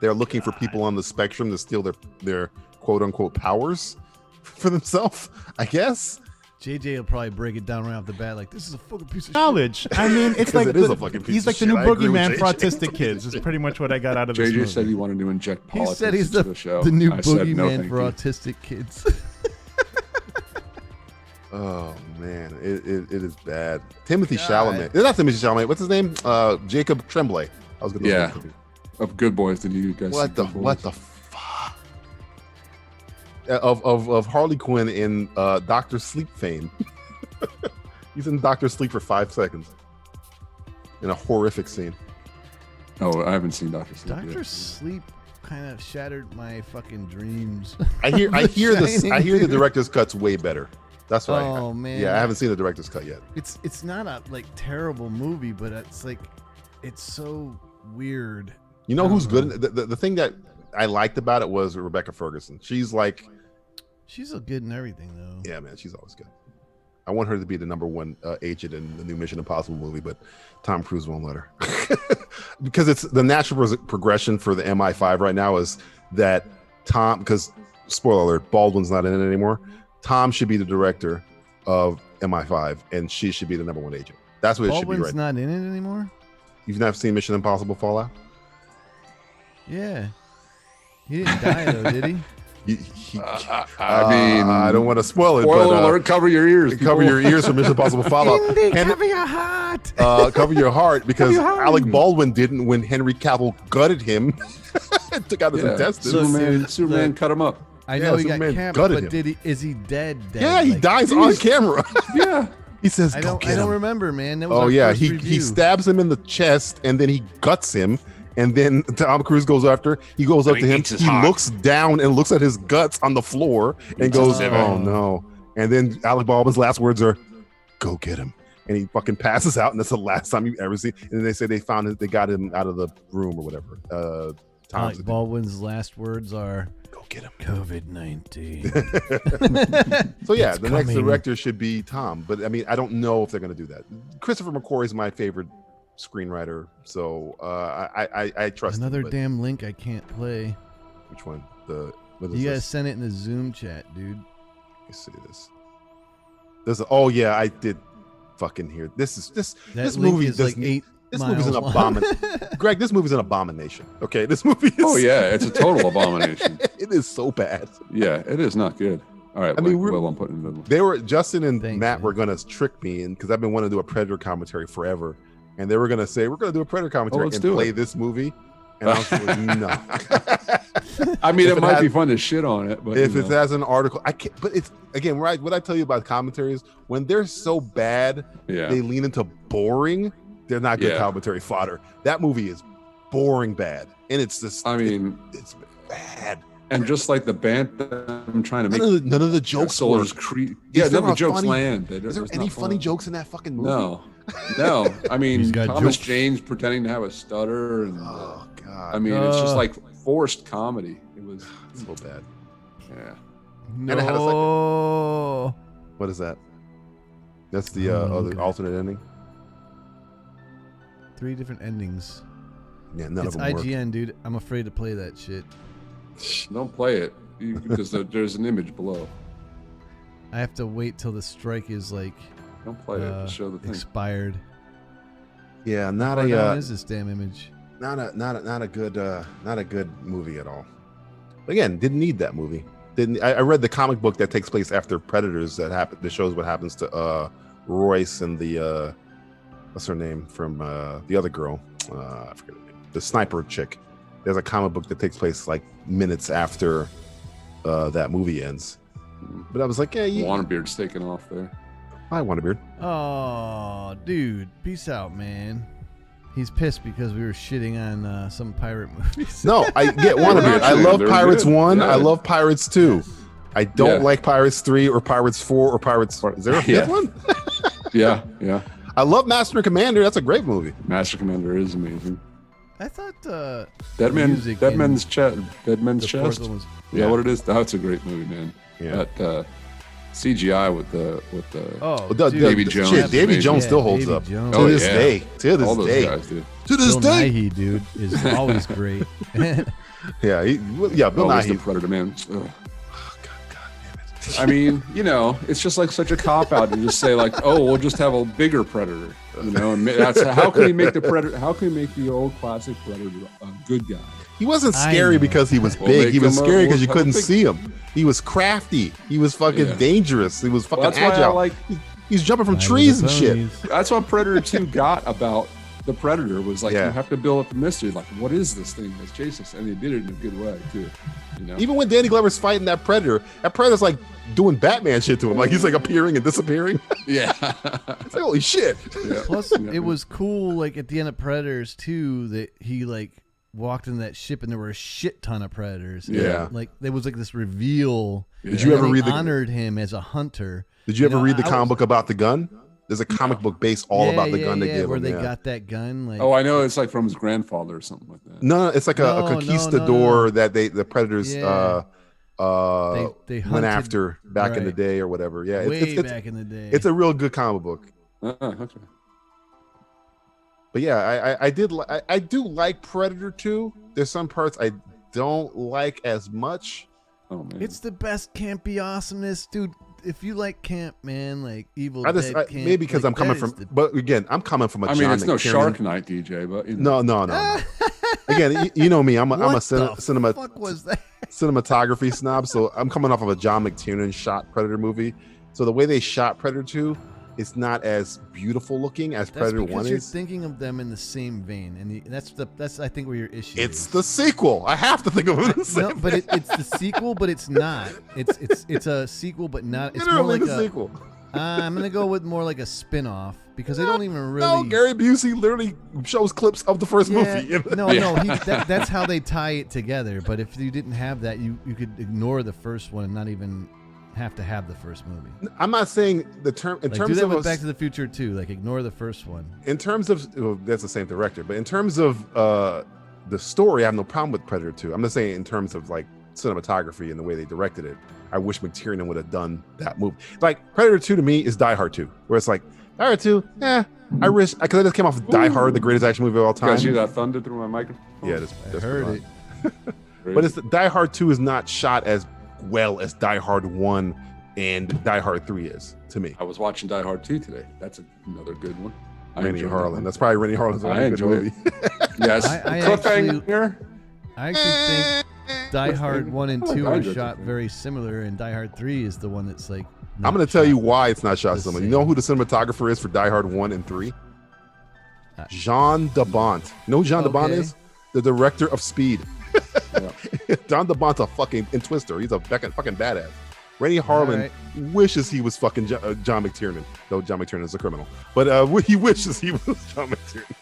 they're looking for people on the spectrum to steal their quote unquote powers for themselves, I guess. JJ will probably break it down right off the bat like, this is a fucking piece of Knowledge. I mean, it's like it is a fucking piece he's of like the shit. new I agree with boogeyman for JJ. autistic kids. Is pretty much what I got out of this JJ movie. said he wanted to inject He politics said he's into the show. the new I said, no, boogeyman thank for you. autistic kids. Oh man, it is bad. Timothy Chalamet. It's not Timothy Chalamet. What's his name? Jacob Tremblay. I was gonna Yeah. Of Good Boys, did you guys? What see the Good Boys? what the fuck? Of Harley Quinn in Doctor Sleep fame. He's in Doctor Sleep for 5 seconds in a horrific scene. Oh, I haven't seen Doctor Sleep. Doctor Sleep kind of shattered my fucking dreams. I hear Shining, the dude. director's cut's way better. That's right. Oh, man. Yeah, I haven't seen the director's cut yet. It's not a like terrible movie, but it's like it's so weird. You know who's good? The thing that I liked about it was Rebecca Ferguson. She's like, She's good in everything though. yeah, man, she's always good. I want her to be the #1 agent in the new Mission Impossible movie, but Tom Cruise won't let her. Because it's the natural progression for the MI5 right now is that Tom, because spoiler alert, Baldwin's not in it anymore. Tom should be the director of MI5 and she should be the #1 agent. That's what it should be Baldwin's right not in it anymore? You've never seen Mission Impossible Fallout? Yeah. He didn't die though, did he? I mean, I don't want to spoil it. spoiler but, alert! Cover your ears. cover your ears for Mission Impossible Fallout. Cover your heart. Cover your heart because Alec Baldwin didn't when Henry Cavill gutted him and took out his intestines. Superman cut him up. I know he got Superman capped, gutted but him. is he dead? Yeah, he Like, dies on camera. Yeah. He says, I "Go don't get him." remember, man. That was Oh our yeah, first he review. stabs him in the chest and then he guts him. And then Tom Cruise goes after. He goes up to him. He looks down and looks at his guts on the floor and goes, "Oh no!" And then Alec Baldwin's last words are, "Go get him." And he fucking passes out. And that's the last time you ever see. And then they say they found it. They got him out of the room or whatever. Alec Baldwin's last words are, "Go get him." COVID-19. So yeah, It's the next coming. director should be Tom. But I mean, I don't know if they're going to do that. Christopher McQuarrie is my favorite screenwriter, so I trust him, Another but- damn link I can't play. Which one? What is You guys this? sent it in the Zoom chat, dude. Let me see this. Oh yeah, I did fucking hear this. That This link movie is does like This movie's an abomination. Greg, this movie's an abomination. Okay, this movie is. Oh yeah, it's a total abomination. It is so bad. Yeah, it is not good. All right, I mean, Will, I'm putting it in. They were Justin and Thanks, Matt man. were gonna trick me, and because I've been wanting to do a Predator commentary forever, and they were gonna say we're gonna do a Predator commentary let's and do play it. this movie, and I was like, no. I mean, If it it might has- be fun to shit on it, but If you it know. has an article, I can't. But it's again, what I tell you about commentaries, when they're so bad, Yeah. they lean into boring. They're not good Yeah. commentary fodder. That movie is boring bad, and it's just. I mean, it's bad. and just like the band that I'm trying to make, None of the jokes Solar's work. Yeah, Is none there of the a jokes funny- land. Is there any funny jokes in that fucking movie? No. I mean, He's got Thomas jokes. James pretending to have a stutter, and Oh god. I mean, it's just like forced comedy. It was, so bad. yeah. it had a No. What is that? That's the Okay. alternate ending. 3 different endings. Yeah, none It's of them work. IGN, dude. I'm afraid to play that shit. Don't play it because there's an image below. I have to wait till the strike is like Don't play it. Just show the thing. expired. Yeah, not How far down a is this damn image? not a good movie at all. Again, didn't need that movie. Didn't I read the comic book that takes place after Predators that shows what happens to Royce and the what's her name from the other girl, I forget her name, the sniper chick. There's a comic book that takes place like minutes after that movie ends. But I was like, yeah, Wannabeard's taking off there. I want a beard. Oh, dude. Peace out, man. He's pissed because we were shitting on some pirate movies. No, I get Wannabeard. I Actually, love they're Pirates good. 1. Yeah. I love Pirates 2. I don't Yeah. like Pirates 3 or Pirates 4 or Pirates. Is there a fifth Yeah. one? Yeah. I love Master and Commander. That's a great movie. Master Commander is amazing. I thought Dead music in Man's Chest. Dead Man's the fourth Chest. one was Is that what it is? That's a great movie, man. Yeah. That CGI with the dude, Davy Jones Shit, is Davy amazing. Jones still Yeah, holds Davy up Jones. to Oh, this yeah. day. To this all those day. guys do. To this Bill day. Nighy, dude, is always great. Yeah, Bill Always the Nighy. Predator, man. Ugh. I mean, it's just like such a cop out to just say like, oh, we'll just have a bigger Predator, and that's how can he make the Predator? How can he make the old classic Predator a good guy? He wasn't I scary know. because he was We'll big. make He was him a- scary because you we'll have a couldn't big- see him. He was crafty. He was fucking Yeah. dangerous. He was fucking Well, that's why I agile. like. He's jumping from Night of trees the and shit. Ponies. That's what Predator 2 got about the Predator was like Yeah. you have to build up the mystery. Like, what is this thing that's chasing us? And they did it in a good way too. Even when Danny Glover's fighting that Predator's like doing Batman shit to him. Like he's like appearing and disappearing. Yeah. It's like, holy shit. Yeah. Plus, it was cool, like at the end of Predators 2, that he like walked in that ship and there were a shit ton of predators. And, Yeah. like there was like this reveal. Did you and ever they read the? honored him as a hunter? Did you ever read the I comic was- book about the gun? There's a comic book based all about the gun they give where him. they yeah. got that gun. Like, Oh, I know. It's like from his grandfather or something like that. No, it's like No, a no, conquistador no. that the Predators Yeah. They went hunted- after back in the right. day or whatever. Yeah, way it's back in the day. it's a real good comic book. Okay. But yeah, I do like Predator 2. There's some parts I don't like as much. Oh man. It's the best campy awesomeness, dude. If you like camp, man, like Evil I just Dead camp, maybe because like, I'm coming that is from, but again, I'm coming from a. I mean, John it's no McTiernan- Shark Night, DJ, but you know. No. Again, you know me. I'm a What the cinema fuck was that? cinematography snob, so I'm coming off of a John McTiernan shot Predator movie. So the way they shot Predator 2, it's not as beautiful looking as That's Predator because 1 you're is. thinking of them in the same vein, and that's I think where your issue It's is. the sequel. I have to think of it the same. No, but it's the sequel, but it's not. It's a sequel, but not. It's more Literally like the a. sequel. I'm gonna go with more like a spin-off because they don't even really. No, Gary Busey literally shows clips of the first Yeah, movie. no, that's how they tie it together. But if you didn't have that, you could ignore the first one and not even have to have the first movie. I'm not saying the term in Like, terms do that of with us- Back to the Future too. Like ignore the first one. in terms of well, that's the same director, but in terms of the story, I have no problem with Predator 2. I'm just saying in terms of like cinematography and the way they directed it, I wish McTiernan would have done that movie. Like Predator 2 to me is Die Hard 2, where it's like Die Hard 2, I wish because I just came off of Die Hard, the greatest action movie of all You guys hear time. that thunder through my microphone? Yeah, I heard it. But it's Die Hard 2 is not shot as well as Die Hard 1 and Die Hard 3 is to me. I was watching Die Hard 2 today. That's another good one. Rennie Harlan. That's probably Rennie Harlan's I only good enjoy movie. Yes. I Cliffhanger. I actually think Die Hard 1 and 2 I are enjoyed shot very similar, and Die Hard 3 is the one that's like. I'm going to tell you why it's not shot the similar. same. You know who the cinematographer is for Die Hard 1 and 3? Jean DeBont. You know who Jean DeBont is? The director of Speed. John DeBont's a fucking in Twister. He's a fucking badass. Rennie Harlan wishes he was fucking John McTiernan. Though John McTiernan is a criminal, but he wishes he was John McTiernan.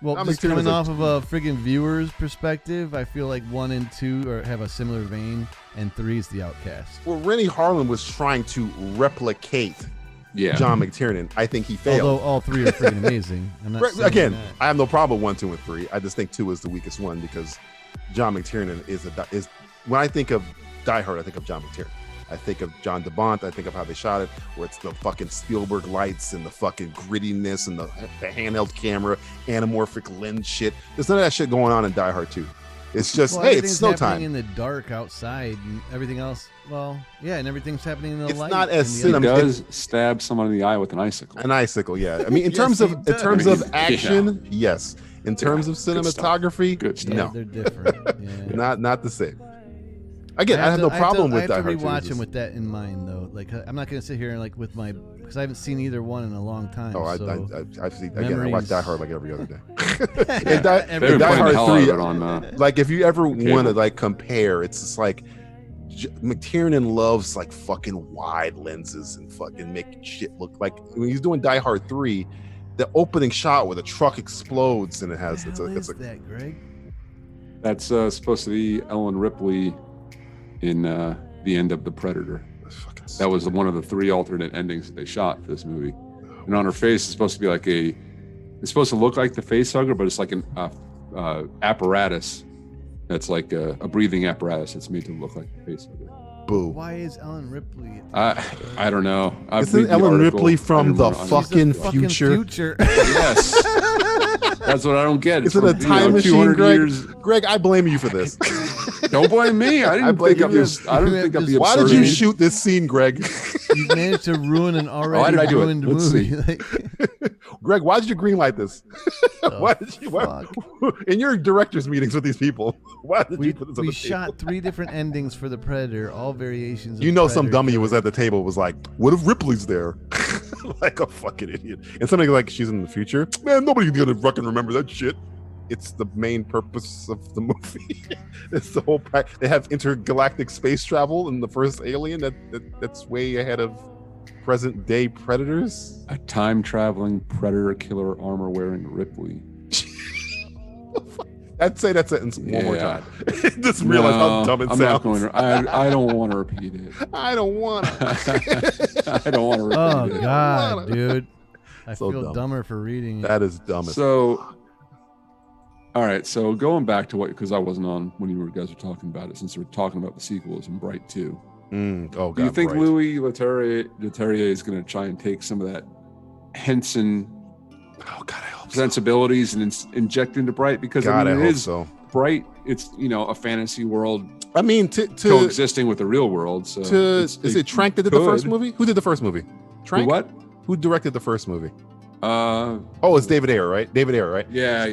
Well, John just McTiernan's coming off of a friggin' viewer's perspective, I feel like 1 and 2 have a similar vein, and 3 is the outcast. Well, Rennie Harlan was trying to replicate John McTiernan. I think he failed. Although all 3 are friggin' amazing. I'm not saying Again, that. I have no problem with 1, 2, and 3. I just think 2 is the weakest one because John McTiernan is when I think of Die Hard, I think of John McTiernan. I think of John DeBont. I think of how they shot it, where it's the fucking Spielberg lights and the fucking grittiness and the handheld camera, anamorphic lens shit. There's none of that shit going on in Die Hard 2. It's just, hey, it's snow time. In the dark outside, and everything else. Well, yeah, and everything's happening in the light. It's not as He does stab someone in the eye with an icicle. An icicle, yeah. I mean, in terms of action, yes. In terms of cinematography, good stuff. no, they're different. Yeah. not the same. Again, I have no problem with Die Hard. I have to rewatch them with that in mind, though. Like, I'm not gonna sit here and with my because I haven't seen either one in a long time. Oh, so I've seen again. I watch Die Hard like every other day. and Die Hard 3, like if you ever want to compare, it's just like McTiernan loves like fucking wide lenses and fucking making shit look like when he's doing Die Hard 3. The opening shot where the truck explodes and it has it's a that, Greg? That's supposed to be Ellen Ripley in the end of The Predator. That was one of the 3 alternate endings that they shot for this movie. And on her face, it's supposed to be like it's supposed to look like the face hugger, but it's like an apparatus that's like a breathing apparatus that's made to look like the face hugger. Boo. Why is Ellen Ripley? I don't know. Isn't Ellen Ripley from the fucking future? Yes. That's what I don't get. Is it a time machine, Greg? Greg, I blame you for this. Don't blame me. I didn't think of this. I don't think of the. Why did you shoot this scene, Greg? You managed to ruin an already ruined movie. Greg, why did you greenlight this? Why did you? In your directors' meetings with these people, why did you put this on the table? We shot 3 different endings for The Predator, all variations. Of some dummy was at the table was like, "What if Ripley's there?" Like a fucking idiot. And somebody like, "She's in the future." Man, nobody's gonna fucking remember that shit. It's the main purpose of the movie. It's the whole. They have intergalactic space travel in the first Alien. That's way ahead of present day Predators. A time traveling Predator killer armor wearing Ripley. I'd say that sentence one more time. Just realize how dumb it sounds. Not going to, I don't want to repeat it. I don't want to. I don't want to repeat it. Oh God, dude. I So feel dumb. dumber for reading it. That is dumb. So, all right. So going back to because I wasn't on when you guys were talking about it, since we're talking about the sequels and Bright 2. Oh God. Do you think Bright. Louis Leterrier is going to try and take some of that Henson sensibilities and inject into Bright? Because God, I it hope is so. Bright. It's a fantasy world. I mean, to coexisting with the real world. So is it Trank that did the first movie? Who did the first movie? Trank. What? Who directed the first movie? Oh, it's David Ayer, right? David Ayer, right? Yeah.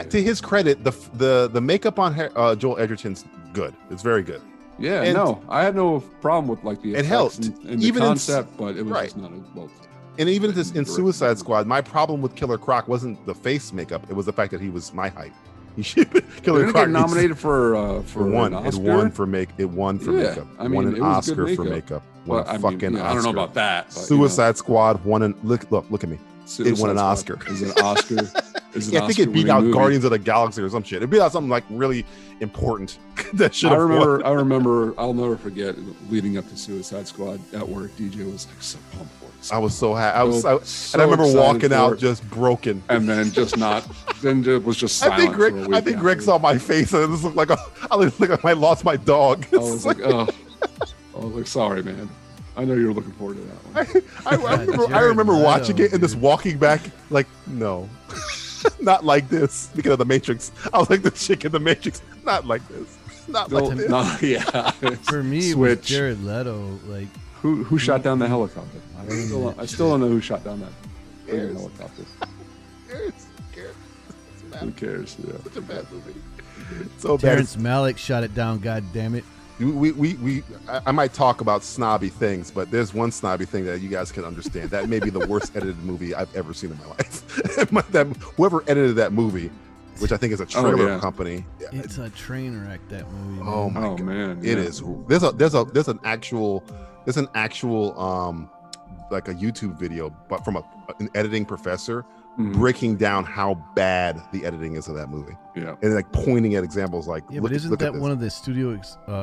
To his credit, the makeup on Joel Edgerton's good. It's very good. Yeah, and I had no problem with like the it helped and even the concept, but it was just not as well. And even in Suicide Squad, my problem with Killer Croc wasn't the face makeup; it was the fact that he was my height. He should Killer Croc get nominated for one. An It Oscar? won for makeup. I mean, won an it was Oscar good for makeup. makeup. Won a fucking Oscar. I don't know about that. But, Suicide Squad won an look at me. It won an Oscar. Is it an Oscar? I think it beat out Guardians of the Galaxy or some shit. It beat out something like really important. That should. I remember. I'll never forget. Leading up to Suicide Squad at work, DJ was like so pumped for it. I was so happy. And I remember walking out just broken. And then just not. Then it was just silent. I think Greg saw my face and it just looked like I looked like I lost my dog. I was like, oh, sorry, man. I know you're looking forward to that one. I remember watching it and just walking back like, no, not like this. Speaking of the Matrix, I was like the chick in the Matrix, not like this, not like this. Yeah. For me, it was Jared Leto. Like who shot down the helicopter? I still don't know who shot down that. friggin' helicopter. Who cares? Yeah. Such a bad movie. So bad. Terrence Malick shot it down. God damn it. I might talk about snobby things, but there's one snobby thing that you guys can understand. That may be the worst edited movie I've ever seen in my life. Whoever edited that movie, which I think is a trailer company, it's a train wreck. That movie. Man. Oh my God. Man, it is. There's an actual like a YouTube video, but from an editing professor. Breaking down how bad the editing is of that movie, and like pointing at examples like, but isn't that one of the studio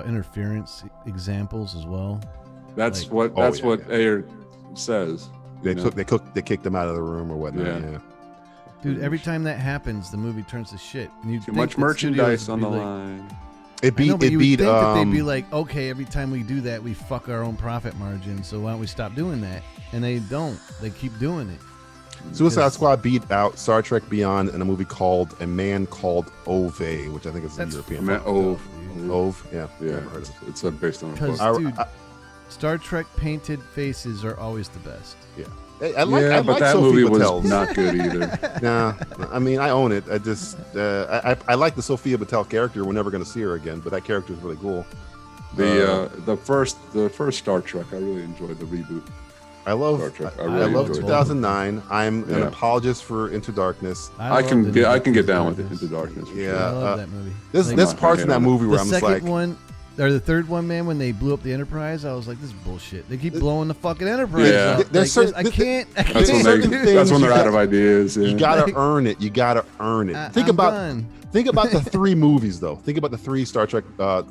interference examples as well? That's what Ayer says. They kicked them out of the room or whatnot. Yeah. Dude, every time that happens, the movie turns to shit. And too much merchandise on the line. It beat. That they'd be like, okay, every time we do that, we fuck our own profit margin. So why don't we stop doing that? And they don't. They keep doing it. Suicide Squad beat out Star Trek Beyond in a movie called A Man Called Ove, which I think is a European. Ove, yeah. Never heard of it. It's based on a book. Dude, Star Trek painted faces are always the best. Yeah. I like that Sophie movie Patel's. was not good either. Nah, I mean, I own it. I just, I like the Sophia Patel character. We're never going to see her again, but that character is really cool. The first Star Trek, I really enjoyed the reboot. I love 2009. I'm an apologist for Into Darkness. I can get down with it, Into Darkness. Yeah, I love that movie. There's parts in that movie where I'm just like, the third one, man, when they blew up the Enterprise, I was like, this is bullshit. They keep blowing the fucking Enterprise up. There's I can't. That's when they're out of ideas. Yeah. You gotta earn it. You gotta earn it. Think about the three movies though. Think about the three Star Trek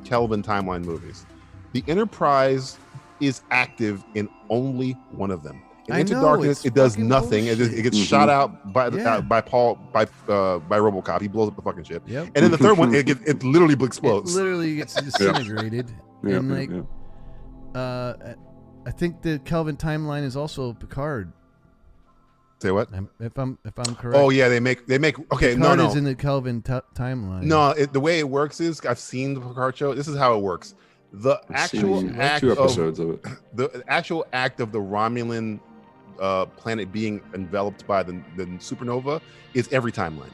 Kelvin timeline movies. The Enterprise is active in only one of them. In Into Darkness, it does nothing. It gets shot out by RoboCop. He blows up the fucking ship. Yep. And then the third one, it literally explodes. It literally gets disintegrated. And I think the Kelvin timeline is also Picard. Say what? If I'm correct. Oh yeah, they make. Okay, Picard is in the Kelvin timeline. No, the way it works is I've seen the Picard show. This is how it works. The actual act of the actual act of the Romulan planet being enveloped by the supernova is every timeline.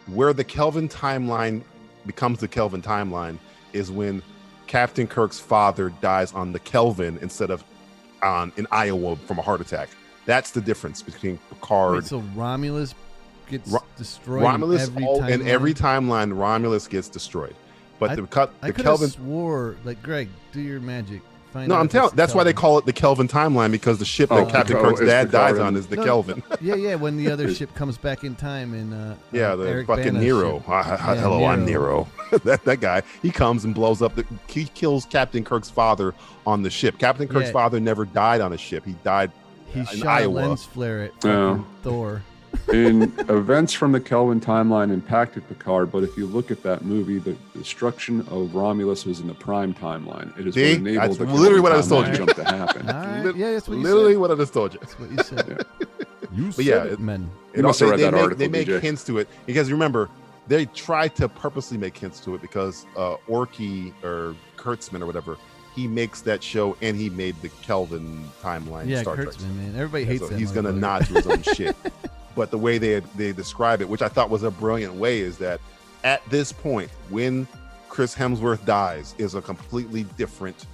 Where the Kelvin timeline becomes the Kelvin timeline is when Captain Kirk's father dies on the Kelvin instead of in Iowa from a heart attack. That's the difference between Picard. Wait, so Romulus gets destroyed. In every timeline, Romulus gets destroyed. But I the Kelvin swore, like, Greg, do your magic. I'm telling. That's why they call it the Kelvin timeline, because the ship that Captain Kirk's dad dies on is the Kelvin. Yeah. When the other ship comes back in time, and the Eric fucking Bana's Nero. Hello, Nero. I'm Nero. that guy. He comes and blows up. He kills Captain Kirk's father on the ship. Captain Kirk's father never died on a ship. He died. He in shot Iowa. a lens flare at Thor. In events from the Kelvin timeline impacted Picard, but if you look at that movie, the destruction of Romulus was in the Prime timeline. It is what enabled the literally what I just told you. jump to happen. Right. Yeah, that's what you literally said. what I just told you. That's what you said. You But said it, man. You must have read that article, They make DJ. hints to it because remember they try to purposely make hints to it because Orky or Kurtzman or whatever, he makes that show and he made the Kelvin timeline. Yeah, Star Trek. Kurtzman, man. Everybody hates So that. he's gonna nod to his own shit. But the way they describe it, which I thought was a brilliant way, is that at this point, when Chris Hemsworth dies, is a completely different.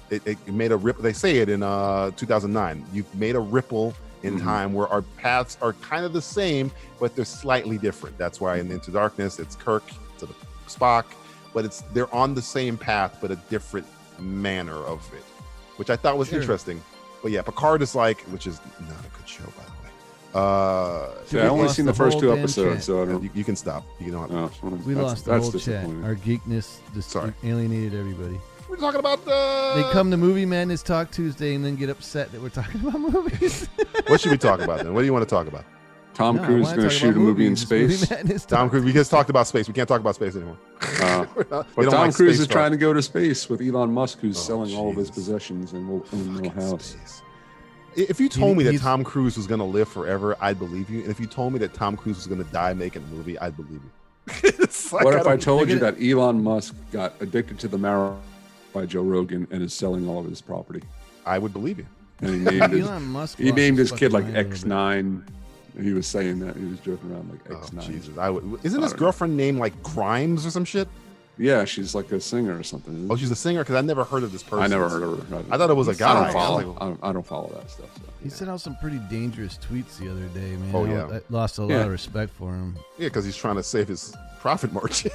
It made a ripple. They say it in 2009. You've made a ripple in time where our paths are kind of the same, but they're slightly different. That's why in Into Darkness, it's Kirk to the Spock, but they're on the same path, but a different manner of it, which I thought was interesting. But yeah, Picard is which is not a good show, by the way. I've only seen the first two episodes, so I don't. You can stop. You don't have to. We lost the whole chat. Our geekness just alienated everybody. We're talking about They come to Movie Madness Talk Tuesday and then get upset that we're talking about movies. What should we talk about then? What do you want to talk about? Tom Cruise is going to shoot a movie in space. Tom Cruise. We just talked about space. We can't talk about space anymore. But Tom Cruise is trying to go to space with Elon Musk, who's selling all of his possessions and will own no house. If you told me that Tom Cruise was going to live forever, I'd believe you. And if you told me that Tom Cruise was going to die making a movie, I'd believe you. What if I told you that Elon Musk got addicted to the marijuana by Joe Rogan and is selling all of his property? I would believe you. And he named his kid like X9. He was saying that. He was joking around like X9. Oh, Jesus. Isn't his girlfriend named like Grimes or some shit? Yeah, she's like a singer or something. Oh, she's a singer? Because I never heard of this person. I never heard of her. I thought it was a guy. I don't follow that stuff. So. He sent out some pretty dangerous tweets the other day, man. Oh, yeah. I lost a lot of respect for him. Yeah, because he's trying to save his profit margin.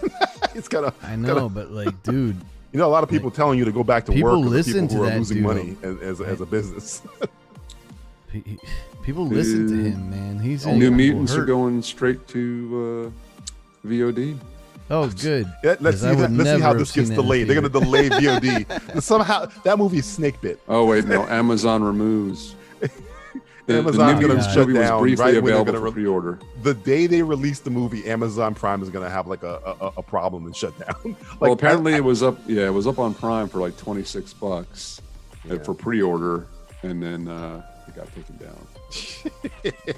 I know, but like, dude. You know, a lot of people telling you to go back to people work. Listen people who to are that losing dude. money as a business. People listen to him, man. He's New Mutants are going straight to VOD. Oh, good. Yeah, let's see how this gets delayed. They're going to delay VOD. Somehow that movie is snake bit. Oh wait, no. Amazon removes. Amazon's going to shut down briefly available for pre-order. The day they release the movie, Amazon Prime is going to have like a problem and shut down. Like, well, apparently it was up. Yeah, it was up on Prime for like $26 for pre-order, and then it got taken down.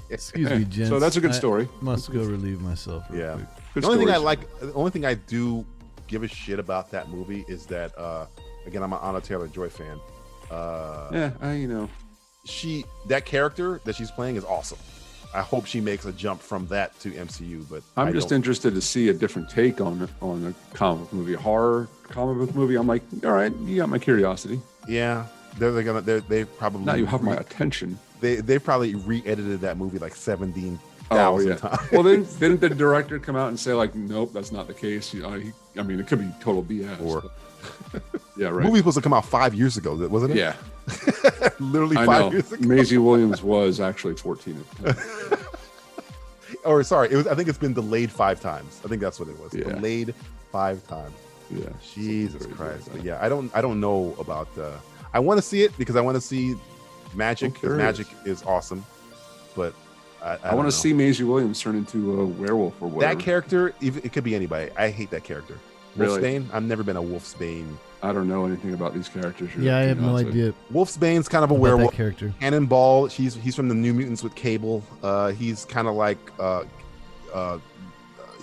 Excuse me, gents. So that's a good story. I must go relieve myself. Yeah. Good The only thing stories. the only thing I do give a shit about that movie is that again, I'm an Anna Taylor-Joy fan. That character that she's playing is awesome. I hope she makes a jump from that to MCU, but I'm just interested to see a different take on a comic book movie, a horror comic book movie. I'm like, all right, you got my curiosity. Yeah, they probably Now you have my attention. They probably re-edited that movie like 17,000 times. Well, then didn't the director come out and say like, nope, that's not the case? I mean, it could be total BS. Yeah, right. The movie was supposed to come out 5 years ago, wasn't it? Yeah. Literally 5 years ago. Maisie Williams was actually 14 at the time. Or sorry, I think it's been delayed 5 times. I think that's what it was. Yeah. Delayed 5 times. Yeah. Jesus Christ. But yeah, I don't know about I want to see it because I want to see Magic, because Magic is awesome. But I want to see Maisie Williams turn into a werewolf or whatever. That character, it could be anybody. I hate that character. Really? Wolfsbane? I've never been a Wolfsbane. I don't know anything about these characters. Yeah, I have no idea. Wolfsbane's kind of a werewolf character. Cannonball, he's from the New Mutants with Cable. He's kind of like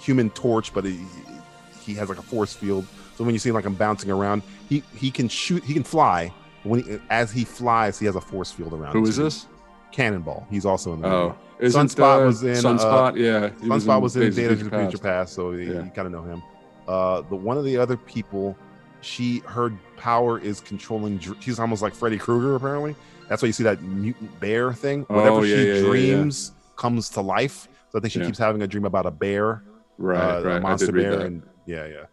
Human Torch, but he has like a force field. So when you see like him bouncing around, he can shoot, he can fly. As he flies, he has a force field around him. Who is this? Cannonball. He's also in the movie. Sunspot was in Sunspot. Yeah, Sunspot was in Days of Future Past, so you kind of know him. The one of the other people, her power is controlling. She's almost like Freddy Krueger, apparently. That's why you see that mutant bear thing. Whatever she dreams comes to life. So I think she keeps having a dream about a bear, right? A monster bear, and yeah.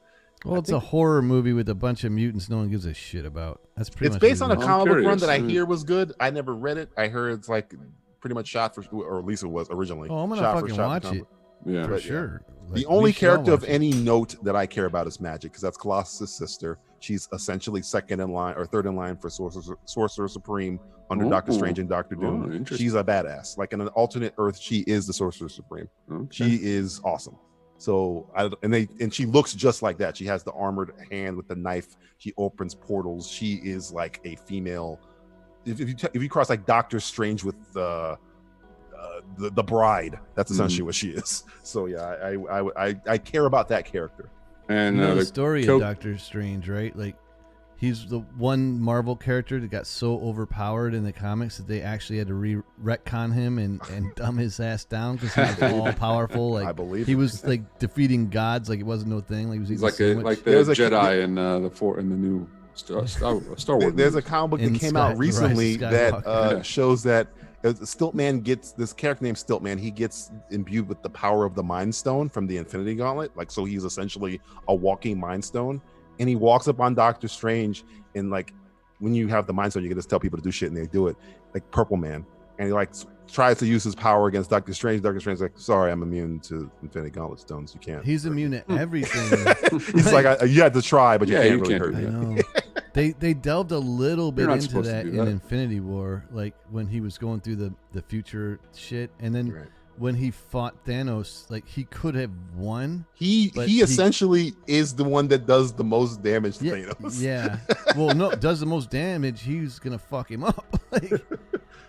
Well, it's a horror movie with a bunch of mutants no one gives a shit about. That's pretty much. It's based on a what it is. comic book run that I hear was good. I never read it. I heard it's like pretty much shot for, or at least it was originally. Oh, I'm gonna shot fucking watch it. Yeah, for sure. Like, the only we shall character of watch it. any note that I care about is Magic, because that's Colossus' sister. She's essentially second in line or third in line for Sorcerer Supreme under Doctor Strange and Doctor Doom. She's a badass. Like in an alternate Earth, she is the Sorcerer Supreme. Okay. She is awesome. So and she looks just like that. She has the armored hand with the knife. She opens portals. She is like a female. If you cross like Doctor Strange with the bride, that's essentially what she is. So yeah, I care about that character. And you know the story of Doctor Strange, right? Like he's the one Marvel character that got so overpowered in the comics that they actually had to retcon him and dumb his ass down because he was all powerful. Like I believe he was like defeating gods, like it wasn't no thing. Like he was he's eating like the Jedi in the new Star Wars. There's a comic book that came out recently that shows that Stiltman gets this character named Stiltman. He gets imbued with the power of the Mind Stone from the Infinity Gauntlet. Like, so he's essentially a walking Mind Stone. And he walks up on Doctor Strange, and like when you have the Mind Stone, you can just tell people to do shit and they do it. Like Purple Man, and he like tries to use his power against Doctor Strange. Doctor Strange's like, "Sorry, I'm immune to Infinity Gauntlet stones. You can't." He's immune to everything. He's like, "You had to try, but you can't really hurt I me." know. They delved a little bit into supposed to that do in that. Infinity War, like when he was going through the future shit, and then when he fought Thanos, like he could have won. He essentially is the one that does the most damage to Thanos. Yeah. Well, no, does the most damage. He's gonna fuck him up. Like,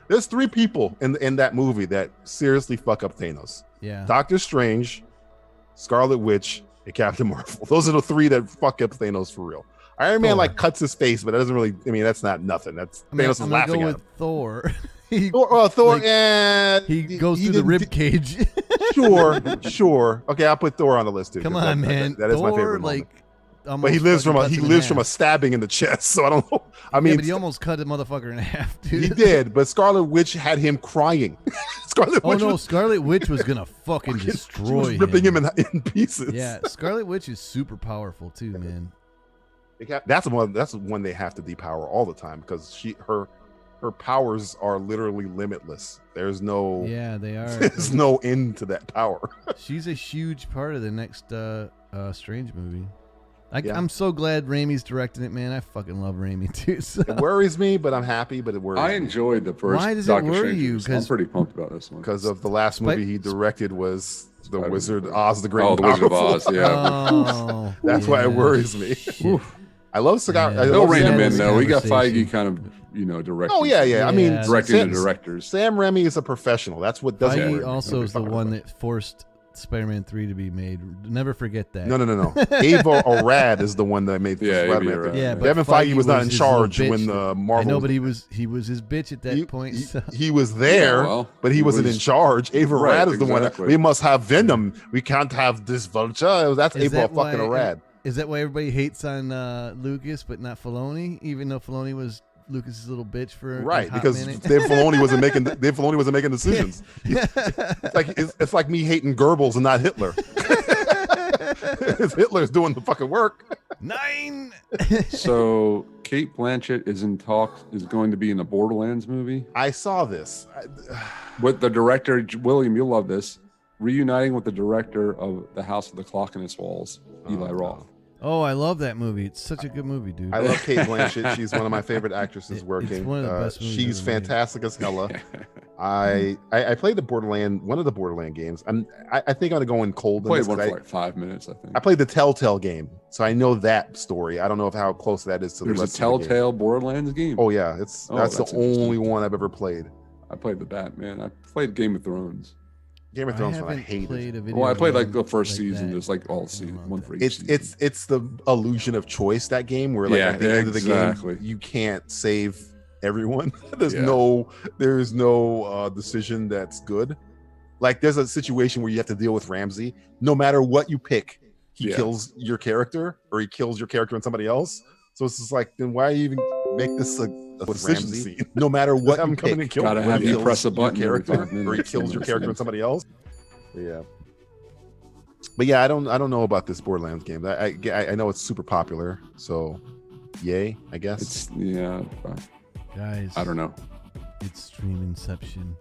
there's 3 people in that movie that seriously fuck up Thanos. Yeah. Doctor Strange, Scarlet Witch, and Captain Marvel. Those are the 3 that fuck up Thanos for real. Iron Man like cuts his face, but that doesn't really. I mean, that's not nothing. That's Thanos is I'm laughing gonna go at with him. Thor. Thor. Like, he goes through the rib cage. Sure. Okay, I'll put Thor on the list too. Come on, man. That is Thor, my favorite moment. But he lives from a stabbing in the chest, so I don't know. I mean, but he almost cut the motherfucker in half, dude. He did, but Scarlet Witch had him crying. Scarlet Witch was gonna fucking destroy him. Ripping him in pieces. Yeah, Scarlet Witch is super powerful too, man. That's one they have to depower all the time because her powers are literally limitless. There's no they are. There's no end to that power. She's a huge part of the next Strange movie. I'm so glad Raimi's directing it, man. I fucking love Raimi too. So. It worries me, but I'm happy. But it worries me. I enjoyed the first. Why does Doctor it worry Strange. you? I'm pretty pumped about this one because of the last movie he directed was the Wizard Oz the Great. Oh, the Wizard of Oz. Yeah, that's why it worries me. I love Cigar. Yeah. They'll rein him in though. We got Feige kind of directing. Oh yeah. I mean, directing the directors. Sam Raimi is a professional. That's what does it. Feige also is the one that forced Spider-Man 3 to be made. Never forget that. No. Ava Arad is the one that made Spider-Man 3. Yeah, but Kevin Feige was not in charge when the Marvel. I know, but he was his bitch at that point. So. He was there, but he wasn't in charge. Ava Arad is the one. We must have Venom. We can't have this Vulture. That's Ava fucking Arad. Is that why everybody hates on Lucas, but not Filoni? Even though Filoni was Lucas's little bitch for a hot because minute? Dave Filoni wasn't making decisions. It's like me hating Goebbels and not Hitler. Hitler's doing the fucking work. 9. So Kate Blanchett is going to be in the Borderlands movie. I saw this with the director William. You'll love this. Reuniting with the director of The House with the Clock in Its Walls, Eli Roth. Oh, I love that movie. It's such a good movie, dude. I love Kate Blanchett. She's one of my favorite actresses working. It's one of the best movies she's ever made. fantastic as hella. I played one of the Borderland games. I think I'm gonna go in cold. Played one for like 5 minutes, I think. I played the Telltale game, so I know that story. I don't know how close that is to There's the rest a Telltale Borderlands game. Oh yeah, that's the only one I've ever played. I played the Batman. I played Game of Thrones. Game of Thrones I hated. Well, I played like the first season. There's like all season, one for each season. It's the illusion of choice, that game where at the end of the game you can't save everyone. There's no decision that's good. Like there's a situation where you have to deal with Ramsey. No matter what you pick, he kills your character or he kills your character and somebody else. So it's just like, then why you even make this a decision scene? No matter what you pick, gotta have you press a button character or he kills your character and somebody else. But yeah, I don't know about this Borderlands game. I know it's super popular, so yay, I guess. Guys, I don't know. It's Stream Inception.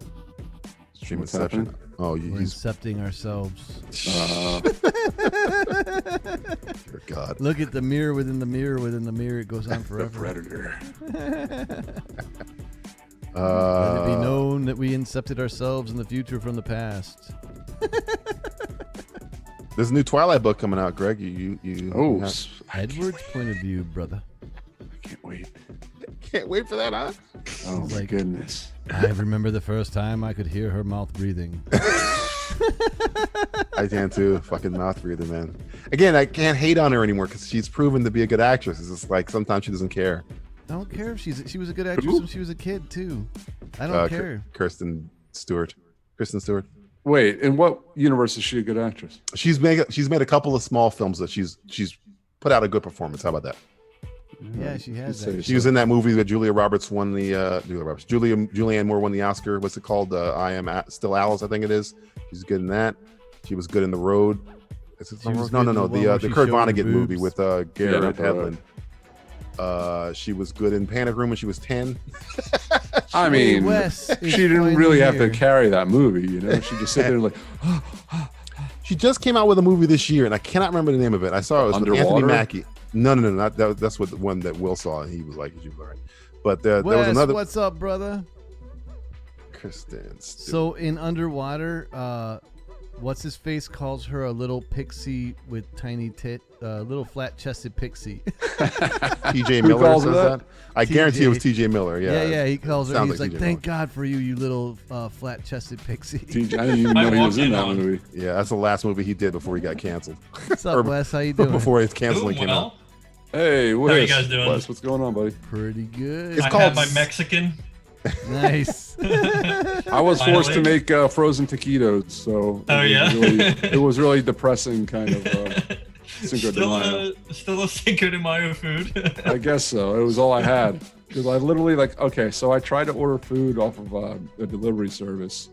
Stream Inception. Oh, we're incepting ourselves. Dear God. Look at the mirror within the mirror within the mirror. It goes on forever. The Predator. Let it be known that we incepted ourselves in the future from the past. There's a new Twilight book coming out, Greg. Edward's point of view, brother. I can't wait. Can't wait for that, huh? Oh my goodness. I remember the first time I could hear her mouth breathing. I can too. Fucking mouth breather, man. Again, I can't hate on her anymore because she's proven to be a good actress. It's just like sometimes she doesn't care. I don't care if she was a good actress when she was a kid too. I don't care. Kristen Stewart. Wait, in what universe is she a good actress? She's made a couple of small films that she's put out a good performance. How about that? Yeah, she has. She was in that movie that Julianne Moore won the Oscar. What's it called? I Am Still Alice, I think it is. She's good in that. She was good in The Road. The Kurt Vonnegut movie with Garrett Hedlund. She was good in Panic Room when she was 10. I mean, she didn't really have to carry that movie, you know. She just sat there like. She just came out with a movie this year, and I cannot remember the name of it. I saw it was with Anthony Mackie. No, not that. That's what the one that Will saw, and he was like, "You all right?" But there was another. What's up, brother? Kristen Stewart. So in Underwater, what's his face calls her a little pixie with tiny tit, little flat-chested pixie. TJ Miller says that. I guarantee it was TJ Miller. Yeah. He calls her. He's like, "Thank God for you, you little flat-chested pixie." TJ, I didn't even know he was in that movie. Yeah, that's the last movie he did before he got canceled. What's up, Wes? How you doing? Before his canceling came out. Hey, Wes. How you guys doing? Wes, what's going on, buddy? Pretty good. I have my Mexican. Nice. I was forced to make frozen taquitos, so it was really depressing kind of Cinco de Mayo. Still a Cinco de Mayo food. I guess so. It was all I had. Because I literally so I tried to order food off of a delivery service,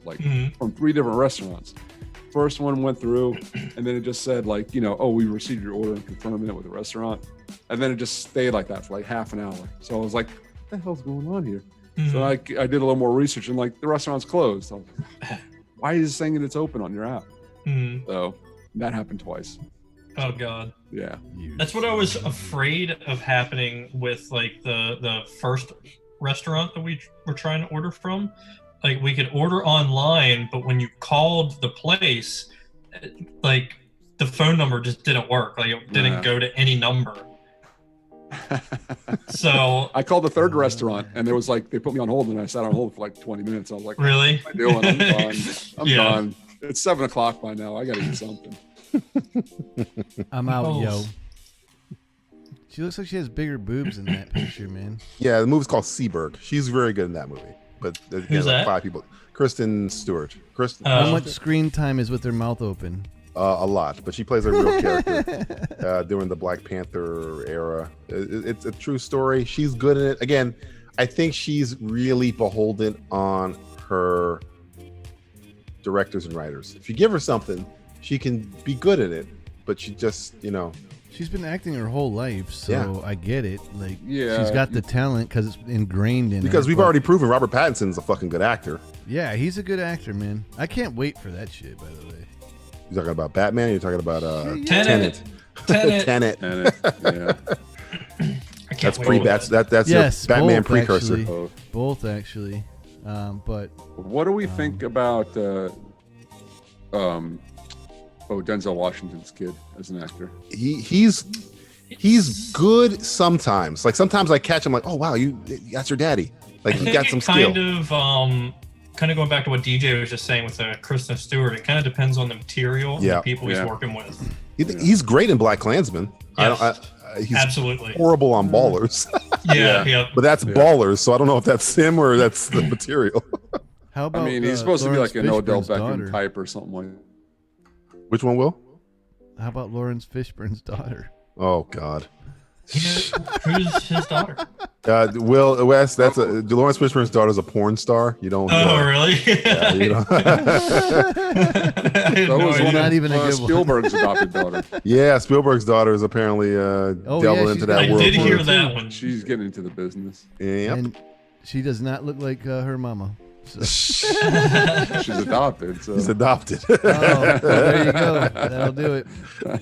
from 3 different restaurants. First one went through, and then it just said we received your order and confirmed it with the restaurant. And then it just stayed like that for like half an hour. So I was like, what the hell's going on here? So I did a little more research, and the restaurant's closed. So I was like, why is it saying that it's open on your app? So that happened twice. Oh God. Yeah. That's what I was afraid of happening with the first restaurant that we were trying to order from. Like we could order online, but when you called the place, the phone number just didn't work. Like it didn't go to any number. So I called the third restaurant, and there was they put me on hold, and I sat on hold for 20 minutes. I was like, really? What am I doing? I'm done. I'm done. It's 7:00 by now. I got to eat something. I'm out, yo. She looks like she has bigger boobs in that picture, man. Yeah, the movie's called Seberg. She's very good in that movie. But there's Who's that? 5 people. Kristen Stewart. How much screen time is with her mouth open? A lot, but she plays a real character during the Black Panther era. It's a true story. She's good in it. Again, I think she's really beholden on her directors and writers. If you give her something, she can be good at it, but she just, She's been acting her whole life, so I get it. She's got the talent because it's ingrained in her. Because we've already proven Robert Pattinson's a fucking good actor. Yeah, he's a good actor, man. I can't wait for that shit, by the way. You're talking about Batman? Or you're talking about Tenet. Tenet. Yeah. That's yes, your Batman precursor. Actually. Both actually. But what do we think about Denzel Washington's kid as an actor? He's good sometimes. Sometimes I catch him oh wow, that's your daddy. He got some skill. Kind of going back to what DJ was just saying with Kristen Stewart, it kind of depends on the material and the people he's working with. He's great in BlacKkKlansman. Yes. He's absolutely horrible on Ballers. yeah. But that's Ballers, so I don't know if that's him or that's the material. How about he's supposed Lawrence to be an Odell Fishburne's Beckham daughter? type or something like that. Which one, Will? How about Lawrence Fishburne's daughter? Oh God. Who's his daughter? Will Wes. That's Lawrence Fishburne's daughter's a porn star. You don't. Really? Yeah, you don't. That was not even a good Spielberg's adopted daughter. Yeah, Spielberg's daughter is apparently delving into that world. I did hear that one. She's getting into the business. Yep. And she does not look like her mama. So. She's adopted. So. She's adopted. There you go. That'll do it.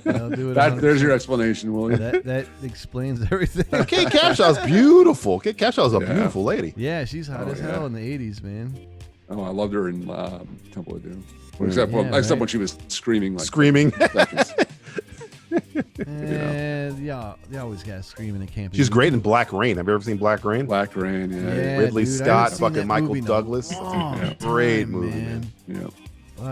That'll do it. There's your explanation, William. That explains everything. Kate Capshaw's beautiful. Kate Capshaw's a beautiful lady. Yeah, she's hot as hell in the 80s, man. Oh, I loved her in Temple of Doom. Except when she was screaming. Screaming. They always got screaming. It can't be. She's great in Black Rain. Have you ever seen Black Rain? Black Rain, yeah. Ridley dude, Scott, fucking Michael Douglas. Great movie, man. Yeah.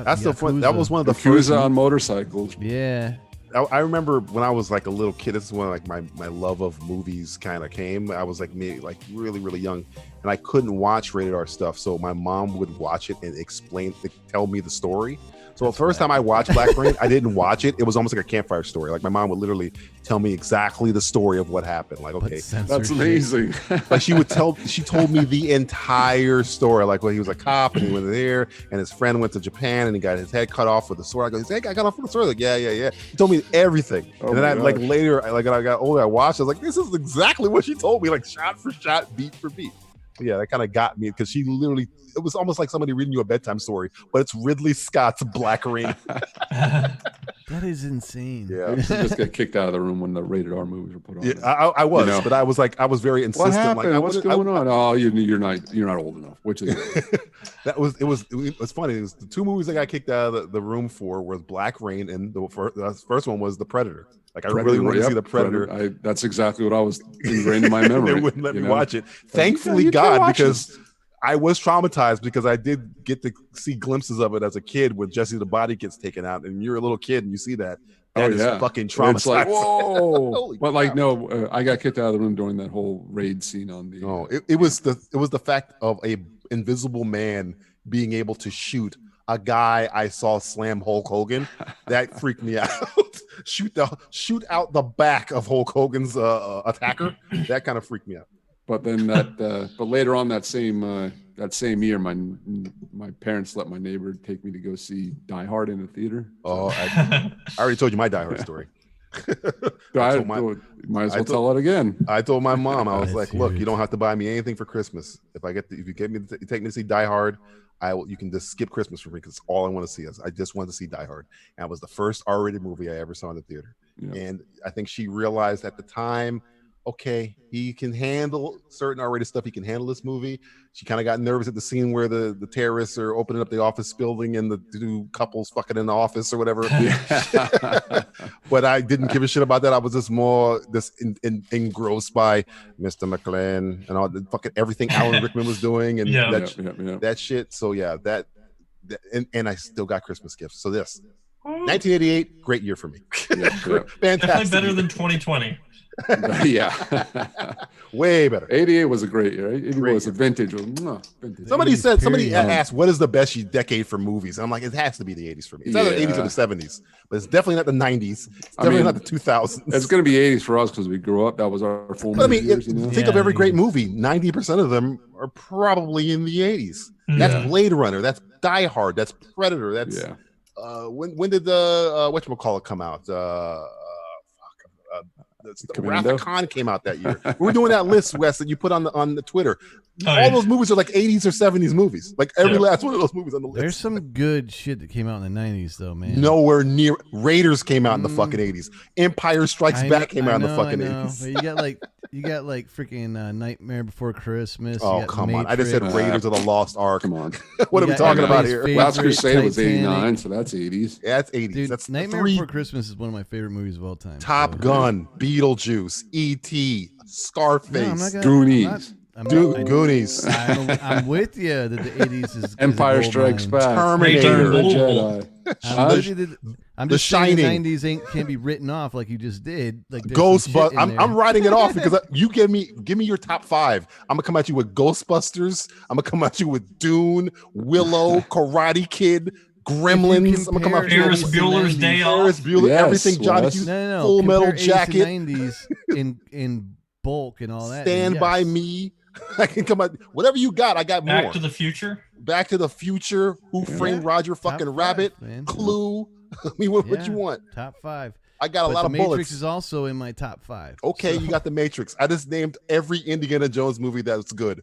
That's the fun. That was one of the first first on motorcycles. Yeah. I remember when I was a little kid. This is when my love of movies kind of came. I was maybe really really young, and I couldn't watch rated R stuff. So my mom would watch it and tell me the story. So the first time I watched Black Rain, I didn't watch it. It was almost like a campfire story. My mom would literally tell me exactly the story of what happened. Okay, that's amazing. She told me the entire story. He was a cop and he went there, and his friend went to Japan and he got his head cut off with a sword. I go, his head got off with a sword. Yeah. He told me everything. And then later, I got older, I watched. I was like, this is exactly what she told me, shot for shot, beat for beat. Yeah, that kind of got me because she literally, it was almost like somebody reading you a bedtime story, but it's Ridley Scott's Black Rain. That is insane. Yeah, you just get kicked out of the room when the rated R movies were put on. Yeah, I was, but I was very insistent. What happened? What's going on? Oh, you're not old enough. Which is it was funny. It was the 2 movies I got kicked out of the room for was Black Rain, and the first one was The Predator. I really wanted to see The Predator. That's exactly what I was ingrained in my memory. They wouldn't let me watch it. Thankfully, God, because I was traumatized because I did get to see glimpses of it as a kid when Jesse the Body gets taken out, and you're a little kid and you see that. That is fucking traumatizing. It's like, whoa. Holy But like, crap. no, I got kicked out of the room during that whole raid scene on the. No, it was the fact of a invisible man being able to shoot a guy I saw slam Hulk Hogan. That freaked me out. shoot out the back of Hulk Hogan's attacker. That kind of freaked me out. But then but later on that same year, my parents let my neighbor take me to go see Die Hard in the theater. Oh, I already told you my Die Hard story. Might as well tell it again. I told my mom, I was like, "Look, you don't have to buy me anything for Christmas. If you take me to see Die Hard, you can just skip Christmas for me because all I want to see is I just want to see Die Hard." And it was the first R-rated movie I ever saw in the theater, and I think she realized at the time, okay, he can handle certain R-rated stuff. He can handle this movie. She kind of got nervous at the scene where the terrorists are opening up the office building and the two couples fucking in the office or whatever. But I didn't give a shit about that. I was just more engrossed by Mr. McLean and all the fucking everything Alan Rickman was doing and that shit. So yeah, that and I still got Christmas gifts. So this 1988, great year for me. Fantastic. Definitely better than 2020. Yeah. Way better. 88 was a great year. It was a vintage. Vintage. Somebody asked, what is the best decade for movies? And I'm like, it has to be the 80s for me. It's either the 80s or the 70s, but it's definitely not the 90s. It's definitely not the 2000s. It's going to be 80s for us because we grew up. That was our full years, think of every great movie. 90% of them are probably in the 80s. That's Blade Runner. That's Die Hard. That's Predator. That's when did the whatchamacallit come out? Wrath of Khan came out that year. We were doing that list, Wes, that you put on the Twitter. All those movies are like 80s or 70s movies. Like every last one of those movies on the list. There's some good shit that came out in the 90s, though, man. Nowhere near. Raiders came out in the fucking 80s. Empire Strikes Back came out in the fucking 80s. But you got like freaking Nightmare Before Christmas. Oh, come on. I just said Raiders of the Lost Ark. Come on. What are we talking about here? Last Crusade was 89, so that's 80s. Yeah, that's 80s. Dude, that's Nightmare Before Christmas is one of my favorite movies of all time. Top Gun, Beetlejuice, E.T., Scarface, Goonies. Goonies. I'm with you that the 80s is Empire Strikes Back, Terminator, the Jedi. I'm just saying the 90s can't be written off like you just did. Like Ghostbusters. I'm writing it off because you give me your top 5. I'm gonna come at you with Ghostbusters. I'm gonna come at you with Dune, Willow, Karate Kid, Gremlins. I'm gonna come at you with Ferris Bueller's Day Off. Ferris Bueller, everything. Johnny, no. Full Metal Jacket, 90s in bulk and all that. Stand By Me. I can come out. Whatever you got, I got more. Back to the Future. Back to the Future. Who Framed Roger fucking Rabbit? Man. Clue. I mean, what you want? Top 5. I got a lot of Matrix bullets. is also in my top 5. Okay, you got the Matrix. I just named every Indiana Jones movie that's good.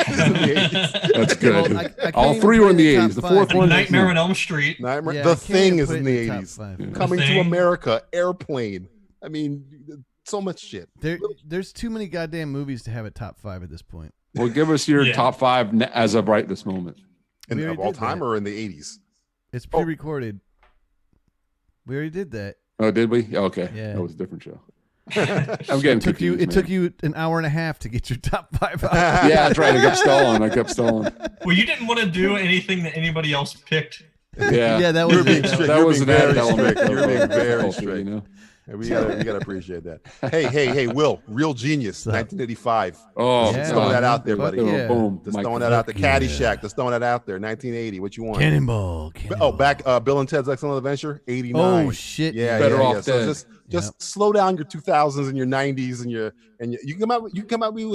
That's good. Well, all 3 were in the 80s. The 4th one, Nightmare on Elm Street. The Thing is in the 80s. Coming to America, Airplane. I mean, so much shit. There's too many goddamn movies to have a top 5 at this point. Well, give us your top 5 as of right this moment. Of all time or in the 80s? It's pre-recorded. We already did that. Oh, did we? Okay. Yeah. That was a different show. I'm getting confused. It took you an hour and a half to get your top 5 out. Yeah, that's right. I kept stalling. Well, you didn't want to do anything that anybody else picked. Yeah, that was that was an added element. You're being very culture, strict. You know? We gotta appreciate that. Hey, Will, Real Genius, 1985. Oh, just throwing that out there, buddy. Yeah. Boom. Just throwing that out there. Caddyshack, just throwing that out there. 1980. What you want? Cannonball. Oh, back Bill and Ted's Excellent Adventure, 89. Oh shit. Yeah, Better off So just slow down your 2000s and your 90s and you can come out with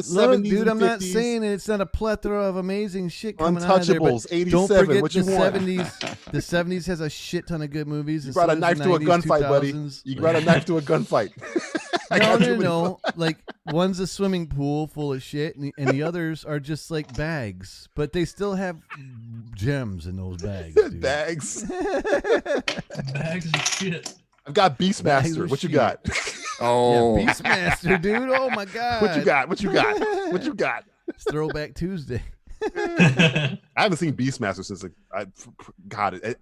70s. Look, dude, and I'm 50s. not saying it's not a plethora of amazing shit coming Untouchables, out of there, 87. Don't forget What you the want? 70s. The 70s has a shit ton of good movies. You brought a knife to a gunfight, buddy. You brought a knife to a gunfight. No. Like one's a swimming pool full of shit, and the others are just like bags, but they still have gems in those bags. Dude. Bags. Bags of shit. I've got Beastmaster. What you got? Oh, yeah, Beastmaster, dude. Oh my god. What you got? It's Throwback Tuesday. I haven't seen Beastmaster since I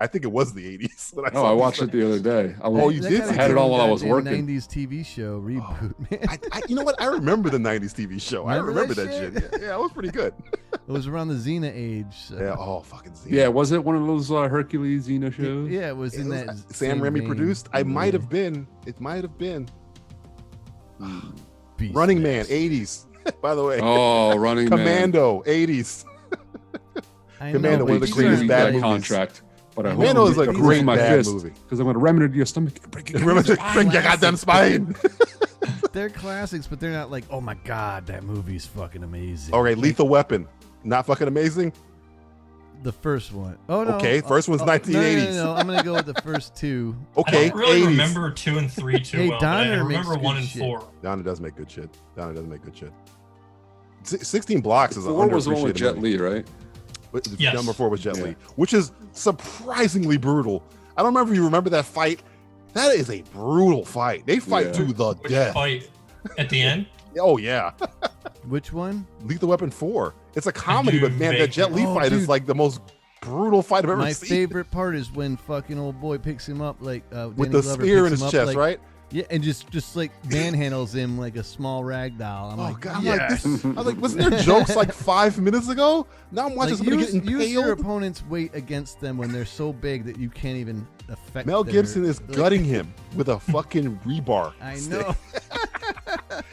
think it was the 80s. I watched it the other day. You did? I had it on while I was working. 90s TV show reboot, man. You know what? I remember the 90s TV show. I remember that shit. Yeah, it was pretty good. It was around the Xena age. So. Yeah. Oh, fucking Xena. Yeah, was it one of those Hercules Xena shows? Yeah, it was in that. Sam Raimi produced. I might have been. It might have been. Running Man, 80s. By the way. Oh, Running Commando, 80s. Commando, one of the greatest bad movies. Contract. But I Commando is like a great my bad fist, movie. Because I'm going to remnant your stomach and break your goddamn spine. They're classics, but they're not like, oh my god, that movie's fucking amazing. Okay, Lethal Weapon, not fucking amazing. The first one. Oh no. Okay, first one's 1980s. No, I'm gonna go with the first two. Okay, I don't really 80s. remember 2 and 3 too Hey, well. But I Donner remember makes 1 good and shit. 4. Donna does make good shit. 16 Blocks is an 4 was the one with underappreciated Jet movie. Li, right? Yes. Number 4 was Jet Li, which is surprisingly brutal. I don't remember if you remember that fight. That is a brutal fight. They fight to the Which death. fight at the end? Oh yeah. Which one? Lethal Weapon 4. It's a comedy, but man, that Jet Li fight is like the most brutal fight I've ever My seen. favorite part is when fucking old boy picks him up like With Danny the Glover spear in picks his him up, chest, like, right? Yeah, and just like manhandles him like a small rag doll. I'm like, God, yes. I was like, wasn't there jokes like 5 minutes ago? Now I'm watching Like, somebody use, get use your impaled. opponent's weight against them when they're so big that you can't even affect. Mel their- Gibson is like- gutting him with a fucking rebar. I stick. know.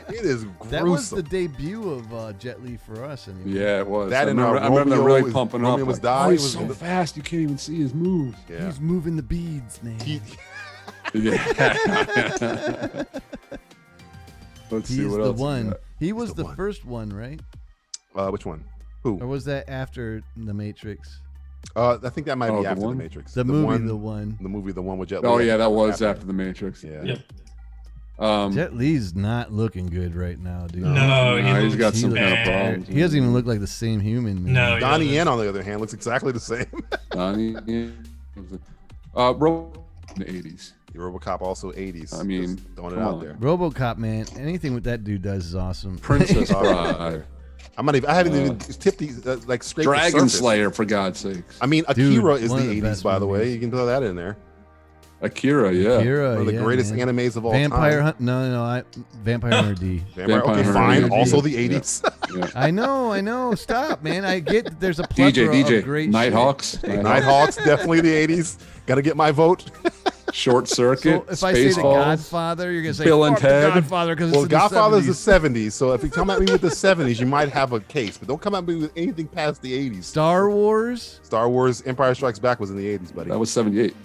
It is gruesome. That was the debut of Jet Li for us. Anyway. Yeah, it was. That I and, remember, I remember them Romeo really is- pumping Romeo up. was Like, dying. oh, he's Was so in the- fast, you can't even see his moves. Yeah. He's moving the beads, man. Yeah. Let's see He's what the else. one. He was the the one. first one, right? Which one? Who? Or was that after The Matrix? I think that might Oh, be the after one? The Matrix. The movie, the one. The movie, the one with Jet Li. Oh yeah, that was after the Matrix. Yeah. Yep. Jet Li's not looking good right now, dude. No, he's got some looks kind of bad. problems. He doesn't even look like the same human. Man. No, he Donnie doesn't. Yen, on the other hand, looks exactly the same. Donnie, Ro in the 80s. RoboCop also 80s. I mean, Just throwing it come out on. there. RoboCop, man. Anything what that dude does is awesome. Princess Bride. I'm not even. I haven't even tipped these like scraped the Dragon surface. Slayer, for God's sakes. I mean, Dude, Akira is the one of the 80s, best by the way. movies. You can throw that in there. Akira, yeah. Akira, One of the yeah, greatest man. animes of all Vampire time. Hunt. No, Vampire Hunter D. Vampire. Okay, Hunter fine. D. Also the Yeah. 80s. Yeah. I know. Stop, man. I get that there's a plethora DJ, of great Nighthawks. shit. Nighthawks, definitely the 80s. Got to get my vote. Short Circuit. So if I say The Spaceballs. Godfather, you're gonna say Bill and fuck The Ted. Godfather because Well, it's Godfather's the the 70s, so if you come at me with the 70s, you might have a case. But don't come at me with anything past the 80s. Star Wars. Star Wars Empire Strikes Back was in the 80s, buddy. That was 78.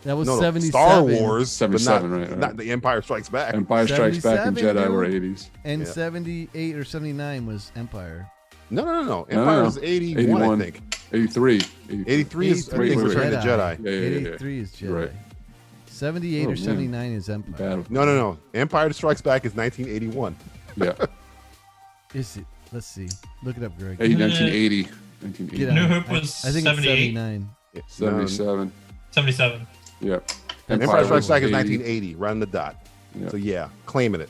That was No, 77. Star Wars, but 77, not, right. not the Empire Strikes Back. Empire Strikes Back and 77, Jedi were dude. 80s. And Yeah. 78 or 79 was Empire. No. Empire is 81, I think. 83. 83 is, I Wait, think, wait, Return wait. of the Jedi. Yeah. 83 is Jedi. Right. 78 Oh, or man. 79 is Empire. Bad. No. Empire Strikes Back is 1981. Yeah. Is it? Let's see. Look it up, Greg. 1980. Get 1980. out. New Hope was I think 78. it's 79. 77. 77. Yeah. Empire Strikes Back is 80. 1980, right on the dot. Yeah. So yeah, claiming it.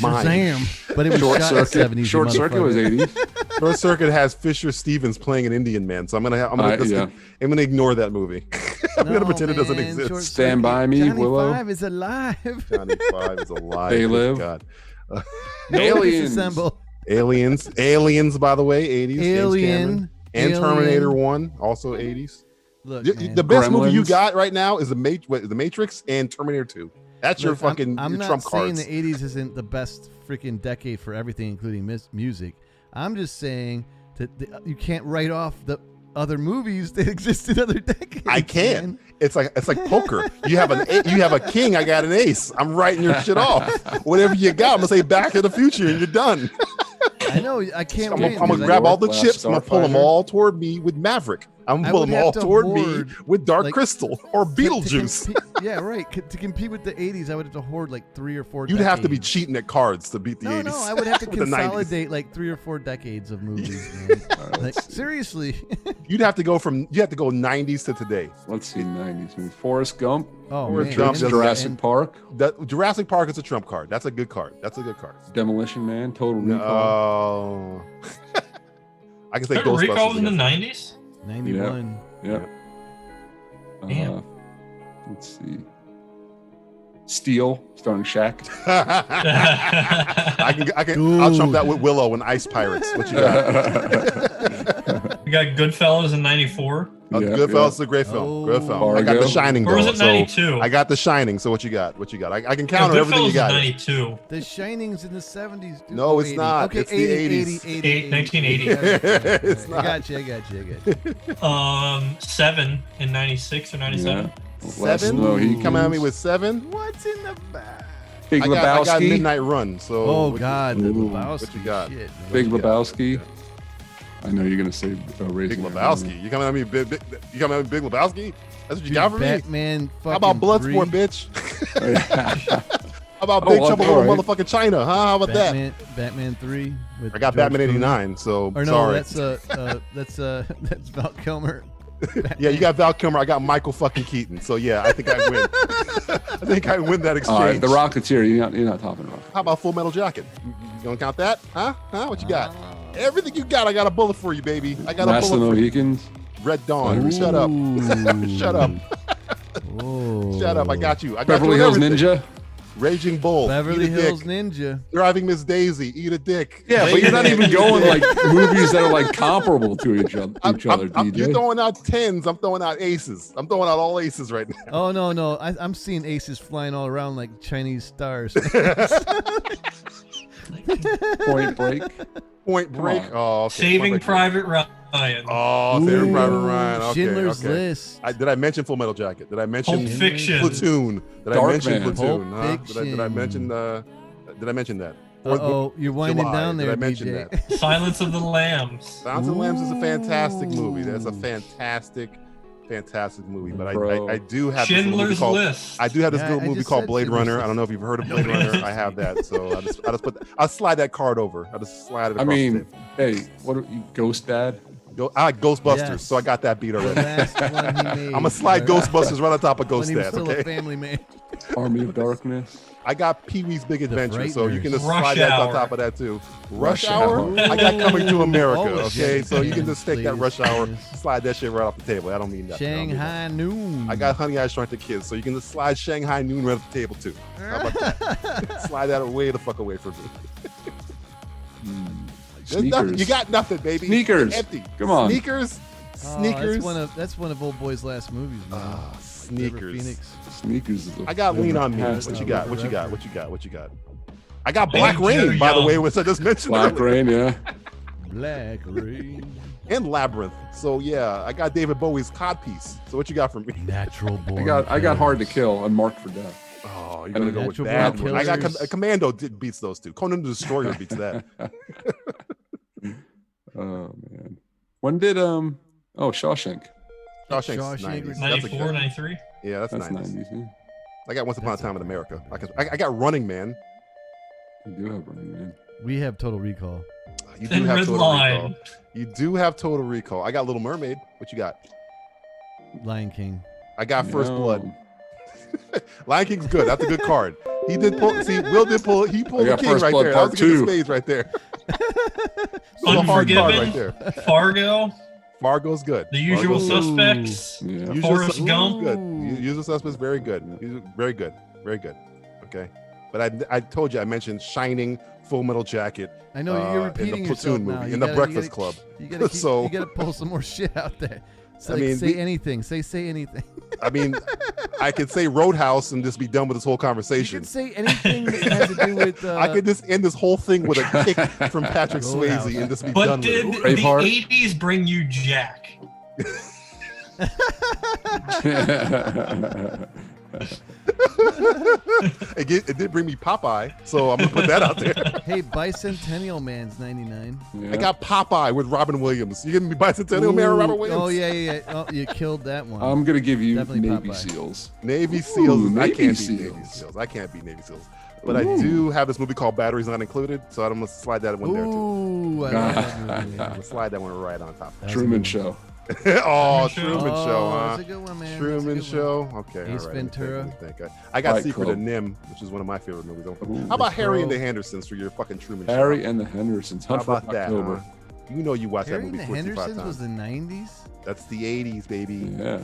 Mine. Shazam. But it was Short shot in Circuit. 70s. you Short Circuit was motherfucker. 80s. Short Circuit has Fisher Stevens playing an Indian man, so I'm gonna ignore that movie. I'm gonna No, pretend it doesn't man, exist. Short Stand Circuit. by Me, Johnny Willow. 5 is alive. Johnny 5 is alive. They Good live. God. Aliens. Disassemble. Aliens, by the way, 80s. James Alien. Cameron. And Alien. Terminator 1, also 80s. Look, The man. best movie you Gremlins. got right now is the Matrix and Terminator 2. That's your Look, fucking I'm your not trump saying cards. the 80s isn't the best freaking decade for everything, including music. I'm just saying that you can't write off the other movies that exist in other decades. I can. man. It's like poker. You have a king. I got an ace. I'm writing your shit off. Whatever you got, I'm gonna say Back to the Future, and you're done. I know. I can't I'm wait. gonna because grab all the Last chips. I'm gonna pull them Starfighter. all toward me with Maverick. I'm I gonna pull would them have all to toward me hoard, with Dark like, Crystal or to Beetlejuice. yeah, right. To compete with the 80s, I would have to hoard like 3 or 4 You'd have to be decades. cheating at cards to beat the 80s. No, I would have to With the 90s. consolidate like 3 or 4 decades of movies, man. Like, seriously. You have to go 90s to today. Let's see, 90s movie. Forrest Gump. Oh, Forrest man. Gump doesn't- Jurassic Park. Jurassic Park is a trump card. That's a good card. Demolition Man. Total Recall. No. I can say Total Ghostbusters. Recall was in the against 90s? 91. Yeah. Damn. Let's see. Steel, starring Shaq. I'll trump that with Willow and Ice Pirates. What you got? We got Goodfellas in '94. Goodfellas is a great film. Good film. I got The Shining. Or was it though, '92? So I got The Shining. So what you got? What you got? I can counter everything you got. '92. The Shining's in the 70s. Dude. No, it's 80. not. Okay, It's 80, the 80s. 1980. It's not. I got you. 7 in '96 or '97. Seven? You coming at me with 7? What's in the bag? Big I Lebowski. got Midnight Run. So oh God, the Lebowski. What you got? Shit, Big Lebowski. I know you're gonna say Big Lebowski. You coming at me? You coming at me? Big Lebowski? That's what you got for Batman. me? How about Bloodsport, bitch? How about Big Trouble in Little Motherfucking China? Huh? How about that? Batman 3. I got Batman '89. So or no, sorry. that's Val Kilmer. Yeah, you got Val Kilmer. I got Michael fucking Keaton. So yeah, I think I win. I think I win that exchange. All right, The Rocketeer. You're not talking about. How about Full Metal Jacket? You gonna count that? Huh? What you got? Everything you got, I got a bullet for you, baby. I got a bullet for you. Mohicans. Red Dawn. Ooh. Shut up. Shut up. Shut up. I got you. I got Beverly you Hills everything. Ninja. Raging Bull. Beverly Eat a Hills dick. Ninja. Driving Miss Daisy. Eat a dick. Yeah, but you're not even going like movies that are like comparable to each other. DJ. You're throwing out 10s. I'm throwing out aces. I'm throwing out all aces right now. Oh no! I'm seeing aces flying all around like Chinese stars. Point Break. Point Break. Oh, okay. Saving Private Ryan. Oh, Saving Private Ryan. Okay, Schindler's okay. List. Did I mention Full Metal Jacket? Did I mention Pulp Fiction. Platoon? Did I Dark mention Man. Platoon? Pulp Huh? Fiction. Did I mention? Did I mention that? Oh, you're winding July. down there, Did I mention DJ. that? Silence of the Lambs. Silence of the Lambs is a fantastic movie. That's a fantastic movie. But I do have Schindler's this little movie List. I do have this Yeah, little I movie just called said Blade Schindler's Runner. List. I don't know if you've heard of Blade Runner. I have that, so I'll slide that card over. I'll just slide it. I Across mean, the table. hey, what are you, Ghost Dad? I like Ghostbusters, Yes. so I got that beat The already. last one he made. I'm gonna slide Ghostbusters right on top of When Ghost he was Dad. still a Okay. family man. Army of Darkness. I got Pee Wee's Big Adventure, so you can just Rush slide that on Hour. top of that too. Rush Rush Hour? Hour. I got Coming to America, Always okay? yes, So you can yes, just take that please, Rush Hour, yes. slide that shit right off the table. I don't mean that. Shanghai Noon. I got Honey, I Shrunk the Kids, so you can just slide Shanghai Noon right off the table too. How about that? Slide that way the fuck away from me. There's nothing. Sneakers. You got nothing, baby. Sneakers. Empty. Come on. Sneakers. Oh, Sneakers. that's one of Old Boy's last movies, man. River Sneakers. Phoenix. Sneakers. Is I got Lean on Me. fantastic. What you got? What you got? What you got? What you got? I got Black Joe Rain, by the Young. way, which I just mentioned Black earlier. Rain, yeah. Black Rain. And Labyrinth. So yeah, I got David Bowie's Codpiece. So what you got for me? Natural Born. I got Hard to Killers. Kill and Marked for Death. Oh, you're gonna go with Natural that Born one. I got Killers. Commando beats those two. Conan the Destroyer beats that. Oh man. When did Shawshank? Shawshank's Shawshank 90s. was That's a 94, good. 93. Yeah, that's That's 90s. 90s. Yeah. I got Once Upon a Time in America. I got Running Man. You do have Running Man. We have Total Recall. You do And have Red Total Line. Recall. You do have Total Recall. I got Little Mermaid. What you got? Lion King. I got First No. Blood. Lion King's good. That's a good card. He did pull. See, Will did pull. He pulled I the got king First right Blood there. That was Part a good 2. spades right there. It's a hard card right there. Fargo, Fargo's good. The Usual Fargo's good. Suspects, Yeah. Usual Forrest Sus- Gump. Good. Usual Suspects very good. Very good. Very good. Okay. But I told you I mentioned Shining, Full Metal Jacket. I know you're repeating in the yourself Platoon now. movie, You in the gotta- Breakfast you Club. You gotta, So- you gotta pull some more shit out there. It's I like, mean, say anything. Say anything. I mean, I could say Roadhouse and just be done with this whole You conversation. could say anything that has to do with. I could just end this whole thing with a kick from Patrick Roadhouse. Swayze and just be But done did with it. the Braveheart. 80s bring you Jack? It did bring me Popeye, so I'm gonna put that out there. Hey, Bicentennial Man's 99. Yeah. I got Popeye with Robin Williams. You giving me Bicentennial Man or Robin Williams? Oh yeah. Oh, you killed that one. I'm gonna give you Definitely Navy Popeye. Seals. Navy Seals. I Navy can't beat Seals. Navy Seals. I can't beat Navy Seals. But I do have this movie called Batteries Not Included, so I'm gonna slide that one there too. Ooh, I love that movie. I'm gonna slide that one right on top. That's Truman good. Show. Oh, Show. Truman Oh, Show, huh? that's a good one, man. That's a Truman good one. Show. Okay, Ace all right. Ventura. Let me think. I got Fight Secret Club. of Nim, which is one of my favorite movies. Ooh, How about Harry and Pro. the Hendersons for your fucking Truman Harry Show? and the Hendersons. How Hunt for about that? October. Huh? You know you watched Harry that and movie the 45 Hendersons was times. the 90s. That's the 80s, baby. Yeah.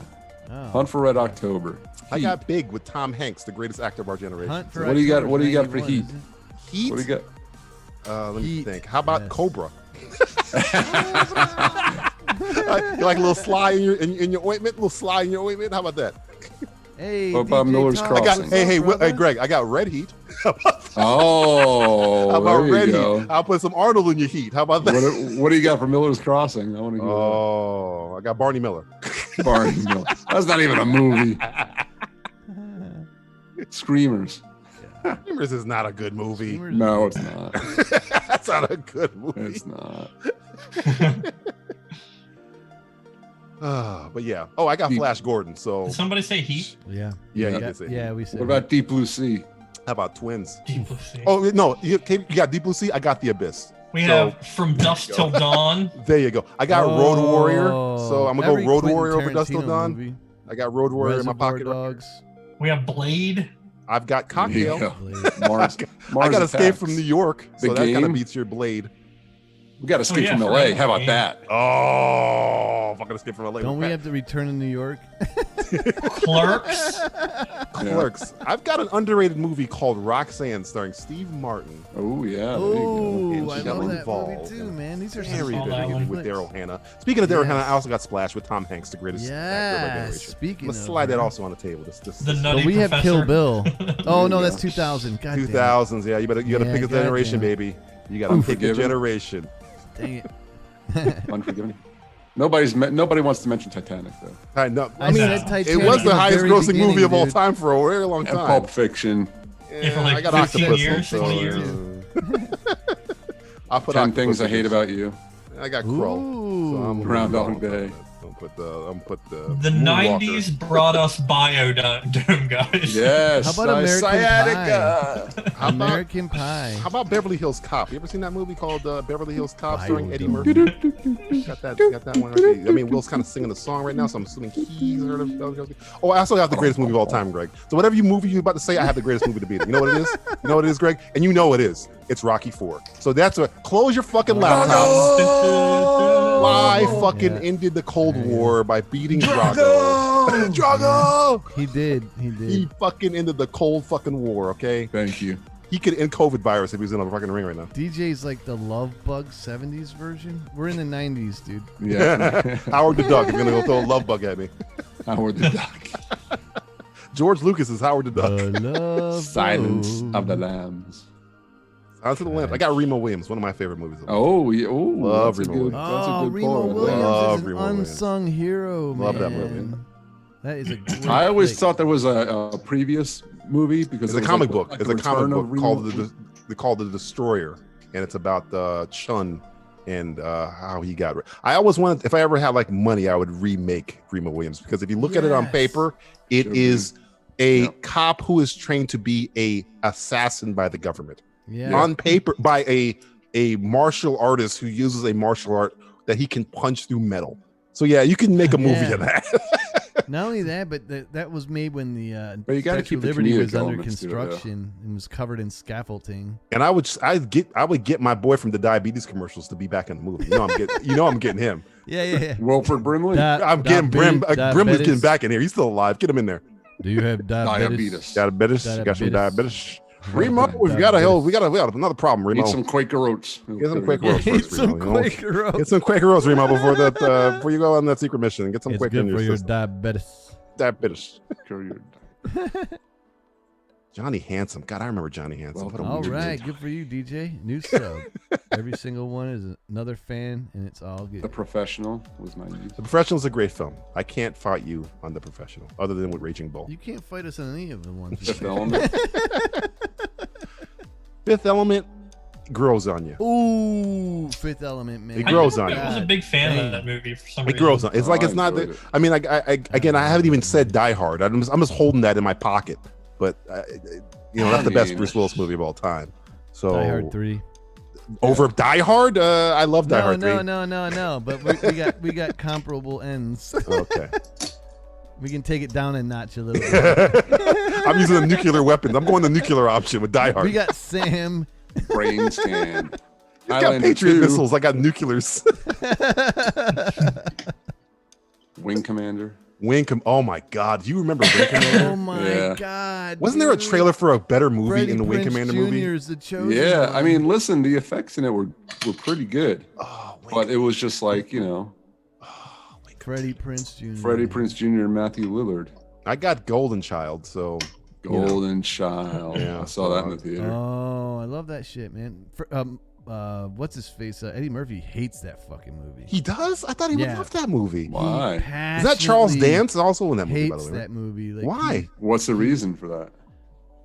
Oh. Hunt for Red October. I Heat. got Big with Tom Hanks, the greatest actor of our generation. Hunt for What do you got- October's what do you got for 91, Heat? isn't Heat? What do you got? Let me Heat. think. How about Yes. Cobra? like a little sly in your ointment, a little sly in your ointment. How about that? Hey, What about DJ Miller's Talk, Crossing? Hey, brother? Greg, I got red heat. Oh, How about there red you go. heat? I'll put some Arnold in your heat. How about that? What do you got for Miller's Crossing? I want to go. Oh, I got Barney Miller. Barney Miller. That's not even a movie. Screamers. Screamers is not a good movie. No, it's not. That's not a good movie. It's not. But yeah. Oh, I got Flash Gordon. So Did somebody say Heat? Yeah. yeah, you Yeah, can say. yeah, we said. What about Deep Blue Sea? How about Twins? Deep Blue Sea. Oh no, you got Deep Blue Sea. I got The Abyss. We have From Dusk Till Dawn. There you go. I got Road Warrior, so I'm gonna every go Road Quentin Warrior over Dusk Till Tarantino Dawn. movie. I got Road Warrior in my Reservoir pocket. Dogs. We have Blade. I've got There you Cocktail. go. Mars I got Escape Attacks. from New York, so The that kind of Game. beats your Blade. We got Escape yeah, from for LA. real. How about that? Oh, fucking Escape from LA. Don't we have to return to New York? Clerks. Clerks? I've got an underrated movie called Roxanne, starring Steve Martin. Oh yeah. There you Oh, And I she got love that movie involved too, in man. These are Very some saw that good one. with Daryl Hannah. Speaking of Daryl Yes. Hannah, I also got Splash with Tom Hanks, the greatest actor of our Yeah. generation. Speaking Let's of, slide that man. also on the table. The But Nutty we have Professor. Kill Bill. Oh no, you that's go. 2000. God damn it. 2000s, yeah. You gotta Yeah, pick a God generation, damn it. baby. You gotta pick a Unforgiven. generation. Dang it. Unforgiven. Nobody wants to mention Titanic though. I know. I mean, Yeah. that Titanic It was in the the highest very grossing beginning, movie of all dude. time for a very long And time. Pulp Fiction. Yeah, for like I got 15 Octopus. years, so, 20 years. I'll put 10 Octopus Things I in Hate this. About You. I got Crow. Ooh. So I'm Groundhog Day. I'm put the The Moonwalker. 90s brought us Biodome, guys. Yes. How about American Sciatica. How about, American Pie. how about Beverly Hills Cop? You ever seen that movie called Beverly Hills Cop starring Eddie Biodome. Murphy? got that one. Right there. I mean, Will's kind of singing the song right now, so I'm assuming he's heard of. Oh, I also have the greatest movie of all time, Greg. So whatever movie you're about to say, I have the greatest movie to beat it. You know what it is? You know what it is, Greg? And you know it is. It's Rocky IV. So that's what. Close your fucking laptops. I fucking Yeah. ended the Cold War by beating Drago. Drago! He did. He fucking ended the cold fucking war, okay? Thank you. He could end COVID virus if he was in a fucking ring right now. DJ's like the Love Bug 70s version. We're in the 90s, dude. Yeah. Howard the Duck is gonna go throw a love bug at me. Howard the Duck. George Lucas is Howard the Duck. The Love Silence Bug. of the Lambs. Silence of the Lambs. I got Remo Williams, one of my favorite movies. Oh, yeah. Oh, Love that's a Remo good, Williams. that's a Oh, good Remo point. Williams Love is an Remo Williams. unsung hero, man. Love that movie. That is a great I always flick. thought there was a previous movie because It's a it was comic like book. like It's the a comic return book of Remo- called the Destroyer, and it's about Chun and how he got. I always wanted, if I ever had like money, I would remake Remo Williams because if you look at it on Yes. paper, it Sure is a Yep. cop who is trained to be a assassin by the government. Yeah. On paper, by a martial artist who uses a martial art that he can punch through metal. So yeah, you can make a movie Yeah. of that. Not only that, but that was made when the But you gotta Statue keep of the Liberty comedic was under elements to it, though. construction and was covered in scaffolding. And I would get my boy from the diabetes commercials to be back in the movie. I'm getting him. Yeah. Wilford Brimley. I'm getting Brim. Brimley's getting back in here. He's still alive. Get him in there. Do you have diabetes? Diabetes. You got some diabetes. Remo, we got another problem. Remo, Need some Quaker Oats. get some Quaker Oats Eat first, some Remo, you know? Quaker Oats. Get some Quaker Oats, Remo, before you go on that secret mission. Get some It's Quaker in good your for your system. diabetes. Diabetes. Quaker. Johnny Handsome. God, I remember Johnny Handsome. Well, What a All weird right, name. good for you, DJ. New sub. Every single one is another fan, and it's all The good. Professional was my use. The Professional is a great film. I can't fight you on The Professional, other than with Raging Bull. You can't fight us on any of the ones. Fifth Element. Fifth Element grows on you. Ooh, Fifth Element, man. It grows on I you. was a big fan Dang. of that movie for some It reason. grows on. It's like I it's not. enjoyed The, it. I mean, I haven't even said Die Hard. I'm just holding that in my pocket. But that's the best mean- Bruce Willis movie of all time. So Die Hard 3. over Die Hard, I love Die Hard 3. No. But we got comparable ends. Okay. We can take it down a notch a little bit. I'm using the nuclear weapons. I'm going the nuclear option with Die Hard. We got Sam. Brain Scan. You got Highlander Patriot 2, missiles. I got nuclears. Wing Commander. Oh my God. Do you remember Wing Commander? Oh my Yeah. God. Wasn't there a dude. trailer for a better movie Freddie in the Wing Prinze Commander Jr. movie? is the chosen Yeah, one. I mean, listen, the effects in it were pretty good, Oh, but it was just like Freddie Prinze Jr. Freddie Prinze Jr. and Matthew Lillard. I got Golden Child, so Golden Child. Yeah, I saw that in the theater. Oh, I love that shit, man. What's his face? Eddie Murphy hates that fucking movie. He does? I thought he would love that movie. Why? Is that Charles Dance also in that movie? By the Hates way, that movie. Like, why? What's the reason for that?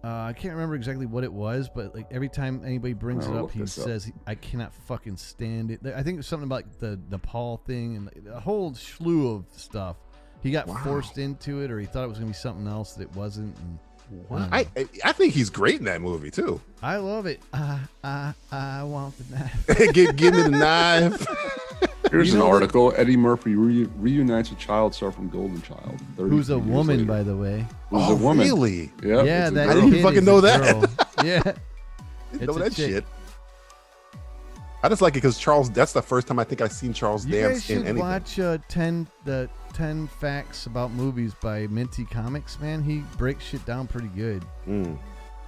I can't remember exactly what it was, but like every time anybody brings it up, he says, "I cannot fucking stand it." I think it was something about the Nepal thing and a whole slew of stuff. He got forced into it, or he thought it was gonna be something else that it wasn't. And, I think he's great in that movie too. I love it. I want the knife. give me the knife. Here's an article. Eddie Murphy reunites a child star from Golden Child. Who's a woman, by the way. Who's a woman. Really? Yep, yeah, that I didn't fucking know that. Yeah. Didn't know that shit. I just like it because that's the first time I think I've seen Charles Dance in anything. You guys should watch 10 Facts About Movies by Minty Comics, man. He breaks shit down pretty good.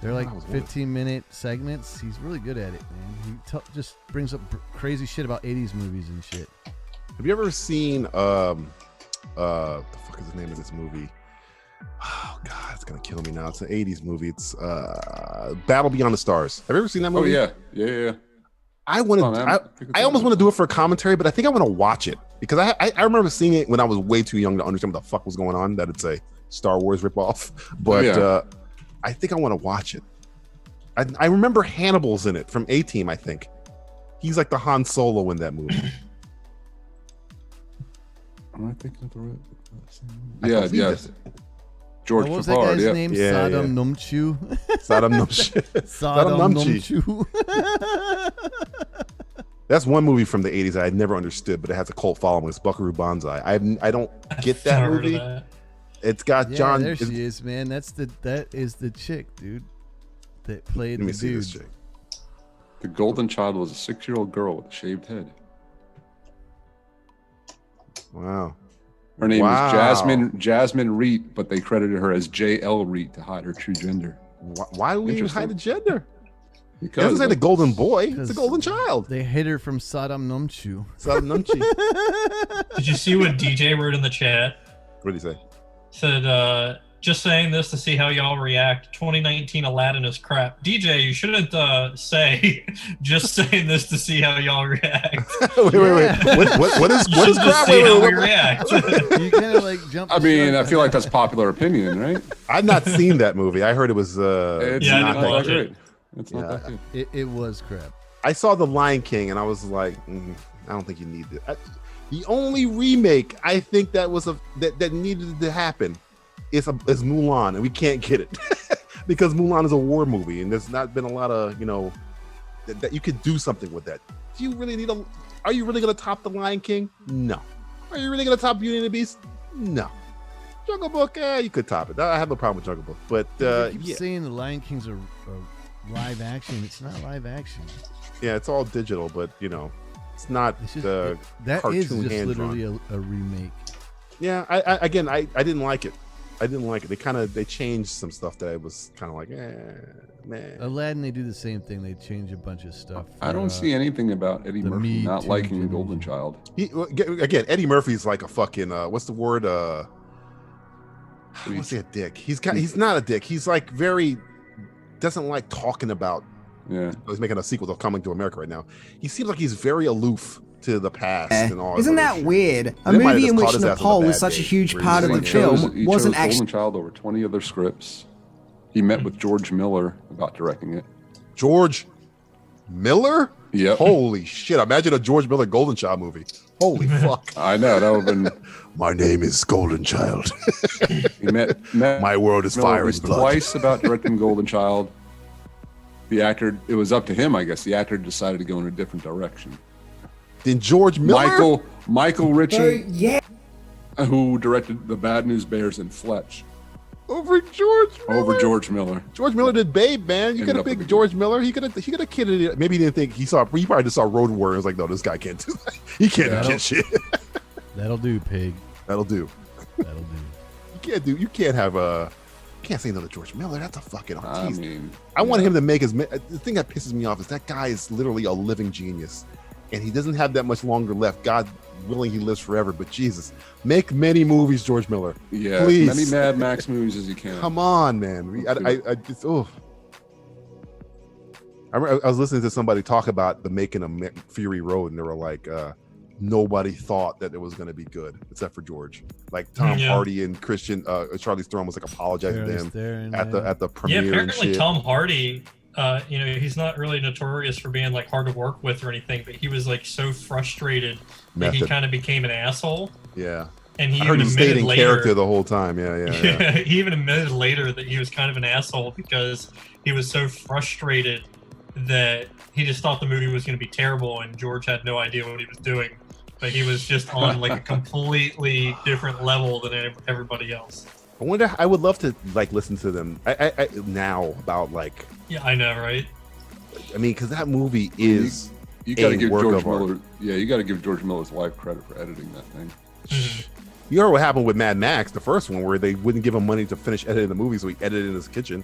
They're like 15-minute segments. He's really good at it, man. He just brings up crazy shit about 80s movies and shit. Have you ever seen the fuck is the name of this movie? Oh god, it's gonna kill me now. It's an 80s movie. It's Battle Beyond the Stars. Have you ever seen that movie? Oh yeah. I almost want to do it for a commentary, but I think I want to watch it because I remember seeing it when I was way too young to understand what the fuck was going on. That it's a Star Wars ripoff, but I think I want to watch it. I remember Hannibal's in it from A-Team. I think he's like the Han Solo in that movie. Am I thinking of the right? Yeah. George what was Peppard, that guy's name? Saddam Numchu. Saddam Numchu. That's one movie from the 80s I never understood, but it has a cult following. It's Buckaroo Banzai. I don't get that movie. It's got John. There she is, man. That is the chick, dude. That played the dude. This chick. The Golden Child was a 6-year-old girl with a shaved head. Wow. Her name is Jasmine Reet, but they credited her as J.L. Reet to hide her true gender. Why would we hide the gender? Because it doesn't say the golden boy. It's the golden child. They hid her from Saddam Numchu. Did you see what DJ wrote in the chat? What did he say? Said, just saying this to see how y'all react. 2019 Aladdin is crap. DJ, you shouldn't say just saying this to see how y'all react. wait. What is crap? See how we react. You kind of like jump. I mean, I feel like that's popular opinion, right? I've not seen that movie. I heard it was it's not that good. It's not that good. It was crap. I saw The Lion King and I was like, I don't think you need it. The only remake I think that was that needed to happen is Mulan, and we can't get it because Mulan is a war movie, and there's not been a lot of that you could do something with that. Do you really need Are you really gonna top The Lion King? No. Are you really gonna top Beauty and the Beast? No. Jungle Book, you could top it. I have no problem with Jungle Book, but you keep saying The Lion King's a live action. It's not live action. Yeah, it's all digital, but it's not the that cartoon is just hand-drawn. literally a remake. Yeah, I didn't like it. I didn't like it. They changed some stuff that I was kind of like, man. Aladdin, they do the same thing. They change a bunch of stuff. I don't see anything about Eddie Murphy not liking The Golden Child. Again, Eddie Murphy's like a fucking what's the word? I want to say a dick. He's not a dick. He's like doesn't like talking about. Yeah, he's making a sequel to Coming to America right now. He seems like he's very aloof to the past and all. Isn't that weird? A movie in which Nepal was such a huge part of the film wasn't actually. Golden Child over 20 other scripts. He met with George Miller about directing it. George Miller? Yep. Holy shit! Imagine a George Miller Golden Child movie. Holy fuck! I know that would have been. My name is Golden Child. He met My world is fire and blood. Twice about directing Golden Child. The actor, it was up to him, I guess. The actor decided to go in a different direction. Then George Miller? Michael Ritchie, who directed The Bad News Bears and Fletch. Over George Miller. George Miller did Babe, man. You could have picked George Miller. He could have kidded it. Maybe he didn't think he probably just saw Road Warrior and was like, no, this guy can't do that. He can't do shit. That'll do, pig. That'll do. You can't say no to George Miller. That's a fucking I want him to make the thing that pisses me off is that guy is literally a living genius, and he doesn't have that much longer left. God willing he lives forever, but Jesus, make many movies, George Miller. Yeah, please. many Mad Max movies as you can. Come on, man. I just, oh. I was listening to somebody talk about the making of Fury Road, and they were like, nobody thought that it was going to be good except for George. Like Tom Hardy and Charlize Theron was like apologizing to him at the premiere. Yeah, apparently and shit. Tom Hardy, he's not really notorious for being like hard to work with or anything, but he was like so frustrated that he kind of became an asshole. Yeah. And he I heard even he stayed in later, character the whole time. Yeah. He even admitted later that he was kind of an asshole because he was so frustrated that he just thought the movie was going to be terrible, and George had no idea what he was doing. But he was just on like a completely different level than everybody else. I would love to like listen to them I now about like. Yeah, I know, right? I mean, because that movie is you got to give George Miller. Art. Yeah, you got to give George Miller's wife credit for editing that thing. You heard what happened with Mad Max, the first one, where they wouldn't give him money to finish editing the movie, so he edited in his kitchen.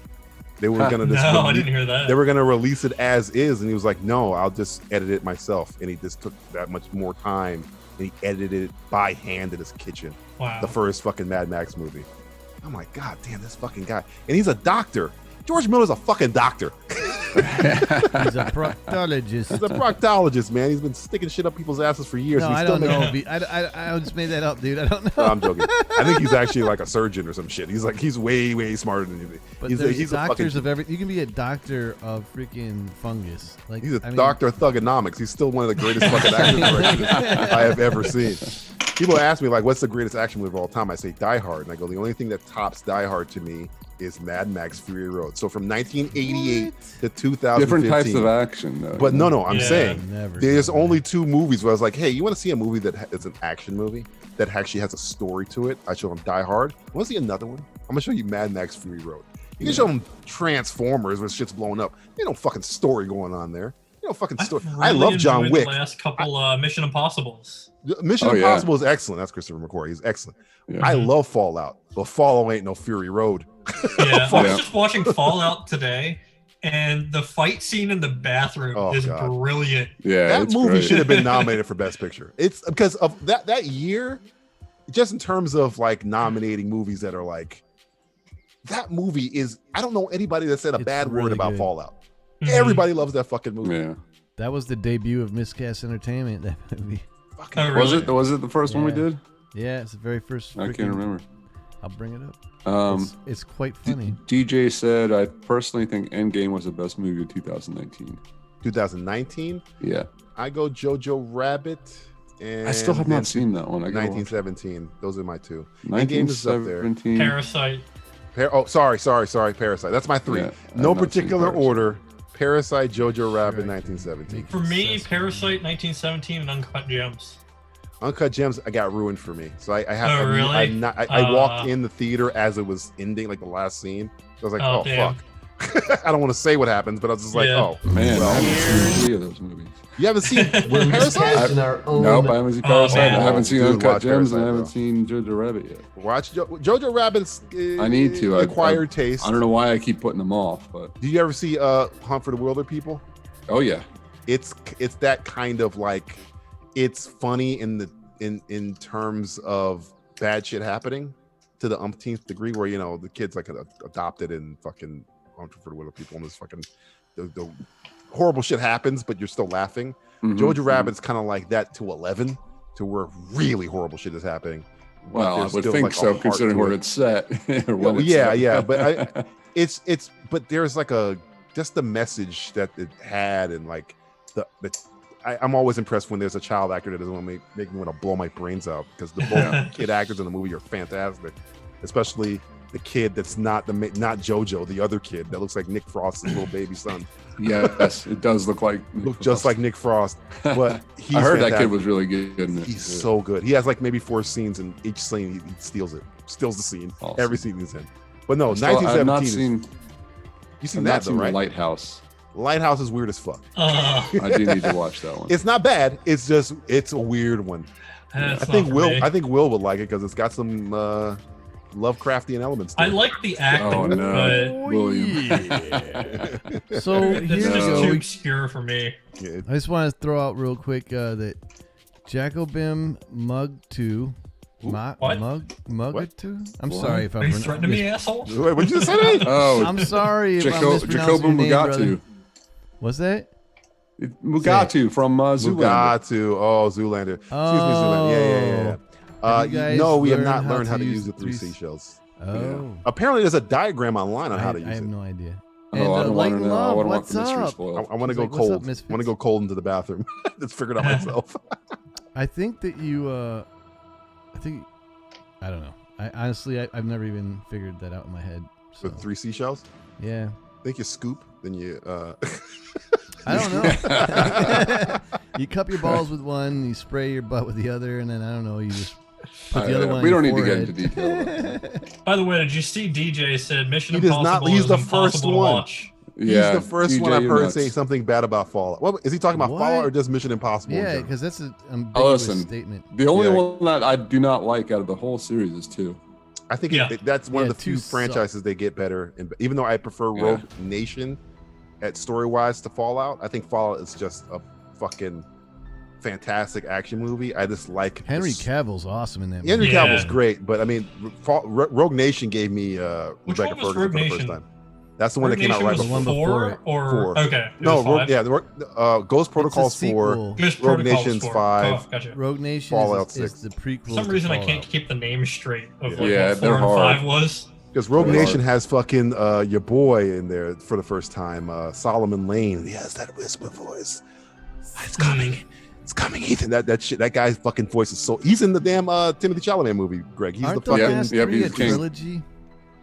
They were gonna I didn't hear that. They were gonna release it as is, and he was like, "No, I'll just edit it myself." And he just took that much more time, and he edited it by hand in his kitchen. Wow. The first fucking Mad Max movie. I'm like, God damn, this fucking guy, and he's a doctor. George Miller's a fucking doctor. He's a proctologist. He's a proctologist, man. He's been sticking shit up people's asses for years. No, and I don't know. I just made that up, dude. I don't know. No, I'm joking. I think he's actually like a surgeon or some shit. He's way, way smarter than you. But he's doctors of every. You can be a doctor of freaking fungus. Like he's a doctor of thugonomics. He's still one of the greatest fucking action directors I have ever seen. People ask me like, "What's the greatest action movie of all time?" I say Die Hard, and I go, "The only thing that tops Die Hard to me is Mad Max Fury Road." So from 1988 to 2015. Different types of action, though. But no, I'm saying there's only two movies where I was like, hey, you want to see a movie that is an action movie that actually has a story to it? I show them Die Hard. You want to see another one? I'm going to show you Mad Max Fury Road. You can show them Transformers where shit's blowing up. There's no fucking story going on there. No fucking story. Really I love John Wick. The last couple Mission Impossibles. Mission Impossible is excellent. That's Christopher McQuarrie. He's excellent. Yeah. I love Fallout, but Fallout ain't no Fury Road. Yeah, I was just watching Fallout today, and the fight scene in the bathroom is brilliant. Yeah, that movie should have been nominated for Best Picture. It's because of that year, just in terms of like nominating movies that are like, that movie is. I don't know anybody that said a bad word about Fallout. Mm-hmm. Everybody loves that fucking movie. Yeah, that was the debut of Miscast Entertainment. That movie. Was it the first one we did? Yeah, it's the very first. I can't remember. I'll bring it up. It's quite funny. DJ said, I personally think Endgame was the best movie of 2019. 2019? Yeah. I go Jojo Rabbit. And I still have not seen that one. 1917. Those are my two. Endgame is up there. Parasite. Sorry. Parasite. That's my three. Yeah, no particular order. Parasite, Jojo Rabbit, 1917. For me, Parasite, 1917, and Uncut Gems. Uncut Gems, I got ruined for me. So I have. Oh, really? I walked in the theater as it was ending, like the last scene. So I was like, oh fuck. I don't want to say what happens, but I was just like, oh man, I haven't seen 3 of those movies. You haven't seen Parasite? Nope, I haven't seen Parasite. I haven't seen Uncut Gems, and I haven't seen Jojo Rabbit yet. Watch Jojo Rabbit's. I need to. Acquired taste. I don't know why I keep putting them off, but. Did you ever see Hunt for the Wilder People? Oh yeah. It's that kind of like, it's funny in terms of bad shit happening to the umpteenth degree, where the kid's like adopted and fucking Hunt for the Wilder People, and this fucking the horrible shit happens, but you're still laughing. Mm-hmm. Jojo Rabbit's kind of like that to 11, to where really horrible shit is happening. Well, I would think like so, considering where it's set. But but there's like just the message that it had, and like I'm always impressed when there's a child actor that doesn't want to make me want to blow my brains out, because the both kid actors in the movie are fantastic, especially the kid that's not JoJo, the other kid that looks like Nick Frost's little baby son. Yes, it does look just like Nick Frost. But he's I heard fantastic. that kid was really good. He's so good. He has like maybe 4 scenes, and each scene he steals the scene. Awesome. Every scene he's in. But no, 1917. You seen that though, right? Lighthouse. Lighthouse is weird as fuck. I do need to watch that one. It's not bad. It's just it's a weird one. I think Will would like it because it's got some Lovecraftian elements. I like the acting. Oh no, William. So it's just too obscure for me. I just want to throw out real quick that Jacobim Mug 2. What? Mug 2? I'm sorry if I'm... Are you threatening me, asshole? Wait, what did you say? Oh, I'm sorry if I'm mispronouncing your name, brother. What's that? Mugatu from Zoolander. Mugatu. Oh, Zoolander. Excuse me, Zoolander. Yeah. No, we have not learned how to use the 3 seashells. Oh. Yeah. Apparently, there's a diagram online on how to use it. I have no idea. Oh, And I don't Light want to and know. Love, I what's up? I want to go cold. I want to go cold into the bathroom. Just figure it out myself. I think that you, I don't know. I've never even figured that out in my head. So. With 3 seashells? Yeah. I think you scoop, then you. I don't know. You cup your balls with one, you spray your butt with the other, and then I don't know. You just put the other one. We don't need forehead. to get into detail. By the way, did you see DJ said Mission He does Impossible not. He's is the first impossible to one. watch? Yeah, he's the first DJ, one I've you're heard nuts. say something bad about Fallout. What is he talking about? What? Fallout or just Mission Impossible? in Yeah, general? because that's an ambiguous Listen, statement. the only one that I do not like out of the whole series is 2. I think that's one of the few 2 suck. franchises they get better. And even though I prefer Rogue Nation at story-wise to Fallout, I think Fallout is just a fucking fantastic action movie. I just like Henry Cavill's awesome in that movie. Henry Cavill's great, but I mean, Rogue Nation gave me Which Rebecca one was Ferguson Rogue for the Nation? first time. That's the one Rogue that came out Nation right was before. 4 or 4. okay? it No, was 5? Ghost Protocol's 4. sequel. Ghost Rogue Protocol's Nation's 4. 5. Oh, gotcha. Rogue Nation Fallout is 6. the prequel. For some to reason, I Fallout. can't keep the names straight of like Yeah, what 4 they're and hard. 5 was. Because Rogue They Nation are. has fucking your boy in there for the first time, Solomon Lane. He has that whisper voice. It's coming. It's coming, Ethan. That shit. That guy's fucking voice is so. He's in the damn Timothy Chalamet movie, Greg. He's Aren't the fucking. last Yep, 3 he's a king. trilogy?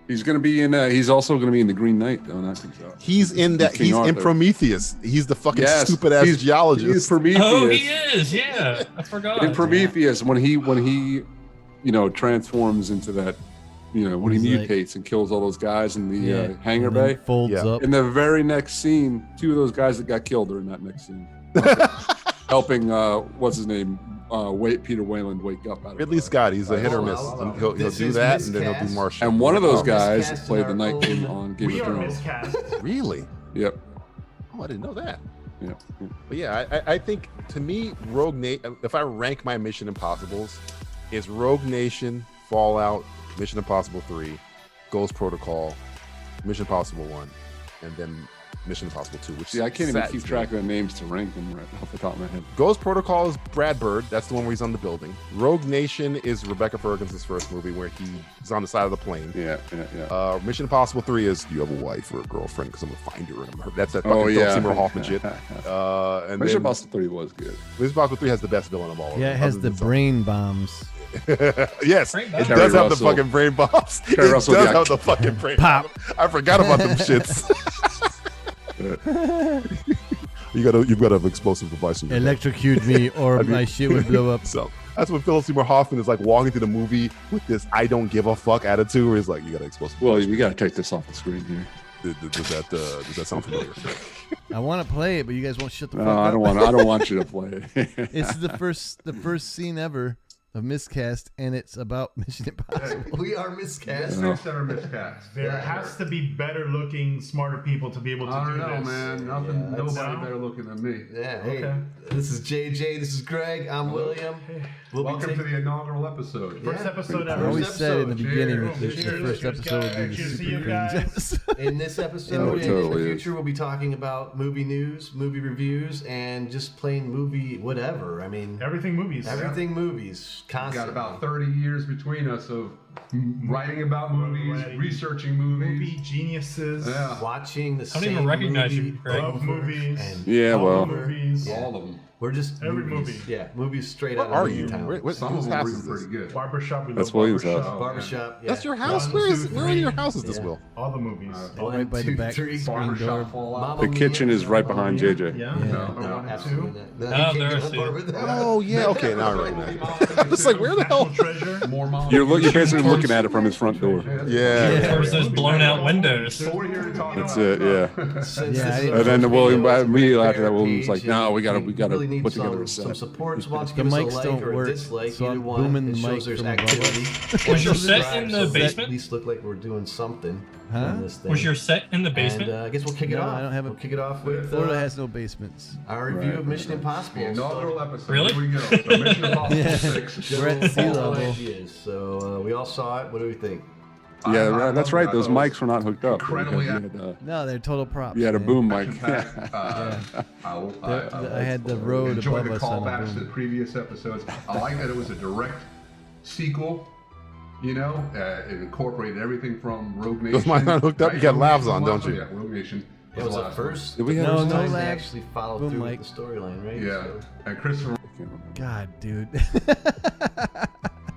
He's going to be in. He's also going to be in the Green Knight, though. Not think so. He's in that. King He's in Arthur. Prometheus. He's the fucking Yes, stupid ass he's geologist. Prometheus. Oh, he is. Yeah, I forgot. In Prometheus, when he transforms into that, when he He's like- mutates and kills all those guys in the Yeah, hangar and then bay. folds Yeah. up. In the very next scene, 2 of those guys that got killed are in that next scene, helping what's his name, Peter Wayland wake up out of Ridley Scott. He's a hit or miss. He'll This do is that, and then he'll do Miscast. Martian. And one of those Oh, guys Miscast played in the our Night King own- on Game We of are Thrones. miscast. Really? Yep. Oh, I didn't know that. Yep. But yeah, I think to me, Rogue Nation. If I rank my Mission Impossibles, it's Rogue Nation, Fallout, Mission Impossible 3, Ghost Protocol, Mission Impossible 1, and then Mission Impossible 2. Which See, I can't even saddens keep me. track of the names to rank them right off the top of my head. Ghost Protocol is Brad Bird. That's the one where he's on the building. Rogue Nation is Rebecca Ferguson's first movie where he's on the side of the plane. Yeah. Mission Impossible 3 is do you have a wife or a girlfriend? Because I'm gonna find her and I'm her. That's that Oh, fucking Philip yeah. Seymour Hoffman shit. And Mission then Impossible 3 was good. Mission Impossible 3 has the best villain of all. of Yeah, it them, has other the than brain bombs. yes, Brain it bombs. does Terry have the Russell. fucking brain bombs. It Terry does Russell, yeah. have the fucking brain Pop. bombs. I forgot about them shits. You've got an explosive device in your car. Electrocute me or my shit would blow up. So that's when Philip Seymour Hoffman is like walking through the movie with this "I don't give a fuck" attitude, where he's like, "You got an explosive." Well, device. we got to take this off the screen here. Does that sound familiar? I want to play it, but you guys won't shut the fuck No, up. I don't want you to play it. It's the first scene ever of Miscast, and it's about Mission Impossible. We are Miscast. Center miscast. There has to be better looking, smarter people to be able to I do don't know, this. man. Nobody better looking than me. Yeah, hey, this is JJ, this is Greg, I'm William. Welcome to the inaugural episode. First episode I ever. always said in the beginning that the Cheers. first episode would be the Cheers to super you cringe guys. episode. In this episode Oh, and in totally the is. future, we'll be talking about movie news, movie reviews, and just plain movie whatever. I mean, Everything movies. everything movies, Got constantly. about 30 years between us of writing about movies, researching movies. Movie geniuses. Yeah. Watching the I don't same even recognize movie you, Greg. Love movies. and Yeah, all well. the movies. Yeah. All of them. We're just Every movies. movie. Yeah, movies straight What out are of you? town. Some Whose of house them is are this? pretty good. Barbershop. We That's love William's house. Barbershop. Barbershop. Yeah. That's your house. One, Where is two, where in your three. house is this, Yeah. Will? All the movies. Right by the back three. screen door. Barbershop Fallout. Mamma The kitchen Mia. is right behind JJ. Yeah. Yeah. Number one and Absolutely. two. No, Oh, you can't there I get see on board it. with that. Oh yeah. Okay, now I recognize it. I'm just like, where the hell? Treasure. More Mom. You're basically looking at it from his front door. Yeah. Towards those blown out windows. So we're here to talk That's about it. Yeah. Since Yeah, this I is didn't- our And then first William, video, it's immediately a after that, fair William's like, page, "No, we and gotta need put together some a set. support. So why don't The you give us mics a like don't or a work, dislike? so Either I'm one. booming It the shows mic there's from above activity. Was your set in the So that basement? At least look like we're doing something Huh? on this thing. Was your set in the basement? And I guess we'll kick it No, off. I don't have a. We'll kick it off with Florida has no basements. our review of Mission Impossible. The inaugural episode. Really? Here we go. So Mission Impossible Yeah. 6. We're at sea All level. ideas. So we all saw it. What do we think? Yeah, I that's love right. it. Those I thought it mics were not hooked up. incredibly You had, No, they're total props. you had a man. boom mic. action-packed. I had the road enjoyed above the us on a callbacks boom. to the previous episodes. I like that it was a direct sequel. You know, it incorporated everything from Rogue Nation. Those mics aren't hooked up. You got Rogue labs Nation on, was don't one, you? Yeah, Rogue Nation. It was the first. Did we have No, a no time they lab. actually followed Boom through mic. with the storyline, right? Yeah, So, and Christopher. God, dude.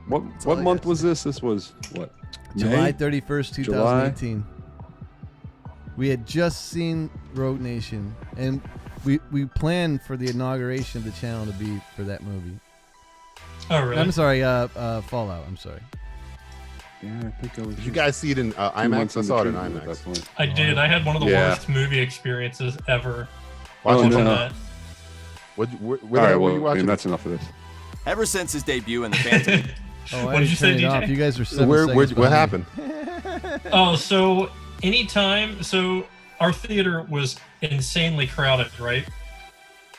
What month was this? This was what? July May? 31st, July? 2018. We had just seen Rogue Nation, and we planned for the inauguration of the channel to be for that movie. Oh, really? I'm sorry, Fallout. I'm sorry. Yeah, I think I was. Did you guys see it in IMAX? I saw it in IMAX. I did. I had one of the Yeah. worst movie experiences ever. Watching from no. that. Where All the right, hell were well, you I watching? mean, that's enough of this. Ever since his debut in the Phantom. Oh, What did you say, turn it DJ? off. You guys were 7 What seconds happened? Oh, so anytime, so our theater was insanely crowded, right?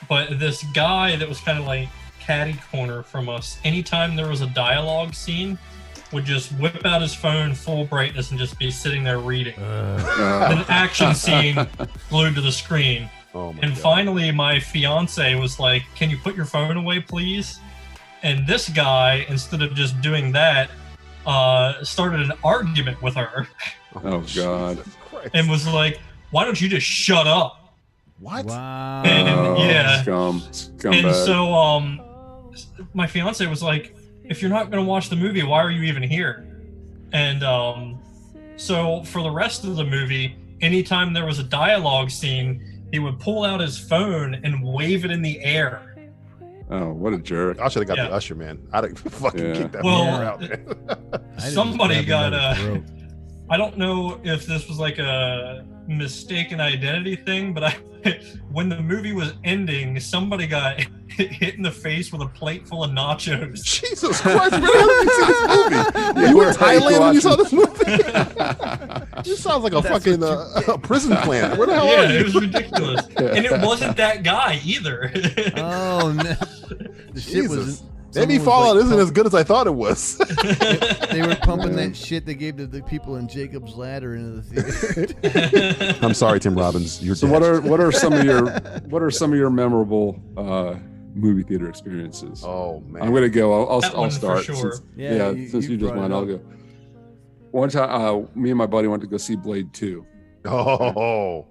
But this guy that was kind of like catty corner from us, anytime there was a dialogue scene, would just whip out his phone full brightness and just be sitting there reading. An action scene glued to the screen. Oh my And God. finally, my fiance was like, "Can you put your phone away, please?" And this guy, instead of just doing that, started an argument with her Oh God. and was like, "Why don't you just shut up?" What? Wow. And Oh, yeah, scumbag. and so my fiance was like, "If you're not going to watch the movie, why are you even here?" And so for the rest of the movie, anytime there was a dialogue scene, he would pull out his phone and wave it in the air. Oh, what a jerk! I should have got Yeah. the usher, man. I'd have fucking Yeah. kicked that Well, mother out, man. Somebody got a. I don't know if this was like a mistaken identity thing, but when the movie was ending, somebody got hit in the face with a plate full of nachos. Jesus Christ, where the hell did you see this movie? You were in Thailand when you saw this movie? This sounds like a fucking a prison plan. Where the hell are Yeah, you? it was ridiculous. And it wasn't that guy either. Oh no! The shit was. Jesus. Maybe Fallout isn't as good as I thought it was. They were pumping that shit they gave to the people in Jacob's Ladder into the theater. I'm sorry, Tim Robbins. You're So dead. what are some of your memorable movie theater experiences? Oh man, I'm gonna go. That I'll one for start. sure. Since, Yeah, since you just brought went, it I'll up. go. One time, me and my buddy went to go see Blade 2. Oh,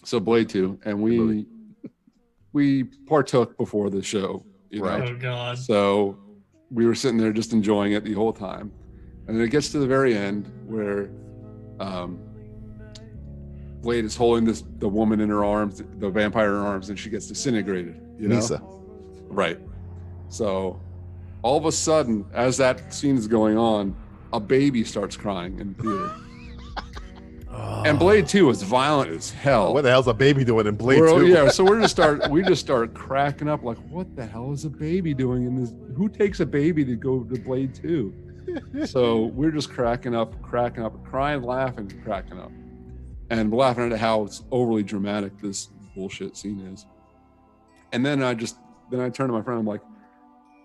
So Blade 2, and we partook before the show. You know? Right. Oh God. So we were sitting there just enjoying it the whole time. And then it gets to the very end where Blade is holding the woman in her arms, the vampire in her arms, and she gets disintegrated. You know? Nisa. Right. So all of a sudden, as that scene is going on, a baby starts crying in the theater. And Blade 2 is violent as hell. What the hell's a baby doing in Blade We're- 2? Yeah, so we just start cracking up like, what the hell is a baby doing in this? Who takes a baby to go to Blade 2? So we're just cracking up, crying, laughing, cracking up. And we're laughing at how it's overly dramatic this bullshit scene is. And then I turn to my friend, I'm like,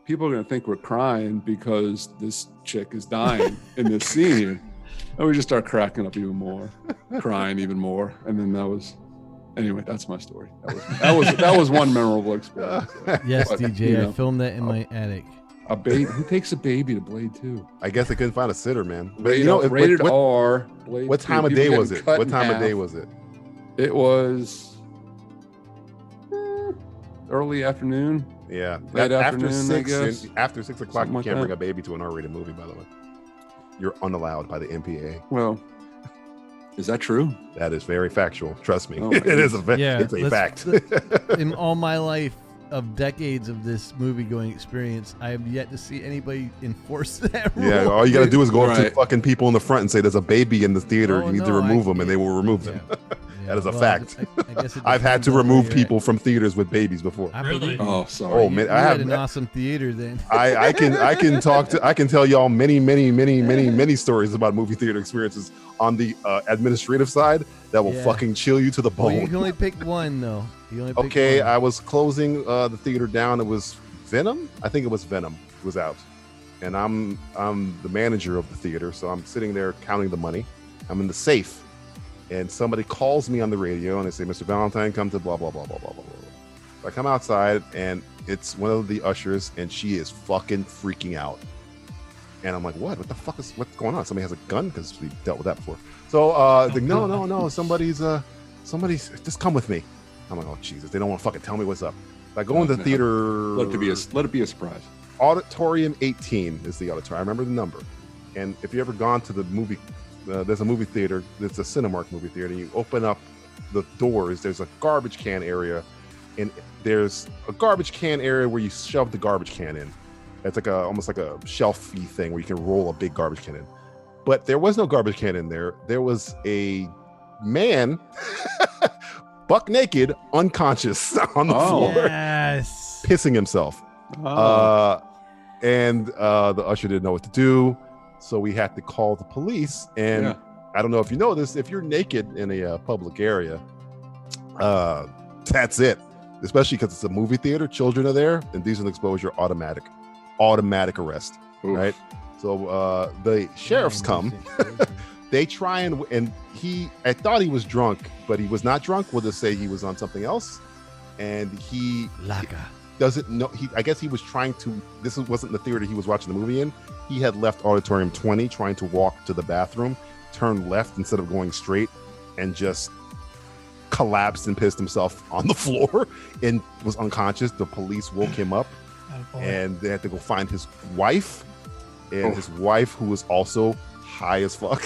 people are gonna think we're crying because this chick is dying in this scene. And we just start cracking up even more, crying even more. And then anyway, that's my story. That was one memorable experience. Yes, But, DJ, you know, I filmed that in my attic. A baby? Who takes a baby to Blade 2? I guess they couldn't find a sitter, man. But Rated, you know, rated R. Blade what 2, time of people day getting was it? cut What in time of half. day was it? It was early afternoon. Yeah, Late after afternoon, I guess. after 6 o'clock, Something you like can't that. bring a baby to an R-rated movie. By the way, you're unallowed by the MPA. Well, is that true? That is very factual. Trust me, Oh, my it is a Yeah, it's a fact. In all my life of decades of this movie going experience, I have yet to see anybody enforce that rule. Yeah, all you got to do is go up to Right. fucking people in the front and say, "There's a baby in the theater. Oh, you need to no, remove them," and they will remove them. That is a well, fact. I guess it I've had depends to on where remove you're people from theaters with babies before. I believe you. Oh, sorry. Oh man, You I had have an awesome theater then. I can tell y'all many stories about movie theater experiences on the administrative side that will Yeah. fucking chill you to the Well, bone. you can only pick one though. You only pick Okay, one. I was closing the theater down. It was Venom. I think it was Venom. It was out, and I'm the manager of the theater, so I'm sitting there counting the money. I'm in the safe, and somebody calls me on the radio, and they say, "Mr. Valentine, come to blah blah blah blah blah blah blah." So I come outside, and it's one of the ushers, and she is fucking freaking out. And I'm like, "What? What the fuck is what's going on? Somebody has a gun?" Because we dealt with that before. So like, no, somebody's just come with me. I'm like, oh Jesus, they don't want to fucking tell me what's up. I go in the theater. Let it be a surprise. Auditorium 18 is the auditorium. I remember the number. And if you ever gone to the movie, there's a movie theater. It's a Cinemark movie theater. And you open up the doors. There's a garbage can area, and there's a garbage can area where you shove the garbage can in. It's like almost like a shelfy thing where you can roll a big garbage can in. But there was no garbage can in there. There was a man, buck naked, unconscious on the floor, Yes. pissing himself. And the usher didn't know what to do, so we had to call the police. And Yeah. I don't know if you know this, if you're naked in a public area, that's it. Especially because it's a movie theater, children are there, indecent exposure, automatic arrest. Oof. Right? So the sheriffs come. They try and I thought he was drunk, but he was not drunk. We'll just say he was on something else, and he doesn't know. I guess he was trying to. This wasn't the theater he was watching the movie in. He had left auditorium 20, trying to walk to the bathroom, turned left instead of going straight, and just collapsed and pissed himself on the floor and was unconscious. The police woke him up, and they had to go find his wife, and his wife, who was also high as fuck,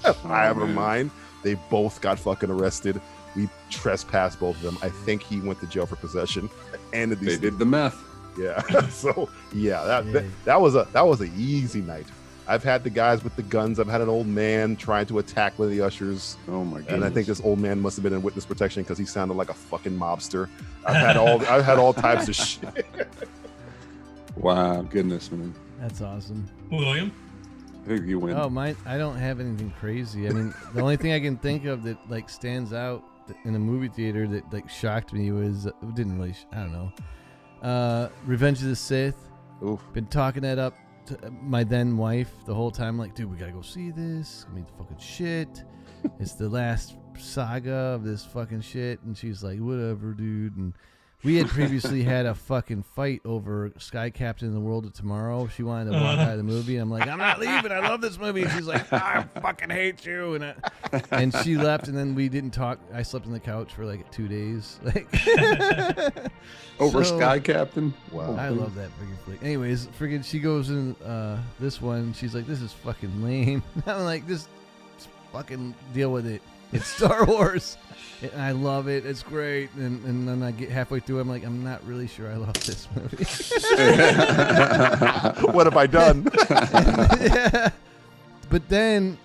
high out of her mind. They both got fucking arrested. We trespassed both of them. I think he went to jail for possession. And They did the meth. Yeah. So yeah, that was a easy night. I've had the guys with the guns. I've had an old man trying to attack one of the ushers. Oh my goodness. And I think this old man must have been in witness protection because he sounded like a fucking mobster. I've had all types of shit. Wow, goodness, man. That's awesome. William? I think you win. Oh, mine. I don't have anything crazy. I mean, the only thing I can think of that like stands out in a movie theater that like shocked me was didn't really. I don't know. Revenge of the Sith. Oof. Been talking that up to my then wife the whole time. Like, dude, we gotta go see this. I mean, fucking shit. It's the last saga of this fucking shit. And she's like, whatever, dude. And we had previously had a fucking fight over Sky Captain in the World of Tomorrow. She wanted to walk out of the movie. I'm like, I'm not leaving. I love this movie. And she's like, I fucking hate you. And she left, and then we didn't talk. I slept on the couch for like 2 days. Like Over Sky Captain? Wow. I love that freaking flick. Anyways, freaking, she goes in this one. She's like, this is fucking lame. I'm like, just fucking deal with it. It's Star Wars. And I love it. It's great. And then I get halfway through. I'm like, I'm not really sure I love this movie. What have I done? Yeah. But then,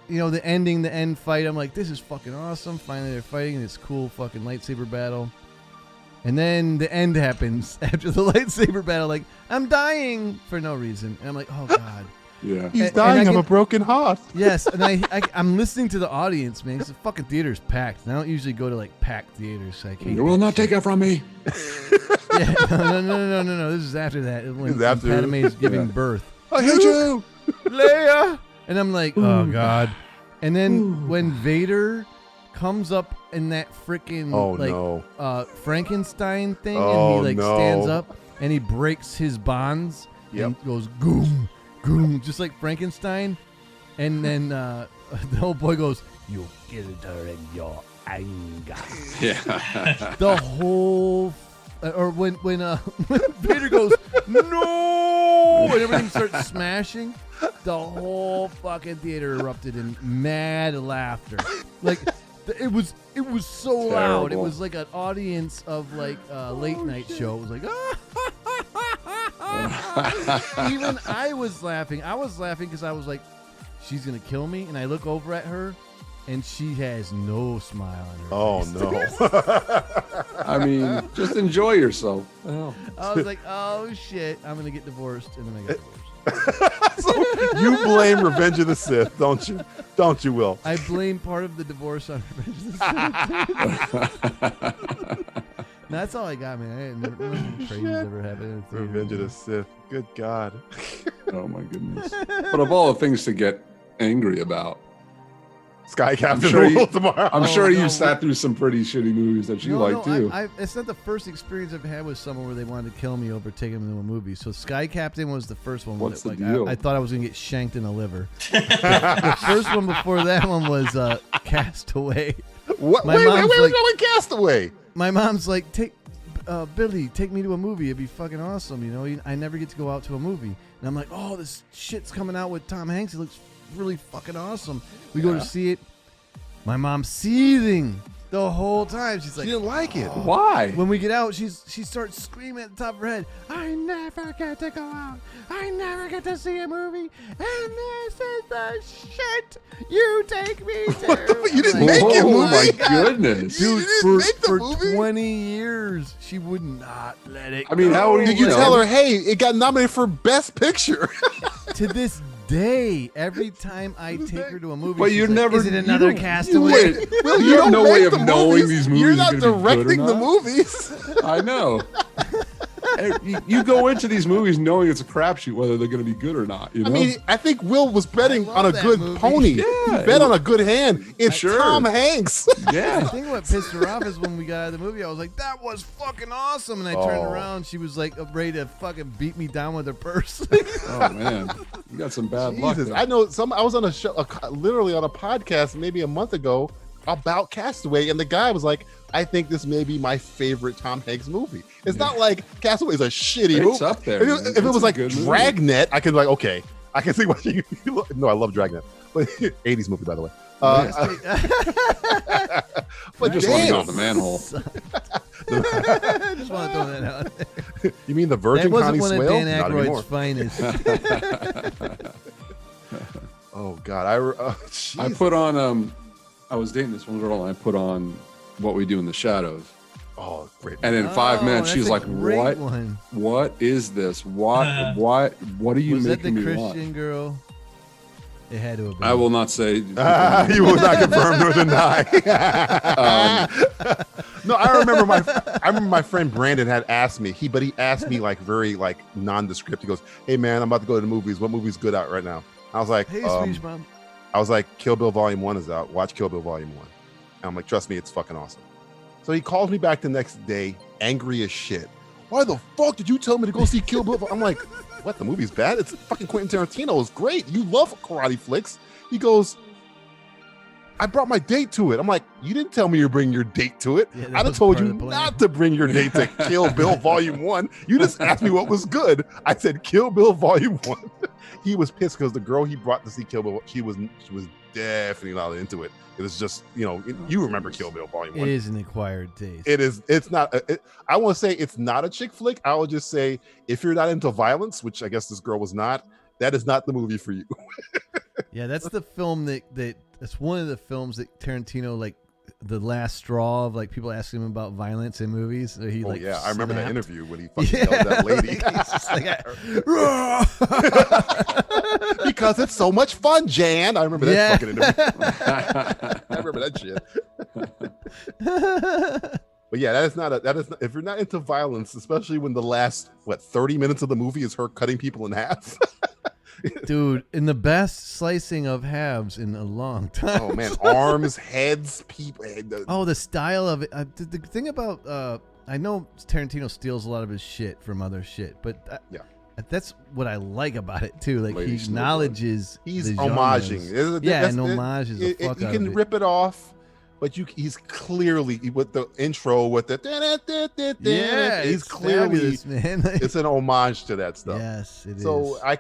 you know, the end fight, I'm like, this is fucking awesome. Finally, they're fighting this cool fucking lightsaber battle. And then the end happens after the lightsaber battle. Like, I'm dying for no reason. And I'm like, oh, God. Yeah. He's dying of a broken heart. Yes, and I'm listening to the audience, man, because the fucking theater's packed. And I don't usually go to, like, packed theaters. So I can't You will not take it from me. Yeah, no. This is after that. When Padme is giving birth. I hate you, Leia. And I'm like, oh, God. And then when Vader comes up in that freaking Frankenstein thing, and he stands up and he breaks his bonds and goes goom, goom, just like Frankenstein. And then the old boy goes, "You killed her in your anger." Yeah. The whole or when Vader goes, "No!" and everything starts smashing, the whole fucking theater erupted in mad laughter. Like it was so loud. It was like an audience of like a late night show. It was like, even I was laughing. I was laughing because I was like, she's gonna kill me, and I look over at her, and she has no smile on her Oh face. no! I mean, just enjoy yourself. Oh. I was like, oh shit, I'm gonna get divorced, and then I got divorced. So you blame Revenge of the Sith, don't you? Don't you, Will? I blame part of the divorce on Revenge of the Sith. That's all I got, man. Nothing crazy ever happened. Revenge of the Sith. Good God. Oh my goodness. But of all the things to get angry about, Sky Captain tomorrow. I'm sure you sat through some pretty shitty movies that you like too. It's not the first experience I've had with someone where they wanted to kill me over taking them to a movie. So Sky Captain was the first one. What's that, the deal? I thought I was gonna get shanked in the liver. The first one before that one was Castaway. What? My Wait, mom's what's like, going with Castaway? My mom's like, Billy, take me to a movie. It'd be fucking awesome. You know, I never get to go out to a movie. And I'm like, oh, this shit's coming out with Tom Hanks. It looks really fucking awesome. We go to see it. My mom's seething the whole time. She's like, she didn't like it. Why? When we get out, she starts screaming at the top of her head, I never get to go out. I never get to see a movie. And this is the shit you take me to. You didn't make it, Oh movie. my goodness. Dude, make the for movie? 20 years, she would not let it I mean, go. how old Did you tell her, hey, it got nominated for Best Picture? To this day, every time I take her to a movie, But she's you're like, never. is it another Castaway? Well, you have no don't way make of the knowing movies. these movies. You're are not gonna be good or directing the not. movies. I know. You go into these movies knowing it's a crapshoot whether they're going to be good or not. You know? I mean, I think Will was betting on a that good movie. pony. Yeah. He bet on a good hand. It's Sure. Tom Hanks. I yeah. think what pissed her off is when we got out of the movie, I was like, that was fucking awesome. And I turned around, she was like ready to fucking beat me down with her purse. Oh man, you got some bad luck. Jesus, there. I know some. I was on a show, literally on a podcast maybe a month ago about Castaway, and the guy was like, I think this may be my favorite Tom Hanks movie. It's not like Castaway is a shitty movie. It's up there. If man. it was It's a like good movie. Dragnet, I could be like, okay, I can see what you. No, I love Dragnet. But 80s movie, by the way. But I just want to go damn. in the manhole. I just want to throw that out there. You mean the That Virgin wasn't Connie one of Swale? Dan Not anymore. Aykroyd's finest. Oh God, I put on. I was dating this one girl, and I put on What We Do in the Shadows. Oh, great. And in 5 minutes, she was that's a like, great "What? one. What is this? What? What are you Was that making the me Christian watch?" It had to have been. I will not say. You will not confirm nor deny. No, I remember my friend Brandon had asked me. He asked me like very like nondescript. He goes, "Hey man, I'm about to go to the movies. What movie's good out right now?" I was like, Hey, Swedish Mom. I was like, Kill Bill Volume 1 is out. Watch Kill Bill Volume 1. And I'm like, trust me, it's fucking awesome. So he calls me back the next day, angry as shit. Why the fuck did you tell me to go see Kill Bill? I'm like, what? The movie's bad? It's fucking Quentin Tarantino. It's great. You love karate flicks. He goes, I brought my date to it. I'm like, you didn't tell me you're bringing your date to it. Yeah, that I'd have was told part you of the plan. not to bring your date to Kill Bill Volume 1. You just asked me what was good. I said Kill Bill Volume 1. He was pissed because the girl he brought to see Kill Bill, she was definitely not into it. It was just, you remember Kill Bill Volume 1. It is an acquired taste. It is. It's not. I want to say it's not a chick flick. I will just say if you're not into violence, which I guess this girl was not, that is not the movie for you. Yeah, that's the film that's one of the films that Tarantino, like the last straw of like people asking him about violence in movies. So he I remember that snapped. interview when he fucking yelled at that lady. He's just like, Because it's so much fun, Jan. I remember that fucking interview. I remember that shit. But yeah, that is not if you're not into violence, especially when the last 30 minutes of the movie is her cutting people in half. dude, in the best slicing of halves in a long time. Oh man, arms, heads, people. Oh, the style of it. The thing about I know Tarantino steals a lot of his shit from other shit, but that's what I like about it too. Like Lady he acknowledges he's the homaging. genres. And homages the fuck you out can of it. rip it off, but he's clearly with the intro with the he's clearly fabulous, man. It's an homage to that stuff. Yes, it is. So I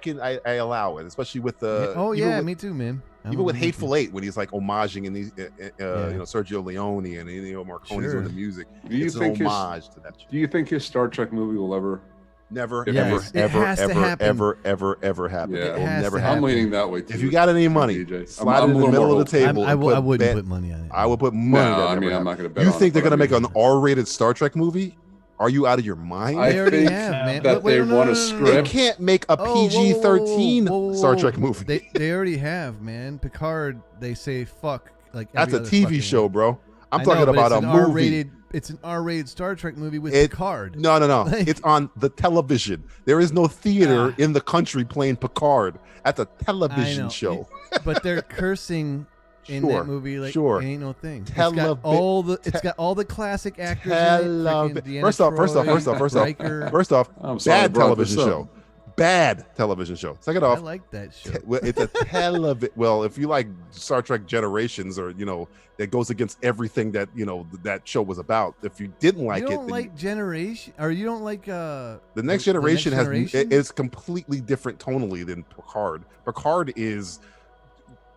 allow it, especially with the me too, man. Even with Hateful Eight, when he's like homaging and these Sergio Leone and Marconi's doing the music, it's an homage to that. Do you think his Star Trek movie will ever Never, Yes, it has to happen. ever happen. Yeah. It will never I'm happen. leaning that way too. If you got any money, DJ. slide it in the middle of the table. I and wouldn't put money on it. I would put money. No, that I never mean, I'm happened. not going to bet You on think it, they're but going to I make mean- an R-rated Star Trek movie? Are you out of your mind? I They already think have, man. that Wait, they no, want no, a no, no, no. They script. can't make a Oh, PG-13 Star Trek movie. They already have, man. Picard, they say fuck. Like That's every a other TV fucking show, one. bro. I'm I talking know, but about it's a an movie. R-rated, it's an R-rated Star Trek movie with Picard. No. Like- It's on the television. There is no theater Ah. in the country playing Picard. That's a I television know. show. But they're cursing in Sure, that movie like sure. it ain't no thing. It's Televi- got all the classic actors in it. Freaking Deanna First off, Riker. I'm sorry I bad brought television this up. show. Bad television show. Second I off, like that show. well, it's a television. Well, if you like Star Trek Generations, or that goes against everything that that show was about. If you didn't like you it, don't then like Generation, or you don't like the Next Generation Generation? is completely different tonally than Picard. Picard is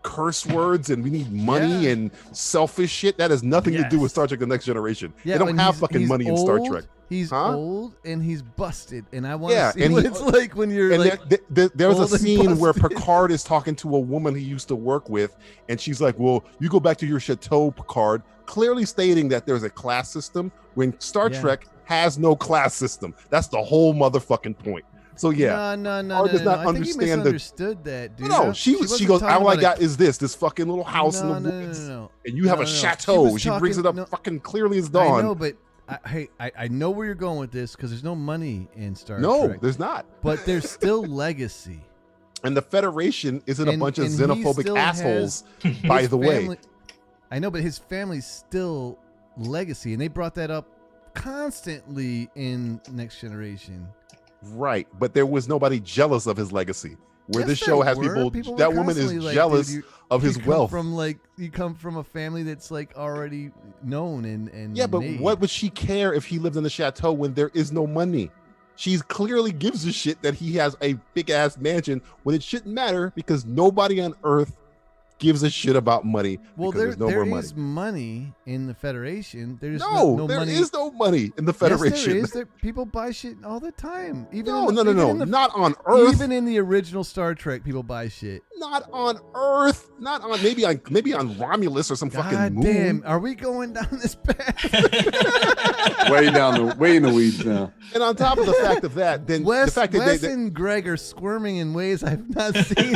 curse words and we need money Yeah. and selfish shit. That has nothing to do with Yes. Star Trek: The Next Generation. Yeah, they don't and have he's- fucking he's money in Star old, Trek. He's Huh? old and he's busted, and I want Yeah, to see and what he- it's like when you're And like. there was a old and scene where busted. Picard is talking to a woman he used to work with, and she's like, "Well, you go back to your chateau, Picard," clearly stating that there's a class system when Star Yeah. Trek has no class system. That's the whole motherfucking point. So yeah, No. Picard does not I think you understand the. misunderstood that, dude. No, she wasn't goes, talking "All I about got is this fucking little house in the woods, no. and you have No, a no, no. chateau." She She was brings it talking- up no. fucking clearly as I dawn. know, but I know where you're going with this because there's no money in Star No, Trek. there's not. But there's still legacy. And the Federation isn't a And- bunch of and he xenophobic still assholes, has by his the way. family- I know, but his family's still legacy, and they brought that up constantly in Next Generation. Right, but there was nobody jealous of his legacy. Where Yes, this there show has were. people were that woman is constantly like, jealous dude, of you his come wealth. you come from a family that's like already known and Yeah, but made. what would she care if he lived in the chateau when there is no money? She clearly gives a shit that he has a big ass mansion when it shouldn't matter because nobody on Earth gives a shit about money. Well, because there's no there more is money. money in the Federation. There's No, no there money. is no money in the Federation. Yes, there is. People buy shit all the time. Even No, in the, no, even in the- not on Earth. Even in the original Star Trek, people buy shit. Not on Earth. Not on maybe on Romulus or some fucking God moon. damn, are we going down this path? way in the weeds now. And on top of the fact of that, then the fact that Wes they and Greg are squirming in ways I've not seen.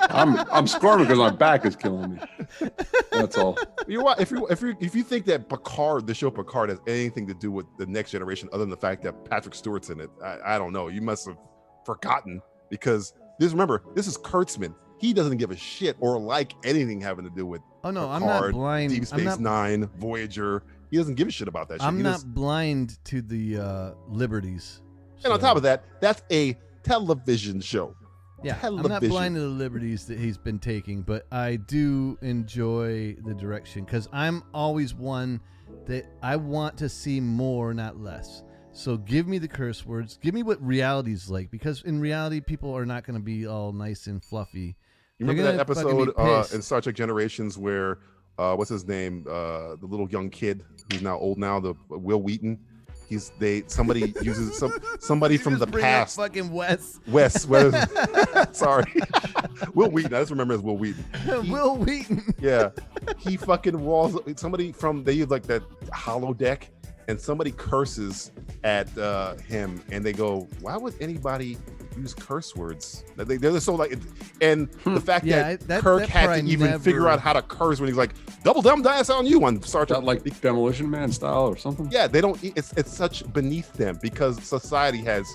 I'm squirming because my back is killing me. That's all. You know what? If you think that Picard, the show Picard, has anything to do with the Next Generation, other than the fact that Patrick Stewart's in it, I don't know. You must have forgotten because remember, this is Kurtzman. He doesn't give a shit or like anything having to do with Oh no, Picard, I'm not blind. Deep I'm Space not, Nine, Voyager. He doesn't give a shit about that shit. I'm He not just- blind to the liberties. and on top of that, that's a television show. Yeah, television. I'm not blind to the liberties that he's been taking, but I do enjoy the direction because I'm always one that I want to see more, not less. So give me the curse words. Give me what reality's like, because in reality, people are not going to be all nice and fluffy. You They're remember that gonna fucking be episode pissed. in Star Trek Generations where what's his name? The little young kid who's now old now, the Will Wheaton. Somebody uses somebody from Just the bring up past. fucking Wes. Sorry. Will Wheaton. I just remember as Will Wheaton. Will Wheaton. Yeah. He fucking walls somebody from they use like that holodeck and somebody curses at him and they go, why would anybody use curse words? They're just so like, and the fact that Kirk that had part to even never- figure out how to curse when he's like, double dumb dice on you on Star Trek. That like Demolition Man style or something? Yeah, they don't. It's such beneath them because society has